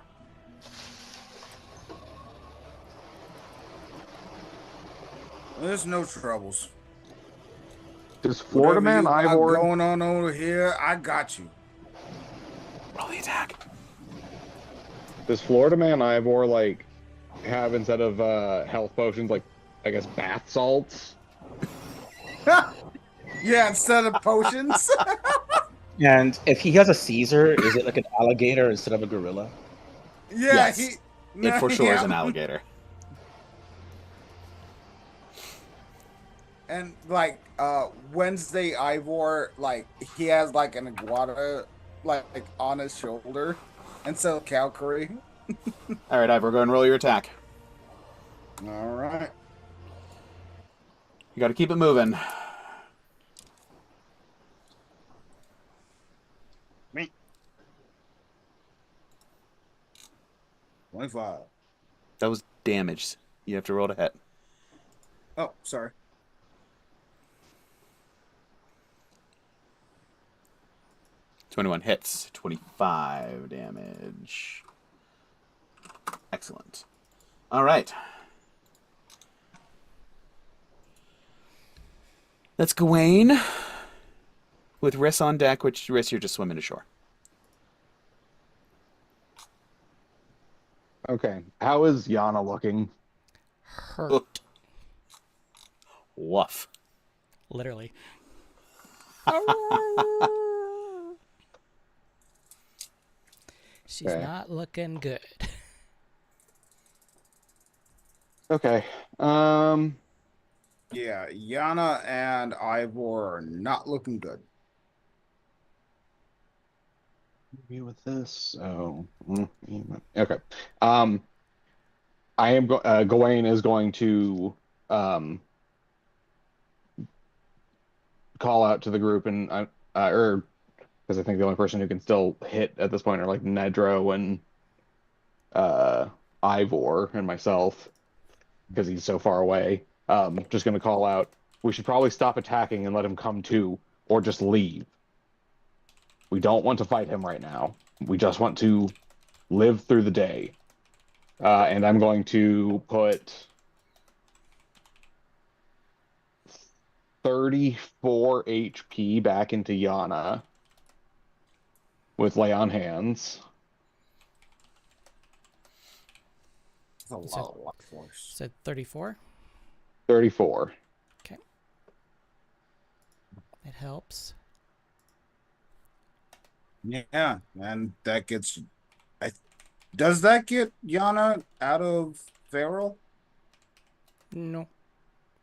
There's no troubles. Does Florida Whatever Man you got Ivor going on over here, I got you. Roll the attack. Does Florida Man Ivor like have instead of health potions like I guess bath salts? Yeah, instead of potions. And if he has a Caesar, is it like an alligator instead of a gorilla? Yeah, Yes. It for sure is an alligator. And like Wednesday Ivor, like he has like an iguana like on his shoulder instead of cow curry. All right, Ivor, go and roll your attack. All right. You got to keep it moving. Me. 25. That was damage. You have to roll to hit. Oh, sorry. 21 hits. 25 damage. Excellent. All right. That's Gawain with Riss on deck, which Riss, you're just swimming ashore. Okay. How is Yana looking? Hurt. Woof. Literally. She's Okay. not looking good. Okay. Yeah, Yana and Ivor are not looking good. Maybe with this. Oh. Okay. I am Gawain is going to call out to the group and or because I think the only person who can still hit at this point are like Nedro and Ivor and myself because he's so far away. Just going to call out. We should probably stop attacking and let him come to, or just leave. We don't want to fight him right now. We just want to live through the day. And I'm going to put 34 HP back into Yana with Lay on Hands. That's a Is it- lot of life force. Said 34. 34. It helps. Yeah, and that gets. Does that get Yana out of feral? No.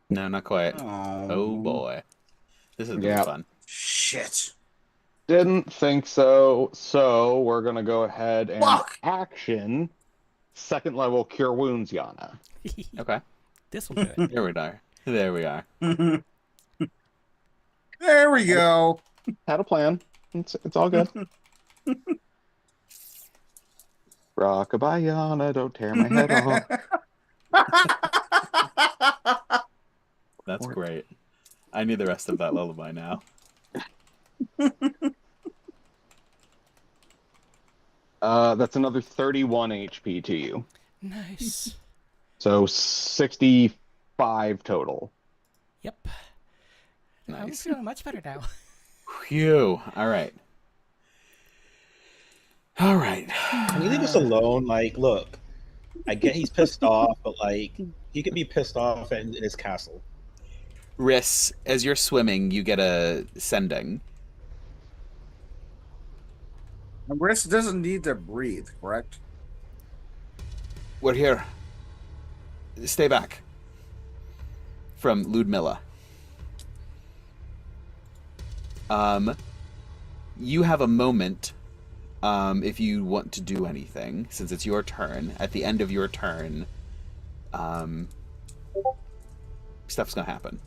No, not quite. Oh, Oh boy. This is gonna Yeah. be fun. shit. Didn't think so. So we're gonna go ahead and Fuck! action second level cure wounds, Yana. Okay. This will do it. There we are. There we are. There we go. Had a plan. It's all good. Rockabye, Yana, don't tear my head off. That's great. I need the rest of that lullaby now. That's another 31 HP to you. Nice. So 65 total. Yep. I'm Nice. feeling much better now. Phew. All right. All right. Can you leave us alone? Like, look, I get he's pissed off, but like, he could be pissed off in his castle. Riss, as you're swimming, you get a sending. And Riss doesn't need to breathe, correct? We're here. Stay back. From Ludmilla. You have a moment, if you want to do anything, since it's your turn. At the end of your turn, stuff's gonna happen.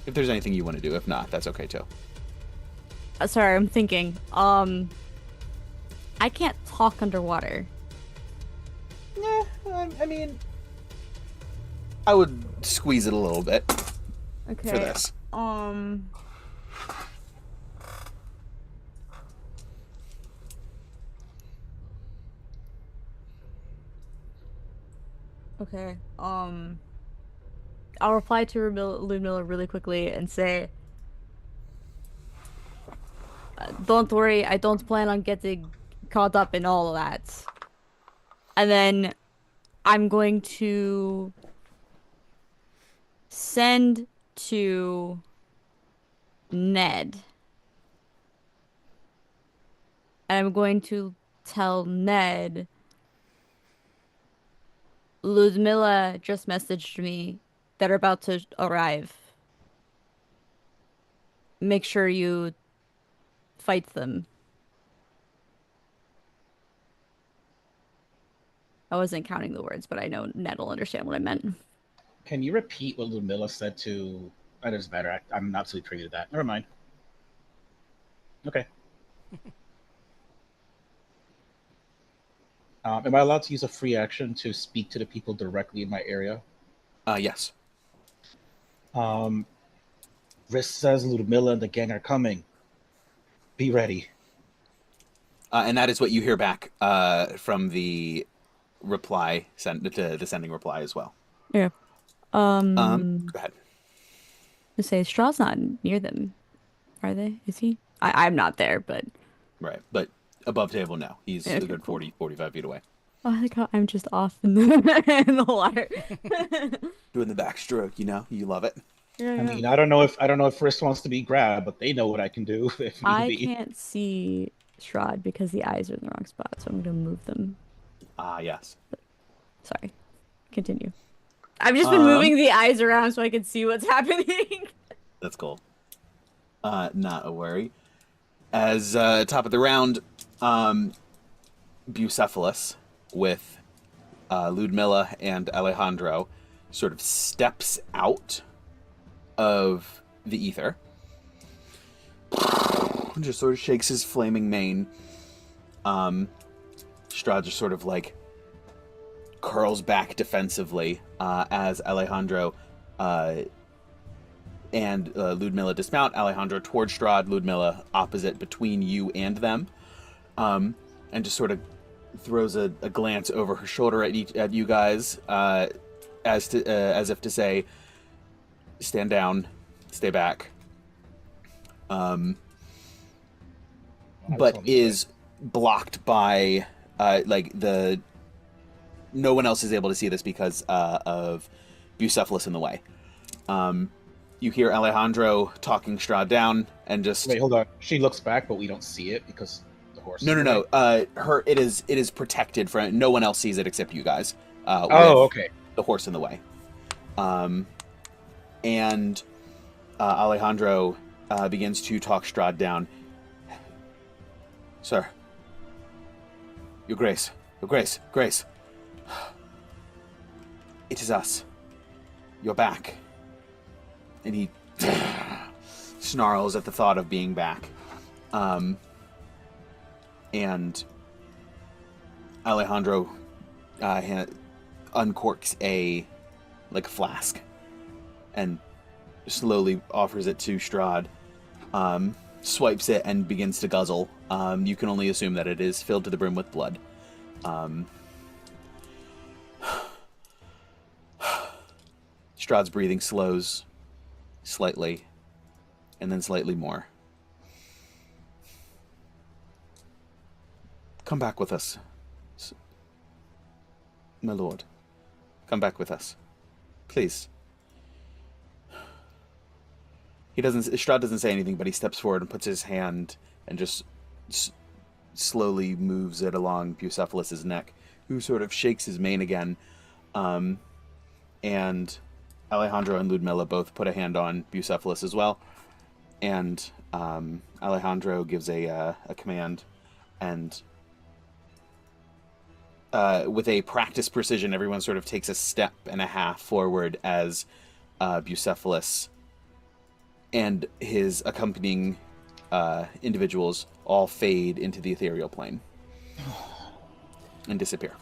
If there's anything you want to do, if not, that's okay too. Sorry, I'm thinking. I can't talk underwater. Yeah, I mean, I would squeeze it a little bit Okay. for this. Okay. I'll reply to Ludmilla really quickly and say, don't worry, I don't plan on getting caught up in all of that. And then I'm going to send to Ned. And I'm going to tell Ned, Ludmilla just messaged me. They're about to arrive. Make sure you fight them. I wasn't counting the words, but I know Ned will understand what I meant. Can you repeat what Ludmilla said to? That doesn't matter. I'm absolutely privy to that. Never mind. Okay. Am I allowed to use a free action to speak to the people directly in my area? Yes. Riss says Ludmilla and the gang are coming. Be ready. And that is what you hear back from the reply, the sending reply as well. Yeah. Go ahead. To say Strahd's not near them, are they? Is he? I'm not there, but Right, but above table, no. He's Yeah, a okay, good 40, 45 feet away. oh, I like how I'm just off in the in the water. Doing the backstroke, you know, you love it. Yeah, I mean, I don't know if Riss wants to be grabbed, but they know what I can do if need I be. can't see Strahd because the eyes are in the wrong spot, so I'm gonna move them. Ah, yes. Sorry. Continue. I've just been moving the eyes around so I can see what's happening. That's cool. Not a worry. As top of the round, Bucephalus with Ludmilla and Alejandro sort of steps out of the ether and just sort of shakes his flaming mane. Strahd just sort of like curls back defensively as Alejandro and Ludmilla dismount. Alejandro towards Strahd, Ludmilla opposite between you and them, and just sort of throws a glance over her shoulder at you guys as if to say, stand down, stay back. But is blocked by no one else is able to see this because of Bucephalus in the way. You hear Alejandro talking Strahd down and just Wait, hold on. She looks back, but we don't see it because the horse. No. It is protected from no one else sees it except you guys. Okay. The horse in the way. And Alejandro begins to talk Strahd down. Sir, Your Grace. It is us. You're back. And he snarls at the thought of being back. And Alejandro uncorks a flask and slowly offers it to Strahd. Swipes it and begins to guzzle. You can only assume that it is filled to the brim with blood. Strahd's breathing slows slightly, and then slightly more. Come back with us, my lord. Come back with us, please. Strahd doesn't say anything, but he steps forward and puts his hand and just slowly moves it along Bucephalus' neck, who sort of shakes his mane again. And Alejandro and Ludmilla both put a hand on Bucephalus as well. And Alejandro gives a command, and with a practiced precision, everyone sort of takes a step and a half forward as Bucephalus and his accompanying individuals all fade into the ethereal plane and disappear.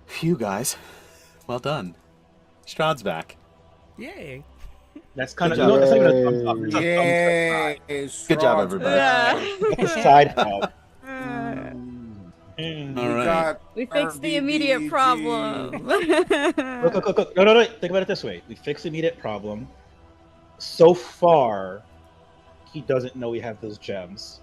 Phew, guys. Well done. Strahd's back. Yay! That's kind of Good that's not even a thumbs up. It's a Yay! Good job, everybody. thumbs up. Side help. All right. We fixed the immediate problem. Look. No. Think about it this way. We fixed the immediate problem. So far, he doesn't know we have those gems.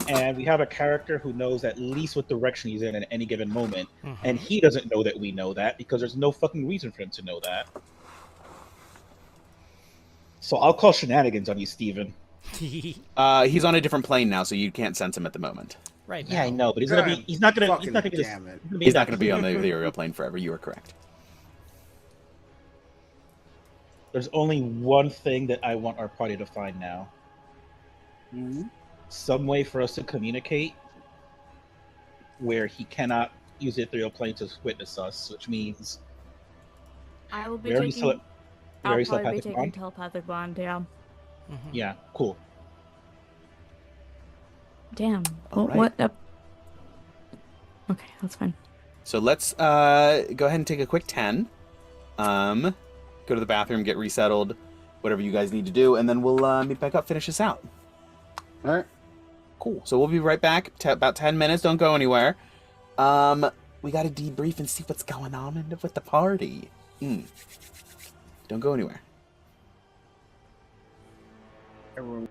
And we have a character who knows at least what direction he's in at any given moment. Mm-hmm. And he doesn't know that we know that because there's no fucking reason for him to know that. So I'll call shenanigans on you, Steven. He's on a different plane now, so you can't sense him at the moment. Right now. Yeah, I know, but he's not gonna be Damn it. He's not going to be on the ethereal plane forever. You are correct. There's only one thing that I want our party to find now. Mm-hmm. Some way for us to communicate where he cannot use the ethereal plane to witness us, which means I will be where taking. he's I'll he's probably be telepathic taking bond? telepathic bond. Yeah. Mhm. Yeah, cool. Damn. All What? right. What? Okay, that's fine. So let's go ahead and take a quick 10. Go to the bathroom, get resettled, whatever you guys need to do, and then we'll meet back up, finish this out. All right. Cool. So we'll be right back. About 10 minutes. Don't go anywhere. We got to debrief and see what's going on with the party. Don't go anywhere. Everyone.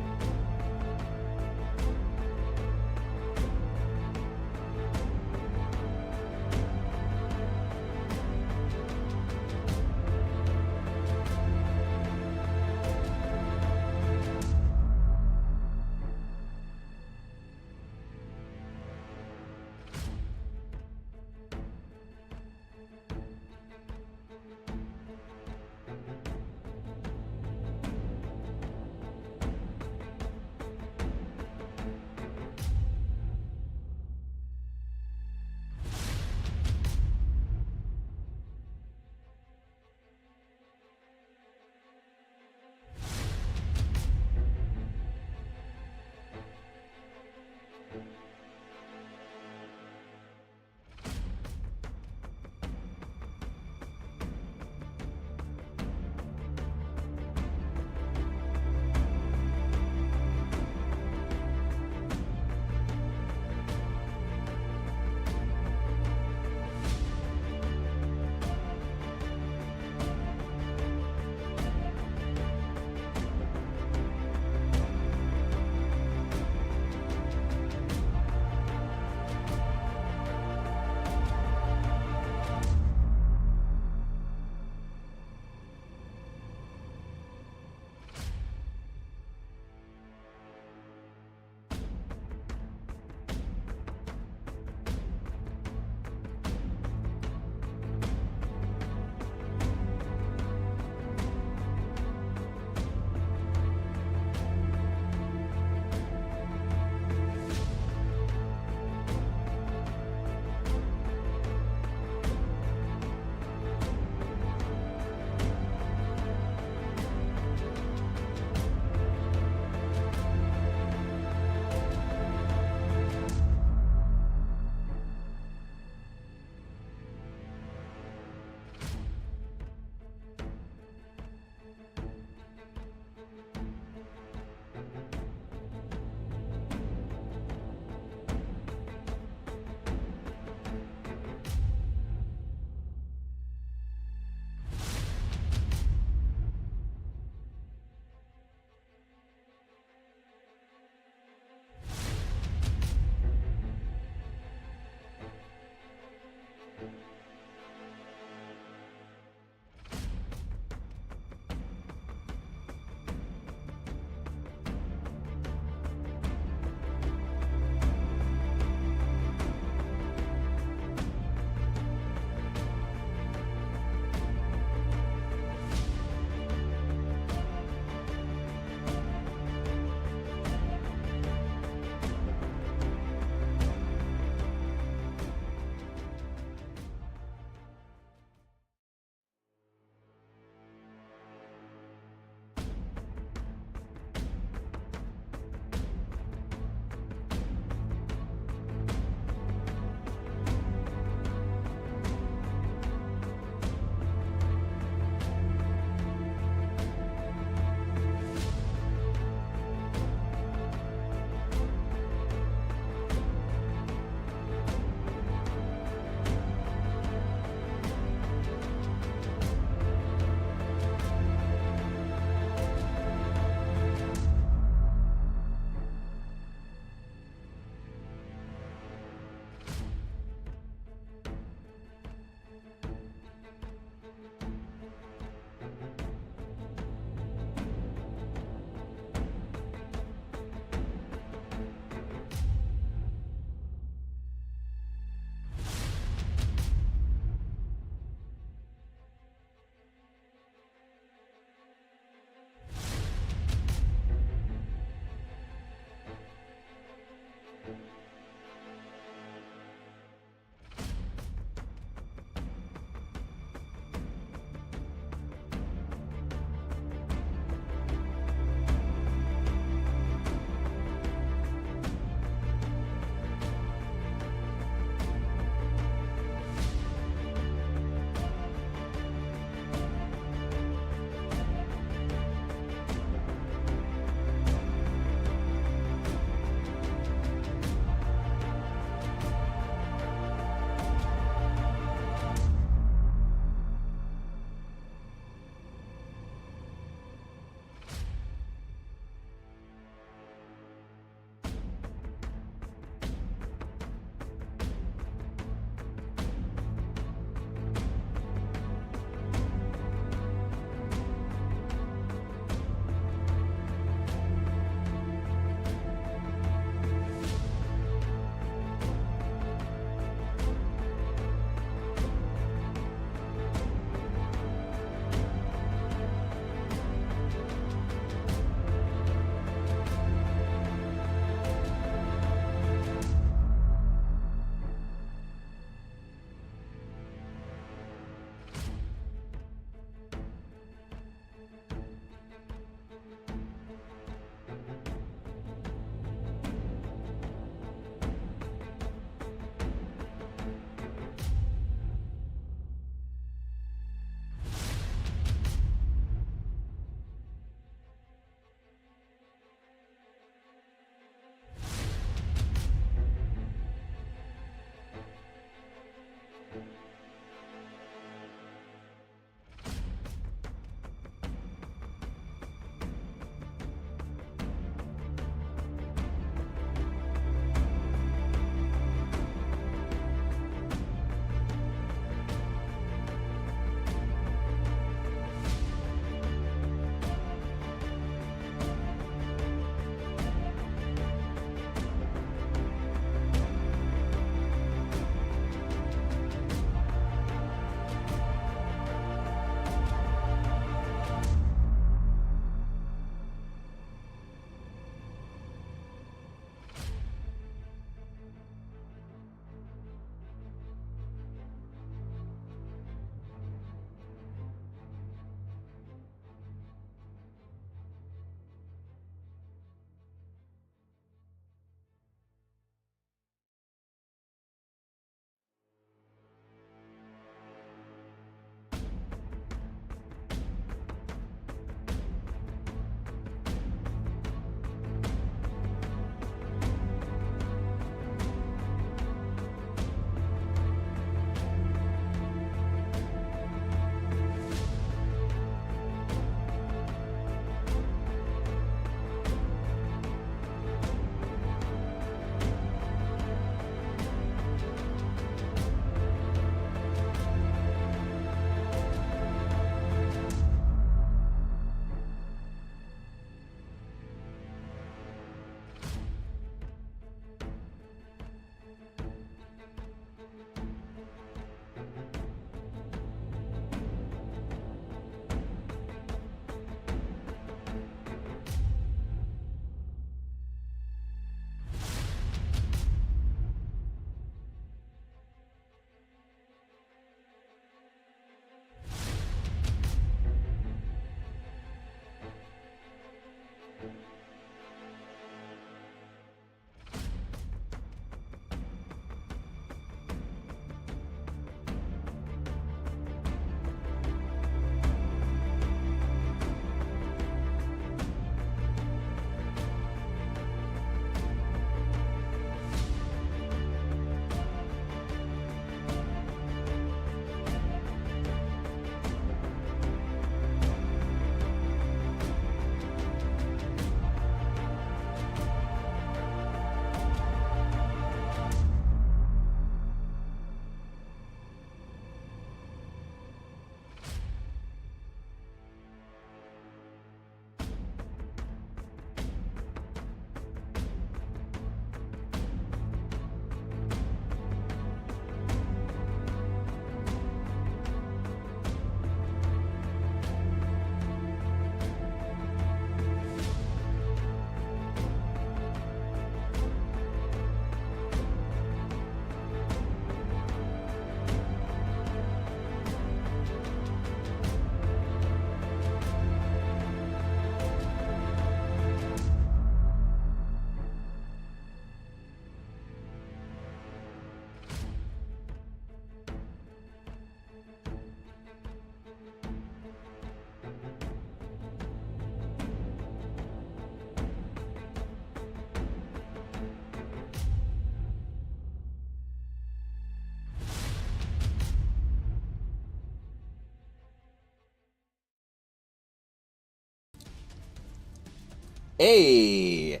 Hey!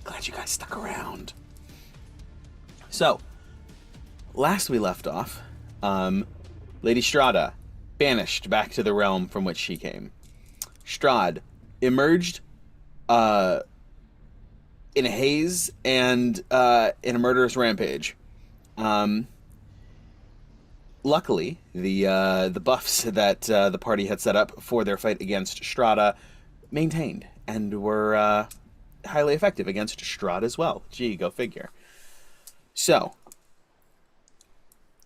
Glad you guys stuck around. So, last we left off, Lady Strahd banished back to the realm from which she came. Strahd emerged in a haze and in a murderous rampage. Luckily, the buffs that the party had set up for their fight against Strahd maintained and were highly effective against Strahd as well. Gee, go figure. So,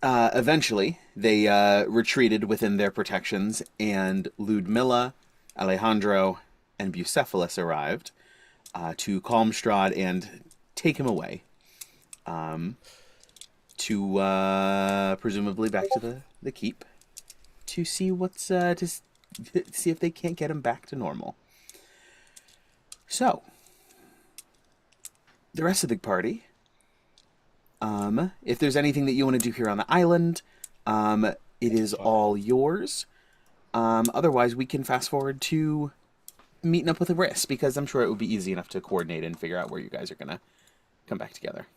eventually, they retreated within their protections, and Ludmilla, Alejandro, and Bucephalus arrived to calm Strahd and take him away. To presumably back to the keep to see what's to see if they can't get him back to normal. So, the rest of the party, if there's anything that you want to do here on the island, it is all yours. Otherwise, we can fast forward to meeting up with Riss, because I'm sure it would be easy enough to coordinate and figure out where you guys are gonna come back together.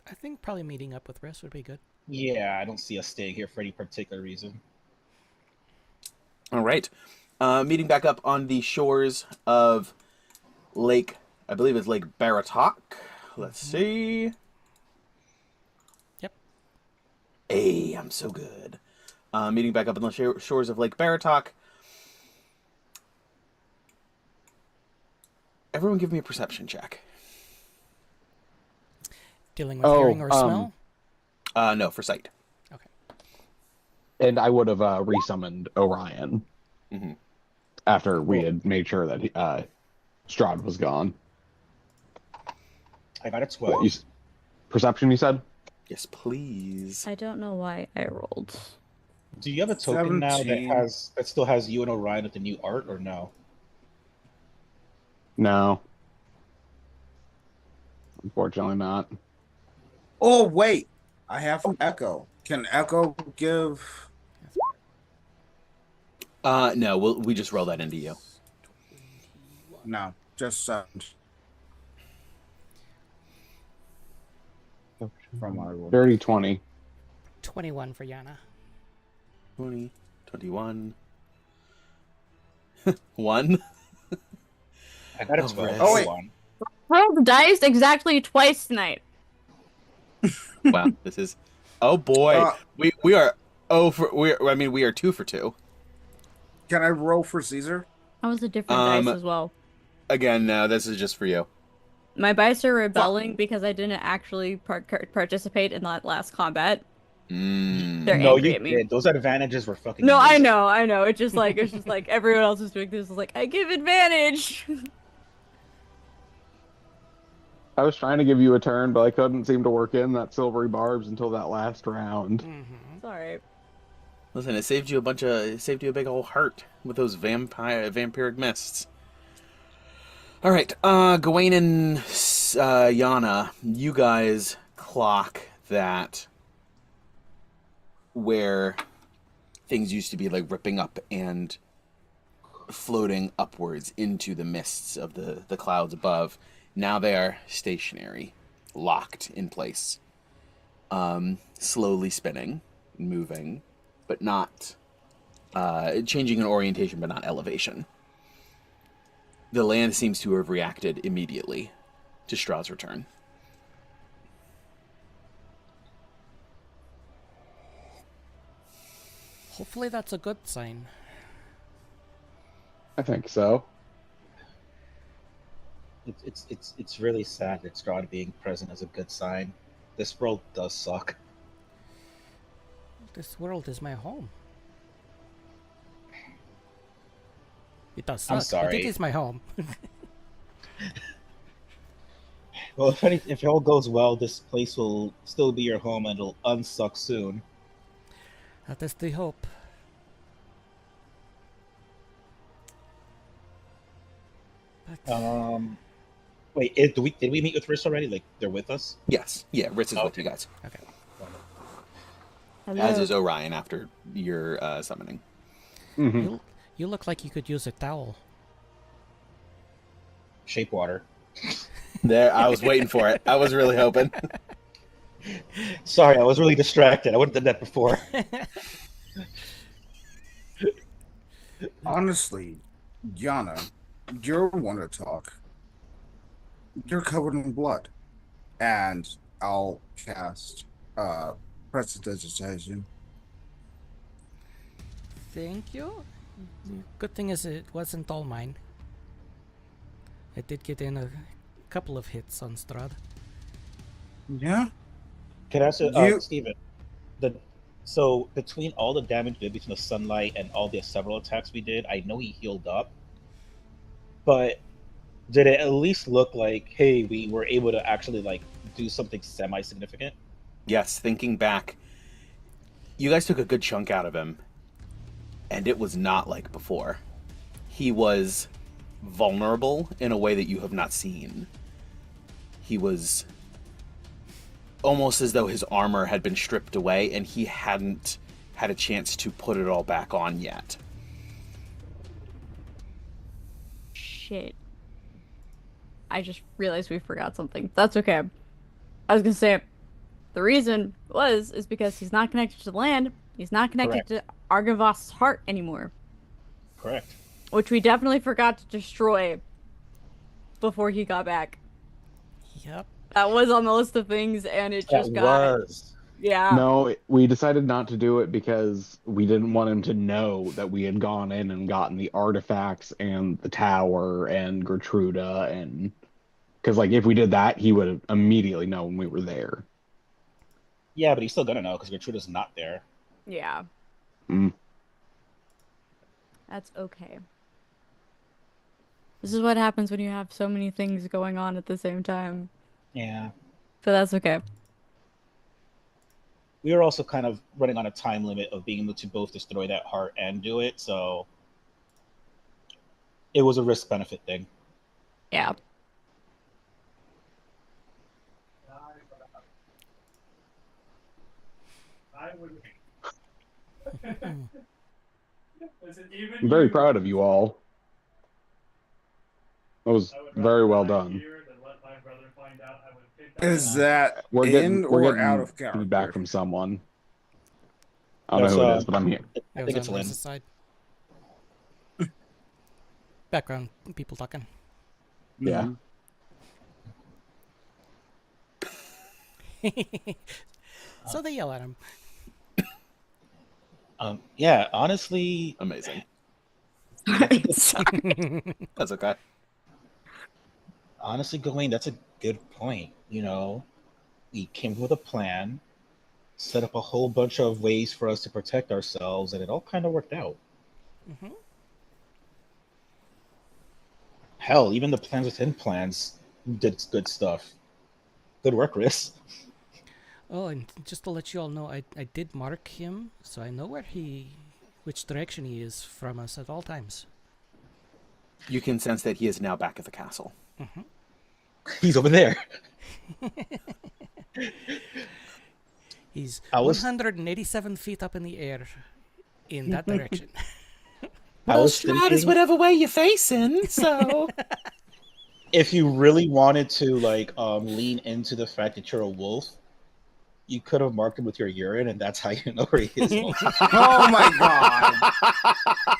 I think probably meeting up with Riss would be good. Yeah, I don't see us staying here for any particular reason. All right. Meeting back up on the shores of Lake, I believe it's Lake Baratok. Let's see. Yep. Hey, I'm so good. Meeting back up on the shores of Lake Baratok. Everyone give me a perception check. Dealing with hearing or smell? No, for sight. Okay. And I would have resummoned Orion after we had made sure that Strahd was gone. I got a 12. Perception, you said? Yes, please. I don't know why I rolled. Do you have a token now 17. that still has you and Orion with the new art, or no? No. Unfortunately not. Oh, wait. I have Echo. Can Echo give... No, we just roll that into you. No, just sound. From our roll. Dirty 20. 21 for Yana. 20, 21. 1. I got a 12. Riss. Oh, wait. One. Rolled the dice exactly twice tonight. Wow, this is... Oh boy. We are... we are 2 for 2. Can I roll for Cesar? That was a different dice as well. Again, no, this is just for you. My dice are rebelling because I didn't actually participate in that last combat. They're No, angry you at me. did. Those advantages were fucking No, amazing. I know. It's just like everyone else is doing this. It's like I give advantage. I was trying to give you a turn, but I couldn't seem to work in that silvery barbs until that last round. Sorry. Listen, it saved you a big old heart with those vampiric mists. All right, Gawain and Yana, you guys clock that where things used to be like ripping up and floating upwards into the mists of the clouds above. Now they are stationary, locked in place, slowly spinning, moving, but not changing in orientation, but not elevation. The land seems to have reacted immediately to Strahd's return. Hopefully that's a good sign. I think so. It's really sad that Strahd being present is a good sign. This world does suck. This world is my home. It does I'm suck, but sorry. it is my home. Well, if it all goes well, this place will still be your home and it'll unsuck soon. That is the hope. But Wait, did we meet with Riss already? Like, they're with us? Yes, yeah, Ritz is with Okay. you guys. okay. Hello. As is Orion after your summoning. Mm-hmm. You look like you could use a towel. Shape water. There, I was waiting for it. I was really hoping. Sorry, I was really distracted. I would have done that before. Honestly, Yana, you're one to talk. You're covered in blood. And I'll cast prestidigitation. Thank you. Good thing is it wasn't all mine. I did get in a couple of hits on Strahd. Yeah? Can I ask You- Steven, so between all the damage we did between the sunlight and all the several attacks we did, I know he healed up, but did it at least look like, hey, we were able to actually like do something semi-significant? Yes, thinking back, you guys took a good chunk out of him, and it was not like before. He was vulnerable in a way that you have not seen. He was almost as though his armor had been stripped away and he hadn't had a chance to put it all back on yet. Shit. I just realized we forgot something. That's okay. I was gonna say, the reason is because he's not connected to the land. He's not connected to Argavast's heart anymore. Correct. Which we definitely forgot to destroy before he got back. Yep. That was on the list of things, and it just That got... was. Yeah. No, we decided not to do it because we didn't want him to know that we had gone in and gotten the artifacts and the tower and Gertruda, and because like if we did that, he would have immediately known we were there. Yeah, but he's still gonna know because Gertruda's not there. Yeah. Mm. That's okay. This is what happens when you have so many things going on at the same time. Yeah. But that's okay. We were also kind of running on a time limit of being able to both destroy that heart and do it, so it was a risk-benefit thing. Yeah. I'm very proud of you all. That was very well done. Is that We're in getting or out of character? feedback from someone. I don't That's, know who it is, but I'm here. I It think was it's on Lynn. Liz's side. Background people talking. Yeah. So they yell at him. Yeah, honestly, Amazing. Sorry. That's okay. Gawain, that's a good point. You know, we came with a plan, set up a whole bunch of ways for us to protect ourselves, and it all kind of worked out. Mm-hmm. Hell, even the plans within plans did good stuff. Good work, Riss. Oh, and just to let you all know, I did mark him, so I know which direction he is from us at all times. You can sense that he is now back at the castle. Mm-hmm. He's over there. He's I was- 187 feet up in the air in that direction. I Well, was Strahd is thinking, whatever way you're facing, so... if you really wanted to lean into the fact that you're a wolf, you could have marked him with your urine, and that's how you know where he is. Oh my god!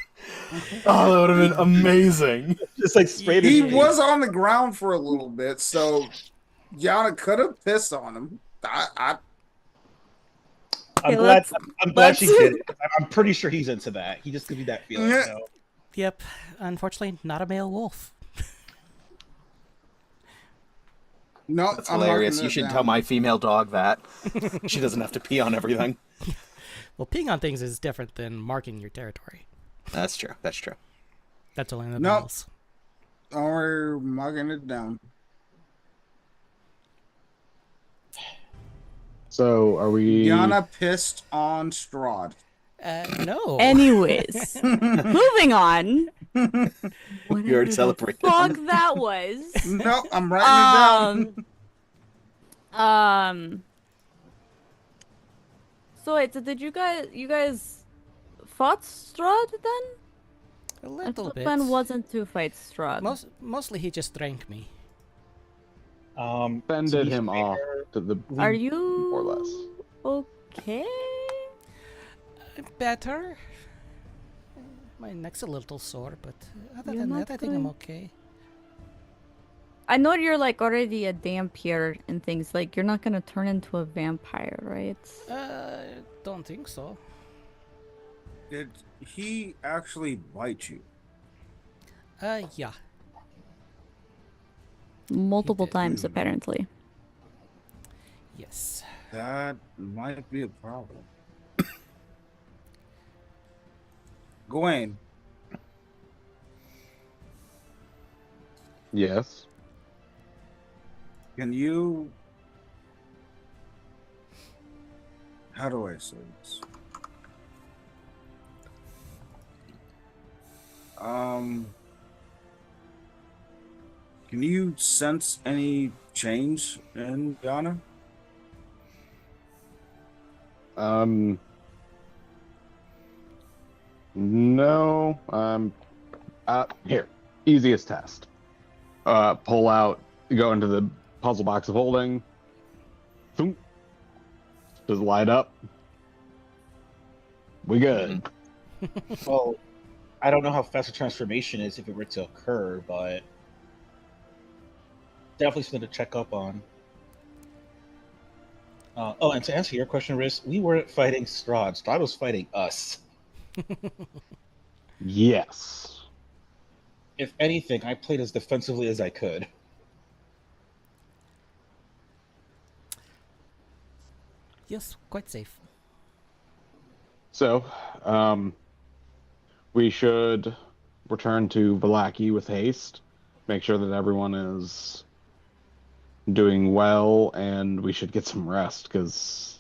Oh, that would have been amazing. Just like sprayed He his face. was on the ground for a little bit, so Yana could have pissed on him. I'm Okay, glad. I'm glad let's- she did it. I'm pretty sure he's into that. He just gives me that feeling. You know? Yep, unfortunately, not a male wolf. No, That's I'm hilarious. marking You it should down. tell my female dog that. She doesn't have to pee on everything. Well, peeing on things is different than marking your territory. That's true. That's true. That's only the Nope. males. Oh, we're marking it down. So are we? Yana pissed on Strahd. No. Anyways, moving on. You Whatever already the celebrated. fuck that was. No, I'm writing it down. So wait, so did you guys fought Strahd then? A I little thought bit. Ben wasn't to fight Strahd. Mostly he just drank me. Fended be him fair, off to the Are we- you more or less. okay? Better. My neck's a little sore, but other You're than not that, I think I'm going- okay. I know you're like already a vampire and things. Like you're not gonna turn into a vampire, right? Don't think so. Did he actually bite you? Yeah. Multiple did. times apparently. Yes. That might be a problem. Gawain, Yes. can you... How do I say this? Can you sense any change in Yana? No. Here. Easiest test. Pull out, go into the puzzle box of holding. Boom. Just light up. We good. Well, I don't know how fast a transformation is if it were to occur, but definitely something to check up on. And to answer your question, Riz, we weren't fighting Strahd. Strahd was fighting us. Yes. If anything, I played as defensively as I could. Yes, quite safe. So, we should return to Valaki with haste. Make sure that everyone is doing well, and we should get some rest because,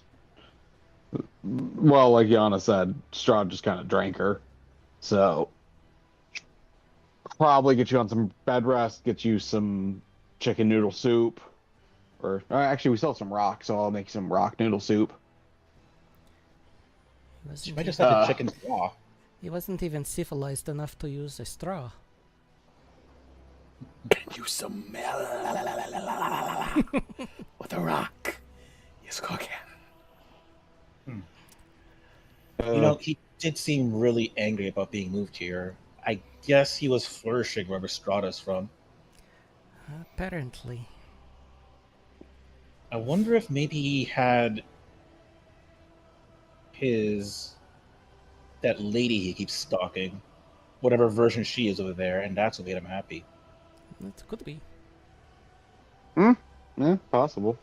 well, like Yana said, Strahd just kind of drank her. So, probably get you on some bed rest, get you some chicken noodle soup, or actually, we still have some rock, so I'll make some rock noodle soup. She might just have the chicken raw. He wasn't even civilized enough to use a straw. Can you smell with a rock? Yes, cooking. You know, he did seem really angry about being moved here. I guess he was flourishing wherever Strahda's from. Apparently. I wonder if maybe he had that lady he keeps stalking, whatever version she is over there, and that's what made him happy. It could be. Yeah, possible.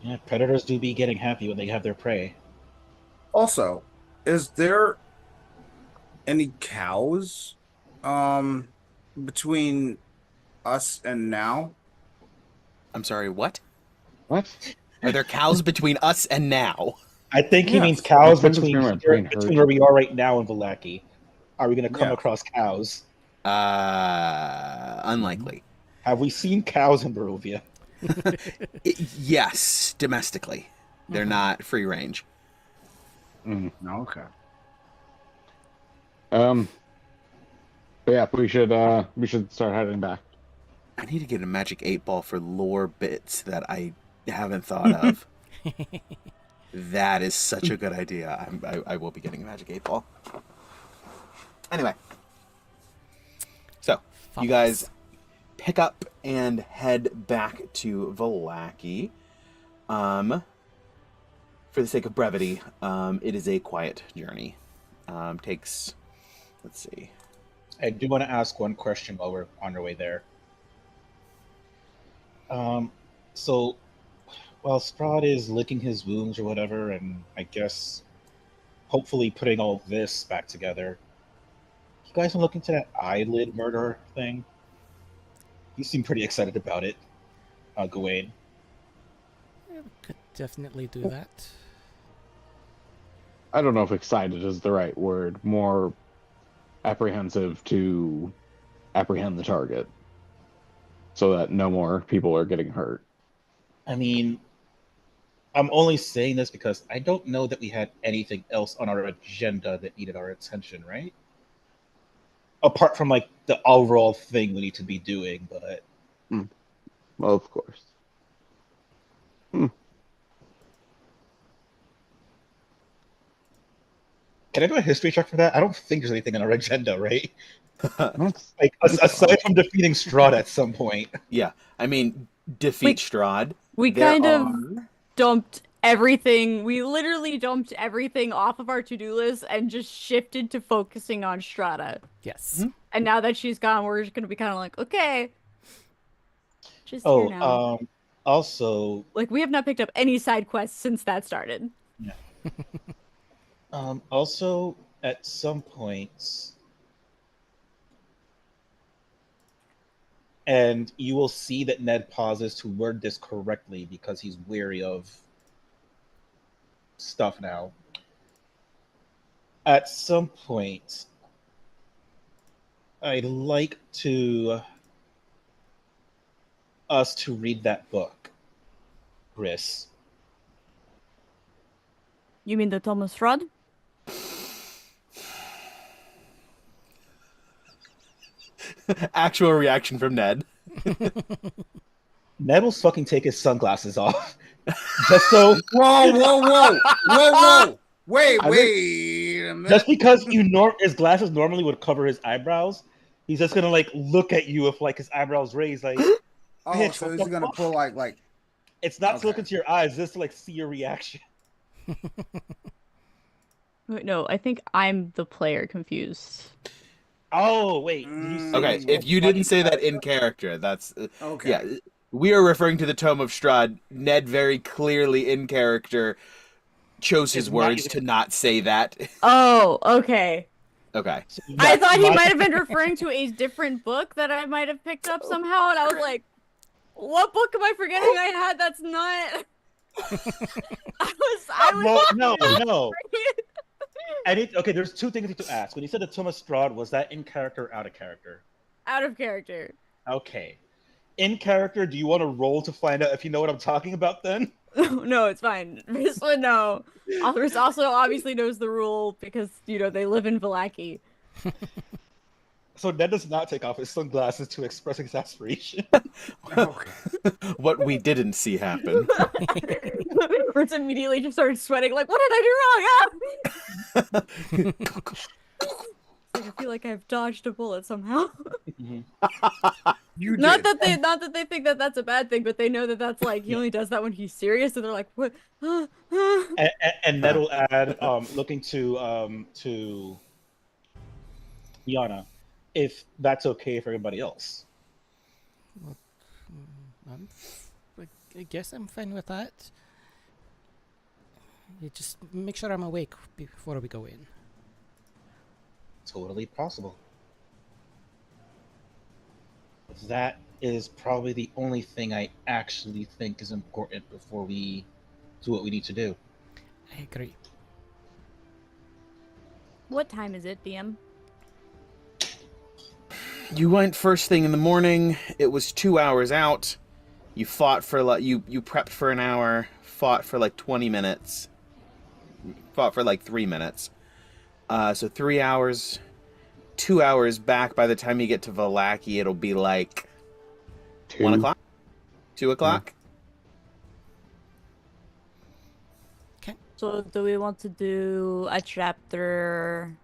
Yeah, predators do be getting happy when they have their prey. Also, is there any cows between us and now? I'm sorry, what? What? Are there cows between us and now? I think he Yes. means cows Depends between, where my brain between hurts. where we are right now and Valaki. Are we going to come Yeah. across cows? Unlikely. Have we seen cows in Barovia? Yes, domestically. They're not free range. No, okay. But yeah, we should start heading back. I need to get a magic 8-ball for lore bits that I haven't thought of. That is such a good idea. I will be getting a magic 8-ball. Anyway. So, you guys pick up and head back to Valaki. For the sake of brevity, it is a quiet journey. Takes, let's see. I do want to ask one question while we're on our way there. So, while Strahd is licking his wounds or whatever, and I guess hopefully putting all this back together, you guys want to look into that eyelid murder thing? You seem pretty excited about it, Gawain. Yeah, we could definitely do that. I don't know if excited is the right word. More apprehensive to apprehend the target so that no more people are getting hurt. I mean, I'm only saying this because I don't know that we had anything else on our agenda that needed our attention, right? apart from like the overall thing we need to be doing. But Of course. can I do a history check for that? I don't think there's anything on our agenda, right? That's- Like aside from defeating Strahd at some point. Yeah, I mean, defeat We- Strahd. We There kind of are- dumped everything. We literally dumped everything off of our to-do list and just shifted to focusing on Strata. Yes. And now that she's gone, we're just gonna be kind of like, okay, just here now. Also, Like we have not picked up any side quests since that started. also at some points, and you will see that Ned pauses to word this correctly because he's weary of stuff now. At some point, I'd like us to read that book, Chris. You mean the Thomas Fraud? Actual reaction from Ned. Ned will fucking take his sunglasses off. Just so Whoa, whoa, whoa, whoa, whoa! Wait, I wait a minute. just because his glasses normally would cover his eyebrows, he's just gonna like look at you with like his eyebrows raised, like Oh, bitch, so what he's the gonna fuck? pull like. It's not to Okay. look into your eyes, just to like see your reaction. Wait, no, I think I'm the player confused. Oh wait, did you say Okay, this if was you didn't funny? say that in character, that's Okay. yeah. We are referring to the Tome of Strahd. Ned very clearly in character chose his It's not words even- to not say that. Oh, okay. Okay. So I that's thought he my- might have been referring to a different book that I might have picked up somehow, and I was like, what book am I forgetting I had that's not... I was No. Okay, there's two things I need to ask. When you said the Thomas Strahd, was that in character or out of character? out of character. Okay. In character, do you want to roll to find out if you know what I'm talking about then? No, it's fine. This one, no. Alvarez also obviously knows the rule because, you know, they live in Valaki. So Ned does not take off his sunglasses to express exasperation. Okay. What we didn't see happen. Fritz immediately just started sweating, like, what did I do wrong? Like, I feel like I've dodged a bullet somehow. You Not did. that they think that that's a bad thing, but they know that that's like he only does that when he's serious, and they're like, what? and Ned will add, looking to Yana, if that's okay for everybody else. I guess I'm fine with that. You just make sure I'm awake before we go in. Totally possible. That is probably the only thing I actually think is important before we do what we need to do. I agree. What time is it, DM? You went first thing in the morning. It was 2 hours out. You fought for like you prepped for an hour, fought for like 20 minutes. Fought for like 3 minutes. So 3 hours, 2 hours back. By the time you get to Valaki, it'll be like 1 o'clock, 2 o'clock. So do we want to do a chapter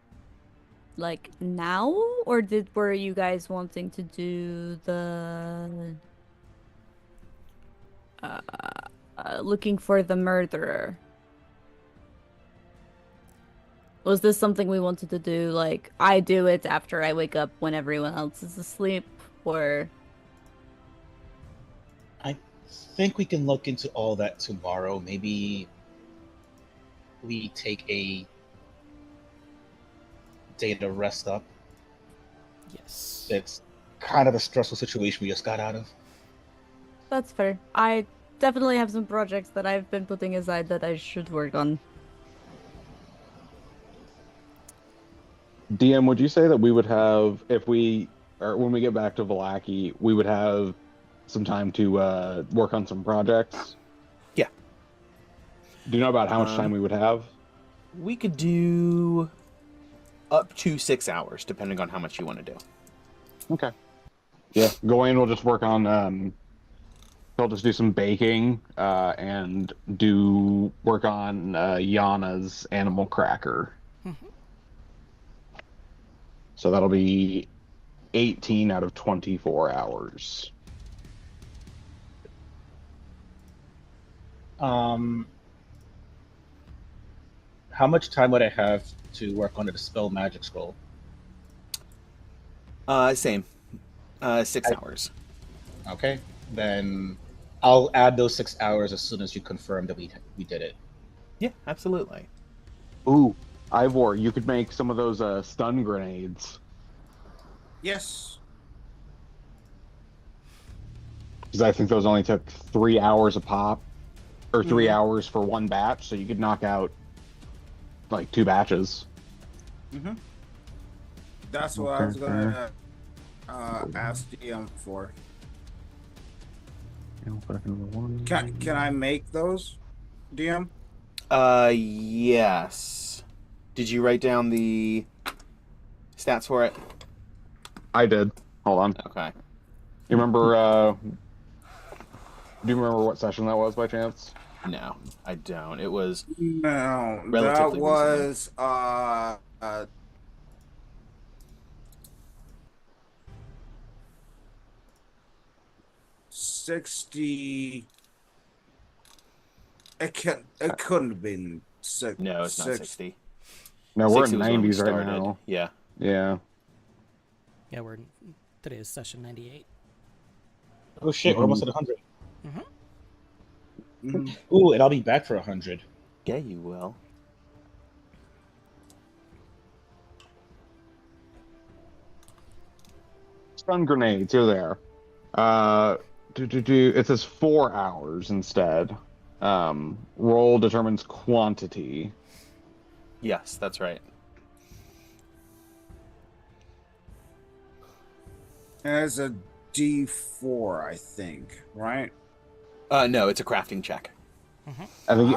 like now, or were you guys wanting to do the looking for the murderer? Was this something we wanted to do, like, I do it after I wake up when everyone else is asleep, or... I think we can look into all that tomorrow. Maybe we take a day to rest up. Yes. It's kind of a stressful situation we just got out of. That's fair. I definitely have some projects that I've been putting aside that I should work on. DM, would you say that we would have, if we, or when we get back to Valaki, we would have some time to work on some projects? Yeah. Do you know about how much time we would have? We could do up to 6 hours, depending on how much you want to do. Okay. Yeah, Gawain will just work on. He'll just do some baking and do work on Yana's animal cracker. So that'll be 18 out of 24 hours. How much time would I have to work on the Dispel Magic Scroll? Same. 6 hours. Okay, then I'll add those 6 hours as soon as you confirm that we did it. Yeah, absolutely. Ooh, Ivor, you could make some of those stun grenades. Yes. Because I think those only took 3 hours a pop, or 3 hours for one batch, so you could knock out like 2 batches. Mm-hmm. That's what I was gonna ask DM for. Can I make those, DM? Yes. Did you write down the stats for it? I did. Hold on. Okay. You remember? Do you remember what session that was by chance? No, I don't. It was No, that relatively was 60. It couldn't have been six. No, it's not 60. No, we're 60 in was when we 90s right started. now. Yeah. Yeah. Yeah, today is session 98. Oh shit, we're almost at 100. Mm-hmm. Ooh, and I'll be back for 100. Yeah, you will. Stun grenades, you're there. It says 4 hours instead. Roll determines quantity. Yes, that's right. As a D4, I think, right? No, it's a crafting check. I think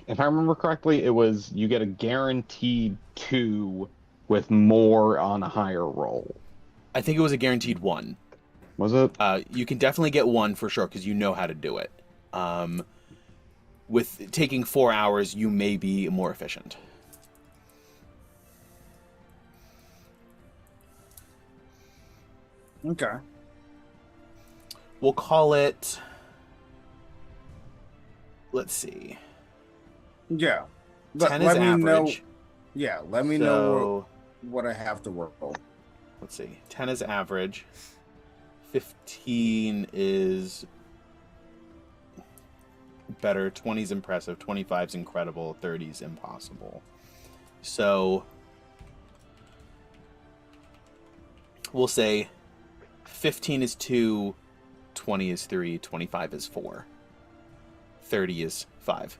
if I remember correctly, it was you get a guaranteed 2 with more on a higher roll. I think it was a guaranteed 1. Was it? You can definitely get 1 for sure because you know how to do it. With taking 4 hours, you may be more efficient. Okay. We'll call it. Let's see. Yeah. 10 is let me average. know. Yeah, let me know So, what I have to work on. let's see. 10 is average. 15 is better. 20 is impressive. 25 is incredible. 30 is impossible. So we'll say 15 is 2, 20 is 3, 25 is 4, 30 is 5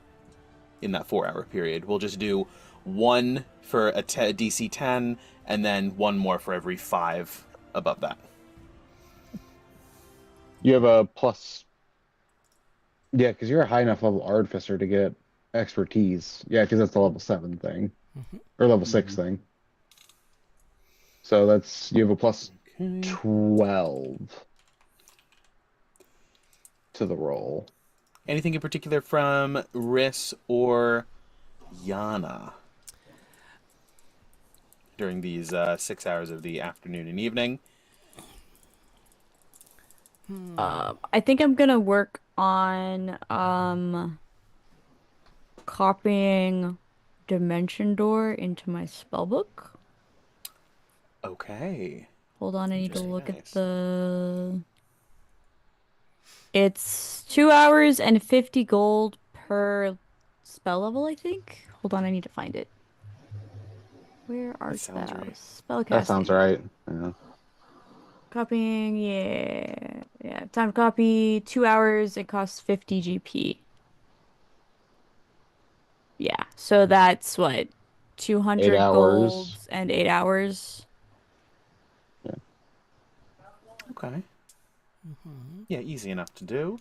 in that 4-hour period. We'll just do 1 for a DC 10 and then 1 more for every 5 above that. You have a plus. Yeah, because you're a high enough level artificer to get expertise. Yeah, because that's the level 7 thing. Or level 6 thing. So you have a plus 12 to the roll. Anything in particular from Riss or Yana during these 6 hours of the afternoon and evening? I think I'm gonna work on copying Dimension Door into my spellbook. Okay. Hold on, I need to Interesting, look at nice. the. It's 2 hours and 50 gold per spell level, I think. Hold on, I need to find it. Where are That sounds spells? right. Spellcasting. That sounds right. Yeah. Copying, yeah. Yeah, time to copy, 2 hours, it costs 50 GP. Yeah, so that's what, 8 200 hours. golds and 8 hours. Okay. Yeah, easy enough to do.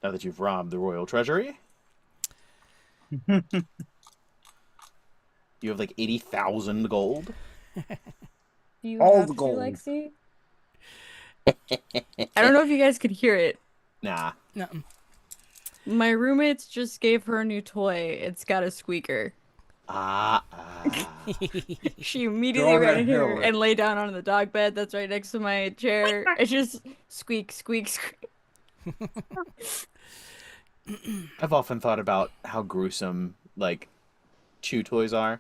Now that you've robbed the royal treasury. You have like 80,000 gold. Do you All have the to, gold. Lexi? I don't know if you guys could hear it. Nah. No. My roommates just gave her a new toy. It's got a squeaker. Ah. She immediately Go on ran that in here hill. and lay down on the dog bed that's right next to my chair. It's just squeak, squeak, squeak. I've often thought about how gruesome, like, chew toys are.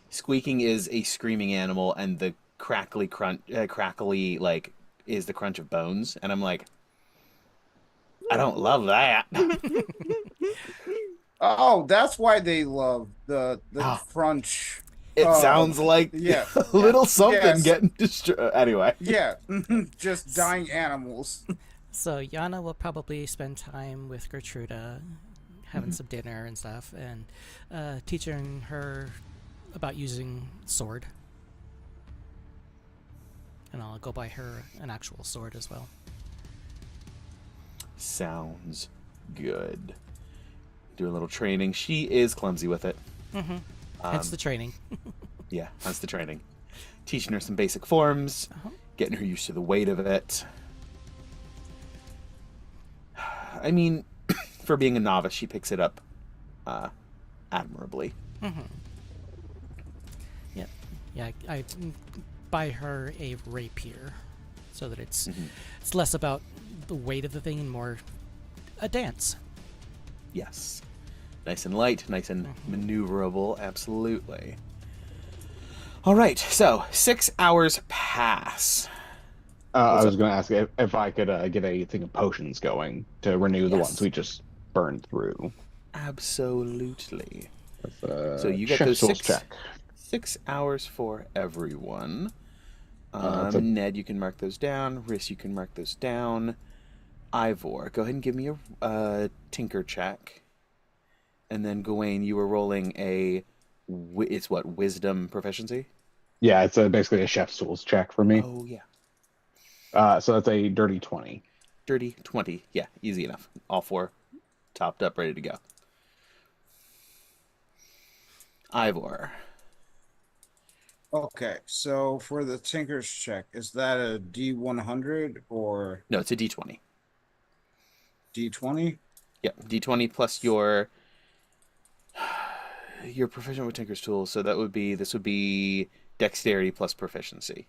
Squeaking is a screaming animal, and the crackly, like, is the crunch of bones. And I'm like, I don't love that. Oh, that's why they love the Ah. crunch. It sounds like yeah, a little something yes. getting destroyed. Anyway. Yeah, just dying animals. So Yana will probably spend time with Gertruda, having some dinner and stuff, and teaching her about using sword. And I'll go buy her an actual sword as well. Sounds good. Do a little training. She is clumsy with it. Mm-hmm. Hence the training. Yeah, that's the training. Teaching her some basic forms, getting her used to the weight of it. I mean, for being a novice, she picks it up admirably. Mm-hmm. Yep. Yeah, I buy her a rapier so that it's less about the weight of the thing and more a dance. Yes. Nice and light, nice and maneuverable, absolutely. All right, so 6 hours pass. I was going to ask if I could get a thing of potions going to renew the Yes. ones we just burned through. Absolutely. So So you get chef's those tools 6 hours for everyone. It's a- Ned, you can mark those down. Riss, you can mark those down. Ivor, go ahead and give me a tinker check. And then Gawain, you were rolling it's what, wisdom proficiency? Yeah, it's basically a chef's tools check for me. Oh, yeah. So that's a dirty 20. Dirty 20. Yeah, easy enough. All 4 topped up, ready to go. Ivor. Okay, so for the Tinker's check, is that a D100 or No, it's a D20. D20? Yep, D20 plus your proficient with Tinker's Tools, so this would be dexterity plus proficiency.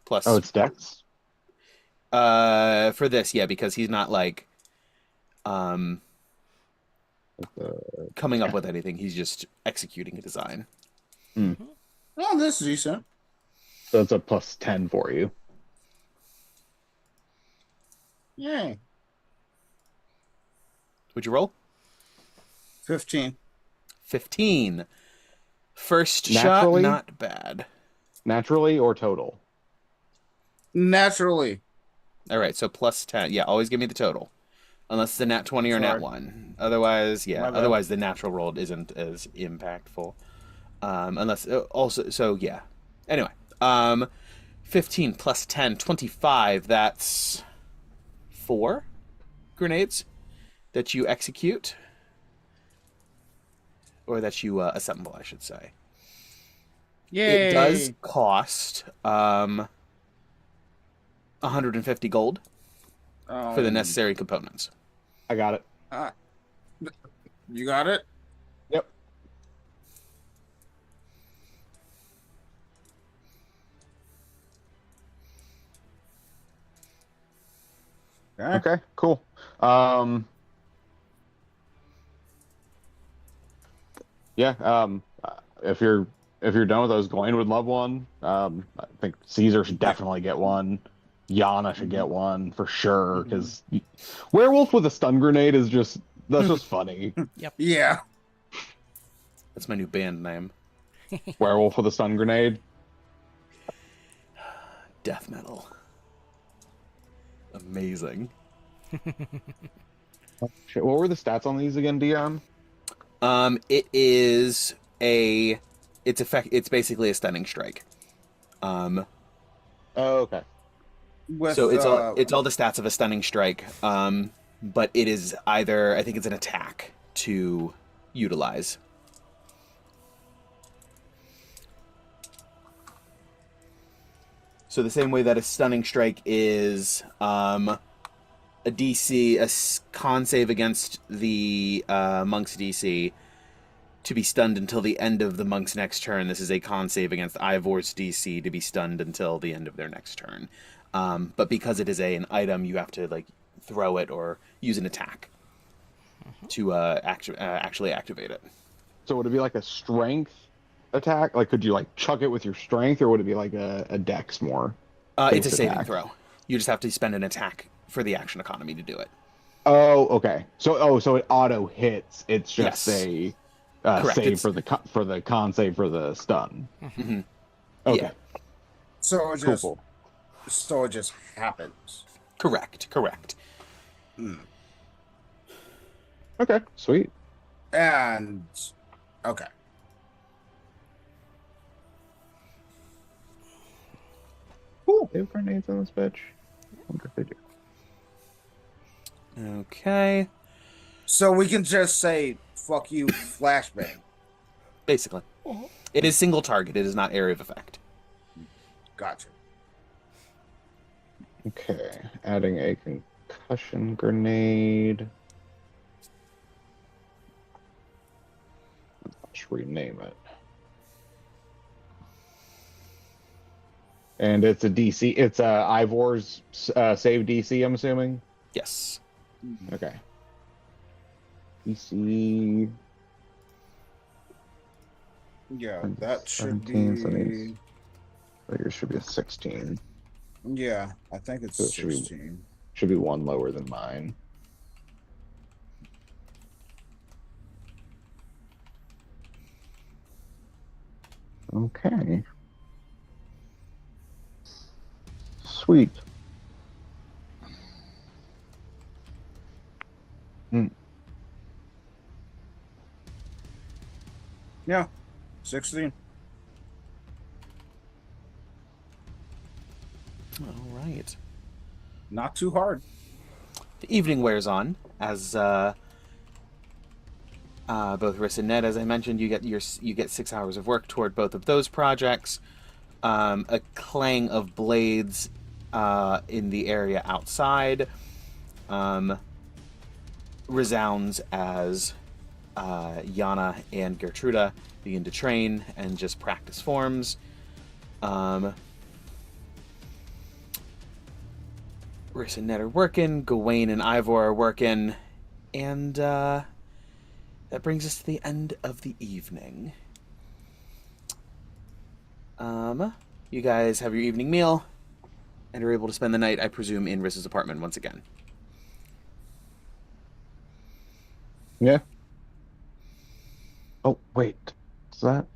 Plus Oh, it's dex? for this, yeah, because he's not like coming up with anything, he's just executing a design. Oh, this is decent. So it's a plus 10 for you. Yay. Would you roll? 15. 15. First Naturally? shot, not bad. Naturally or total? Naturally. All right, so plus 10. Yeah, always give me the total. Unless it's a nat 20 or nat Sorry. 1. Otherwise, yeah. My bad. Otherwise, the natural roll isn't as impactful. Unless, also, so yeah. Anyway, 15 plus 10, 25. That's 4 grenades that you execute. Or that you assemble, I should say. Yay. It does cost 150 gold for the necessary components. I got it. You got it? Yep. Okay, cool. Yeah, if you're done with those, Gawain would love one. I think Cesar should definitely get one. Yana should get one for sure, because werewolf with a stun grenade is just funny. Yeah. That's my new band name. Werewolf with a stun grenade. Death metal. Amazing. Shit, what were the stats on these again, Dion? It's basically a stunning strike. Oh, okay. With, So it's all the stats of a stunning strike. But it is either, I think it's an attack to utilize. So the same way that a stunning strike is a DC, con save against the monk's DC to be stunned until the end of the monk's next turn. This is a con save against Ivor's DC to be stunned until the end of their next turn. But because it is an item, you have to throw it or use an attack to actually activate it. So would it be like a strength attack? Like, could you chuck it with your strength, or would it be like a dex more? It's a saving attack? throw. You just have to spend an attack for the action economy to do it. Oh, okay. So it auto hits. It's just Yes. a Correct. save for the con save for the stun. Mm-hmm. Okay. Yeah. So it Cool. just happens. Correct. Okay. Sweet. And okay. Cool. They have grenades on this bitch. I wonder if they do. Okay. So we can just say fuck you flashbang. Basically. It is single target. It is not area of effect. Gotcha. Okay. Adding a concussion grenade. Let's rename it. And it's a DC. It's Ivor's save DC, I'm assuming. Yes. Okay. DC. Yeah, that should 17, be. so these figures should be a 16. Yeah, I think it's So it should be- 16. Should be one lower than mine. Okay. Sweet. Yeah, 16. All right. Not too hard. The evening wears on as both Riss and Ned, as I mentioned, you get 6 hours of work toward both of those projects. A clang of blades in the area outside resounds as Yana and Gertruda begin to train and just practice forms. Riss and Ned are working, Gawain and Ivor are working, and that brings us to the end of the evening. You guys have your evening meal and are able to spend the night, I presume, in Riss's apartment once again. Yeah. Oh, wait. Is that?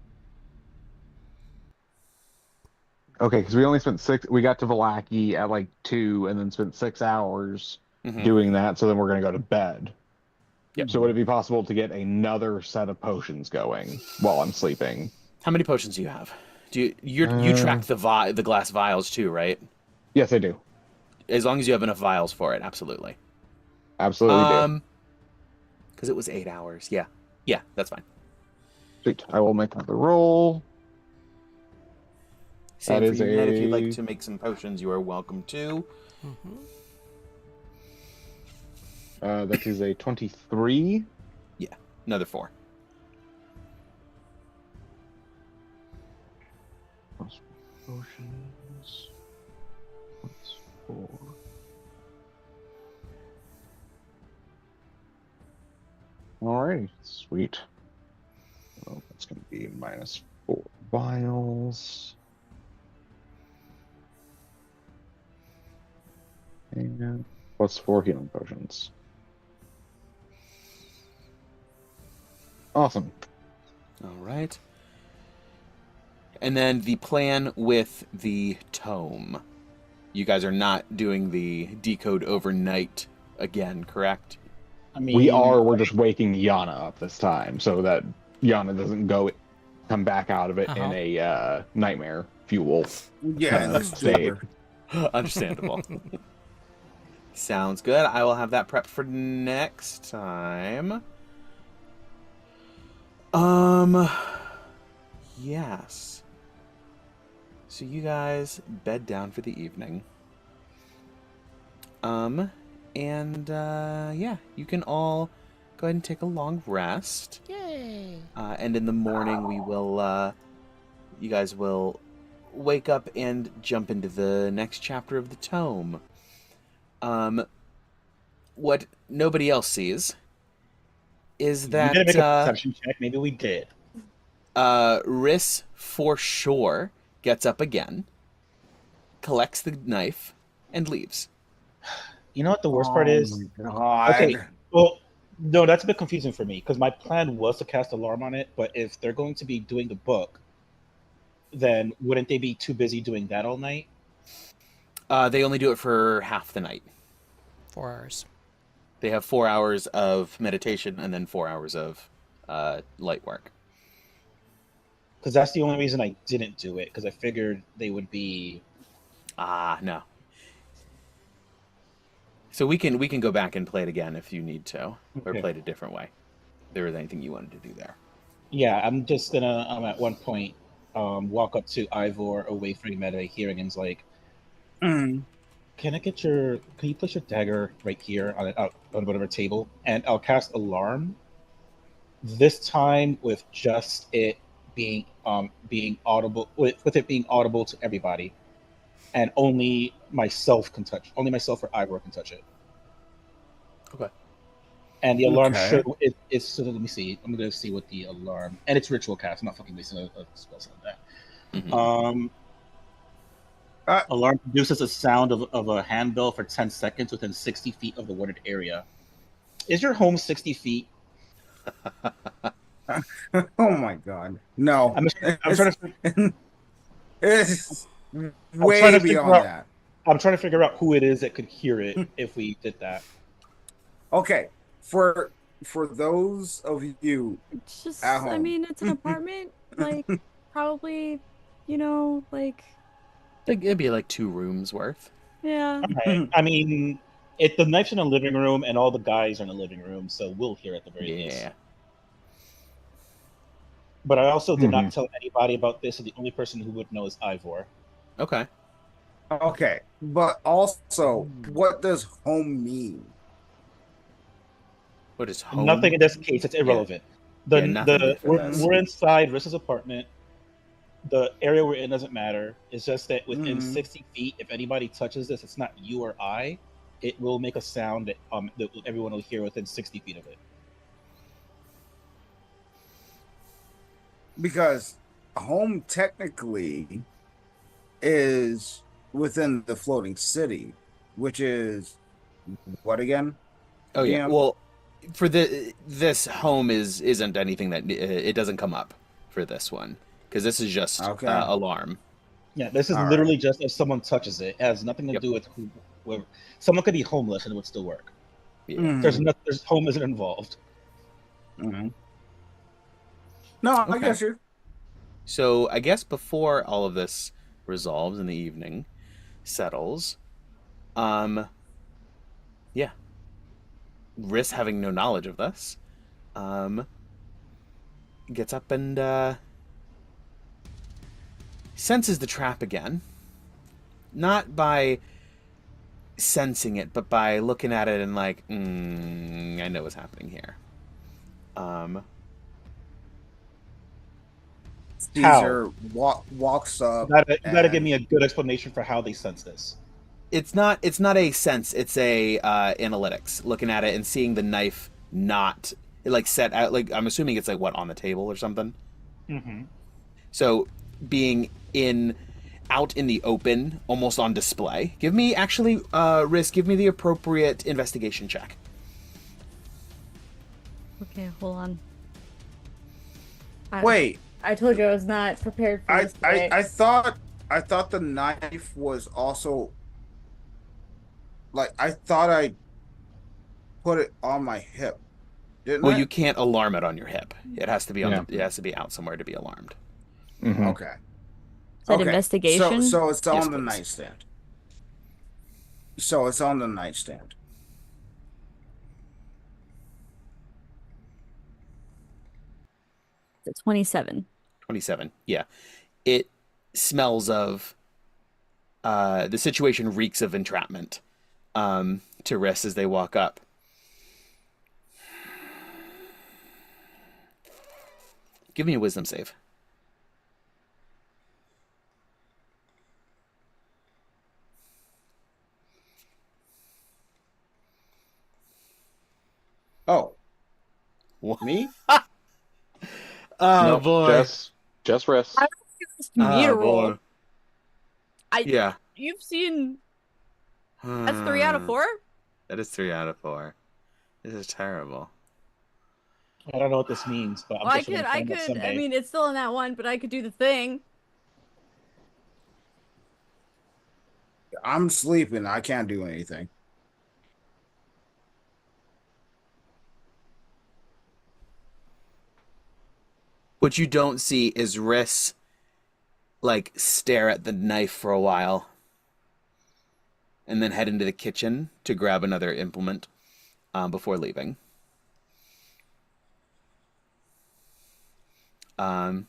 Okay, because we only spent 6. We got to Vallaki at 2 and then spent 6 hours doing that. So then we're going to go to bed. Yep. So would it be possible to get another set of potions going while I'm sleeping? How many potions do you have? You tracked the glass vials too, right? Yes, I do. As long as you have enough vials for it, absolutely. Absolutely do. Because it was 8 hours. Yeah, that's fine. Sweet. I will make another roll. Same That for is you, Ned. If a- you'd like to make some potions, you are welcome to. That is a 23. Yeah, another 4. Plus potions. Plus 4. Alrighty, sweet. Well, that's going to be minus 4 vials. And plus 4 healing potions. Awesome. All right. And then the plan with the tome. You guys are not doing the decode overnight again, correct? I mean, We're just waking Yana up this time so that Yana doesn't come back out of it in a nightmare fuel. Yeah, that's state. Understandable. Sounds good. I will have that prepped for next time. Yes. So So you guys bed down for the evening. Yeah, you can all go ahead and take a long rest. Yay! And in the morning, you guys will wake up and jump into the next chapter of the tome. What nobody else sees is You didn't that make a perception check. Maybe we did. Riss for sure gets up again, collects the knife, and leaves. You know what the worst part is? My God. Okay, well, no, that's a bit confusing for me because my plan was to cast alarm on it, but if they're going to be doing the book, then wouldn't they be too busy doing that all night? They only do it for half the night. 4 hours. They have 4 hours of meditation and then 4 hours of light work. Because that's the only reason I didn't do it, because I figured they would be... No. So we can go back and play it again if you need to, or play it a different way. If there was anything you wanted to do there. Yeah, I'm just gonna, at one point, walk up to Ivor away from Meta hearing and's like, can you place your dagger right here on whatever table? And I'll cast alarm. This time with just it being audible, with it being audible to everybody, and only myself or Ivor can touch it. Okay. And the alarm should it's so let me see. I'm gonna see what the alarm, and it's ritual cast. I'm not fucking wasting a spell slot on that. Mm-hmm. Alarm produces a sound of a handbell for 10 seconds within 60 feet of the warded area. Is your home 60 feet? Oh my God. No. I'm trying to. It's way beyond that. I'm trying to figure out who it is that could hear it if we did that. Okay. For those of you It's just, at home. I mean, it's an apartment. Like, probably, like... It'd be like 2 rooms worth. Yeah. Okay. I mean, the knife's in the living room, and all the guys are in the living room, so we'll hear at the very least. But I also did not tell anybody about this, and the only person who would know is Ivor. Okay. Okay. But also, what does home What is home? Nothing in this case. It's irrelevant. We're inside Rissa's apartment. The area we're in doesn't matter. It's just that within 60 feet, if anybody touches this, it's not you or I. It will make a sound that everyone will hear within 60 feet of it. Because home technically is within the floating city, which is what again? Oh yeah. Well, for this home isn't anything that it doesn't come up for this one because this is just alarm. Yeah, this is literally just if someone touches it. It has nothing to do with whoever. Someone could be homeless and it would still work. Yeah. There's home isn't involved. Mm-hmm. No, I guess you. So I guess before all of this resolves in the evening, settles, Riss, having no knowledge of this, gets up and senses the trap again. Not by sensing it, but by looking at it and like, I know what's happening here. Cesar walks up. You gotta give me a good explanation for how they sense this. It's not a sense. It's a analytics. Looking at it and seeing the knife not like set out. Like I'm assuming it's like what on the table or something. Mm-hmm. So being out in the open, almost on display. Give me Riss. Give me the appropriate investigation check. Okay, hold on. Wait. I told you I was not prepared for this today. I thought the knife was also like I thought I put it on my hip. Didn't I? You can't alarm it on your hip. It has to be it has to be out somewhere to be alarmed. Mm-hmm. Okay. Is that investigation? So it's Yes, on the please. nightstand. So it's on the nightstand. It's 27. 27. Yeah. It smells of the situation reeks of entrapment to Riss as they walk up. Give me a wisdom save. Oh, me? Oh Nope, boy. just rest. I don't need a Oh roll. boy. I Yeah. You've seen that's 3 out of 4. That is 3 out of 4. This is terrible. I don't know what this means, but I'm Well, just gonna I find out could. I someday. mean, it's still in that one, but I could do the thing. I'm sleeping. I can't do anything. What you don't see is Riss like stare at the knife for a while and then head into the kitchen to grab another implement before leaving.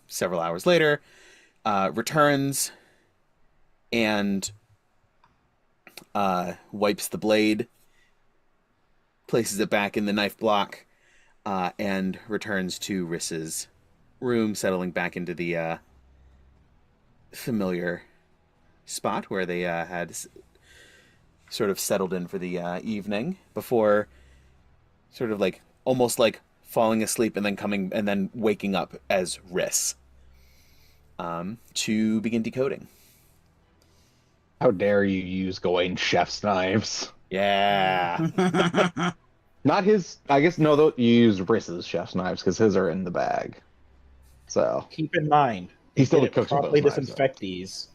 Several hours later, returns and wipes the blade, places it back in the knife block, and returns to Riss's room, settling back into the familiar spot where they had sort of settled in for the evening before sort of like almost like falling asleep and then waking up as Riss to begin decoding. How dare you use Gawain chef's knives? Yeah. Not his. I guess no. Though you use Riss's chef's knives because his are in the bag. So Keep in mind, he they still didn't cooks with properly those knives. disinfect these.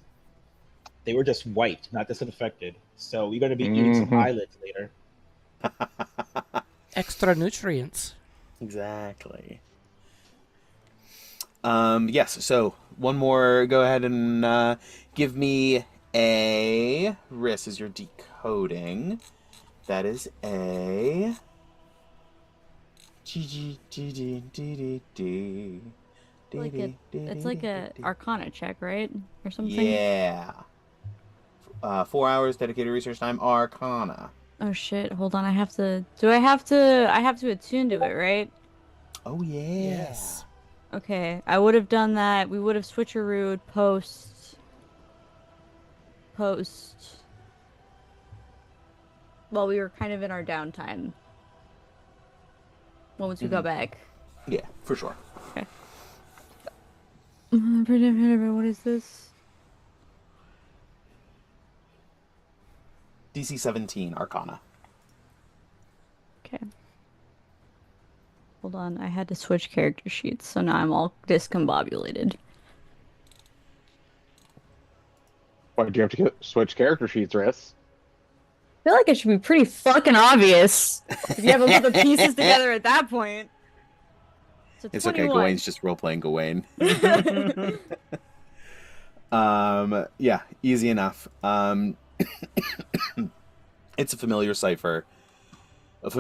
They were just wiped, not disinfected. So you're gonna be eating some eyelids later. Extra nutrients. Exactly. Yes, so one more. Go ahead and give me a Riss as you're decoding. That is a It's like a Arcana check, right, or something. Yeah. 4 hours dedicated research time. Arcana. Oh shit! Hold on. I have to. Do I have to? I have to attune to it, right? Oh yeah. Yes. Okay. I would have done that. We would have switcherooed post. Well, we were kind of in our downtime. Once we got back. Yeah, for sure. Okay. What is this? DC 17 Arcana. Okay. Hold on, I had to switch character sheets, so now I'm all discombobulated. Why do you have to switch character sheets, Riss? I feel like it should be pretty fucking obvious if you haven't put the pieces together at that point. So It's okay, 21. Gawain's just role-playing Gawain. Yeah, easy enough. It's a familiar cipher. It's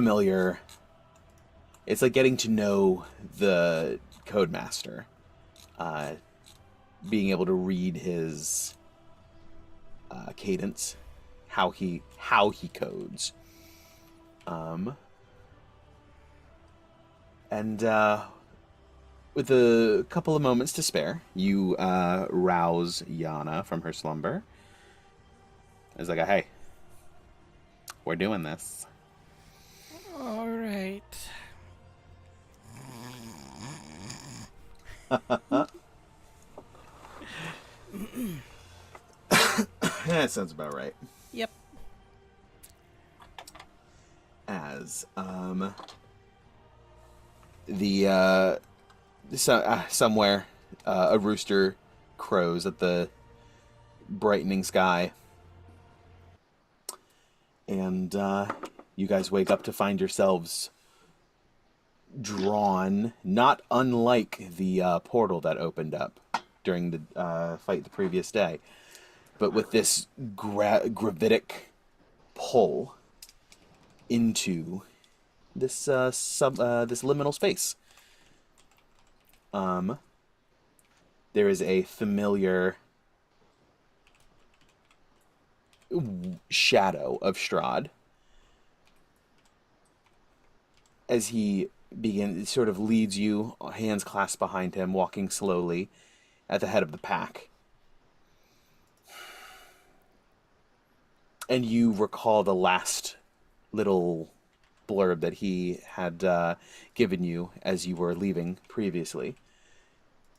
like getting to know the Codemaster. Being able to read his cadence, how he codes. And with a couple of moments to spare, you rouse Yana from her slumber. It's like, hey, we're doing this. All right. That sounds about right. Yep. As somewhere a rooster crows at the brightening sky, and you guys wake up to find yourselves drawn, not unlike the portal that opened up during the fight the previous day, but with this gravitic pull into this this liminal space. There is a familiar shadow of Strahd as he sort of leads you, hands clasped behind him, walking slowly at the head of the pack. And you recall the last little blurb that he had given you as you were leaving previously.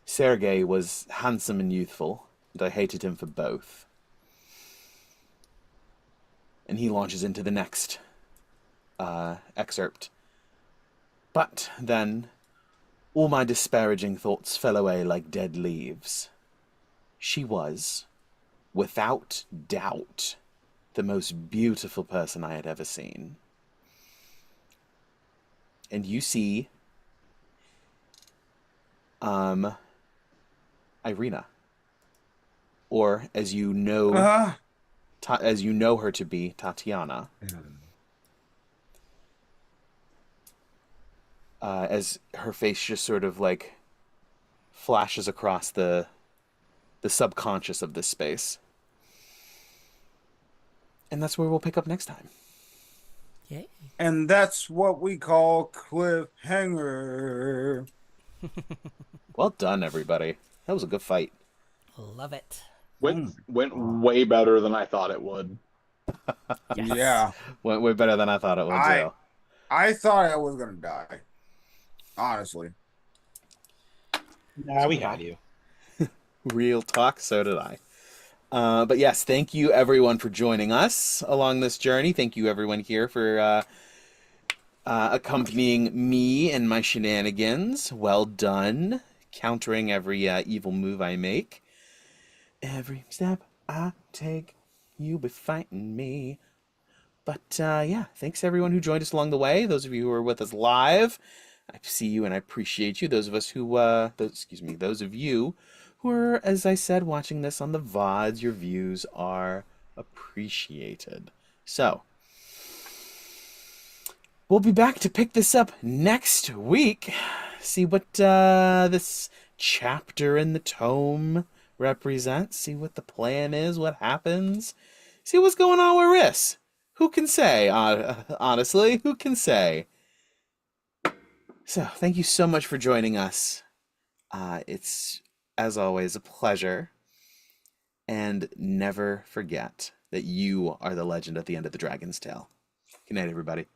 Sergei was handsome and youthful, and I hated him for both. And he launches into the next excerpt. But then, all my disparaging thoughts fell away like dead leaves. She was, without doubt, the most beautiful person I had ever seen. And you see, Irina, or as you know, as you know her to be, Tatiana. As her face just sort of like flashes across the subconscious of this space. And that's where we'll pick up next time. Yay. And that's what we call cliffhanger. Well done, everybody. That was a good fight. Love it. Went way better than I thought it would. Yes. Yeah. Went way better than I thought it would, too. I thought I was going to die. Honestly. Nah, we had you. Real talk, so did I. But yes, thank you everyone for joining us along this journey. Thank you everyone here for accompanying me and my shenanigans. Well done. Countering every evil move I make. Every step I take, you'll be fighting me. But yeah, thanks everyone who joined us along the way. Those of you who are with us live, I see you and I appreciate you. Those of us who, those of you who are, as I said, watching this on the VODs, your views are appreciated. So, we'll be back to pick this up next week. See what this chapter in the tome represents. See what the plan is, what happens. See what's going on with Riss. Who can say? Honestly, who can say? So, thank you so much for joining us. It's, as always, a pleasure. And never forget that you are the legend at the end of the Dragon's Tale. Good night, everybody.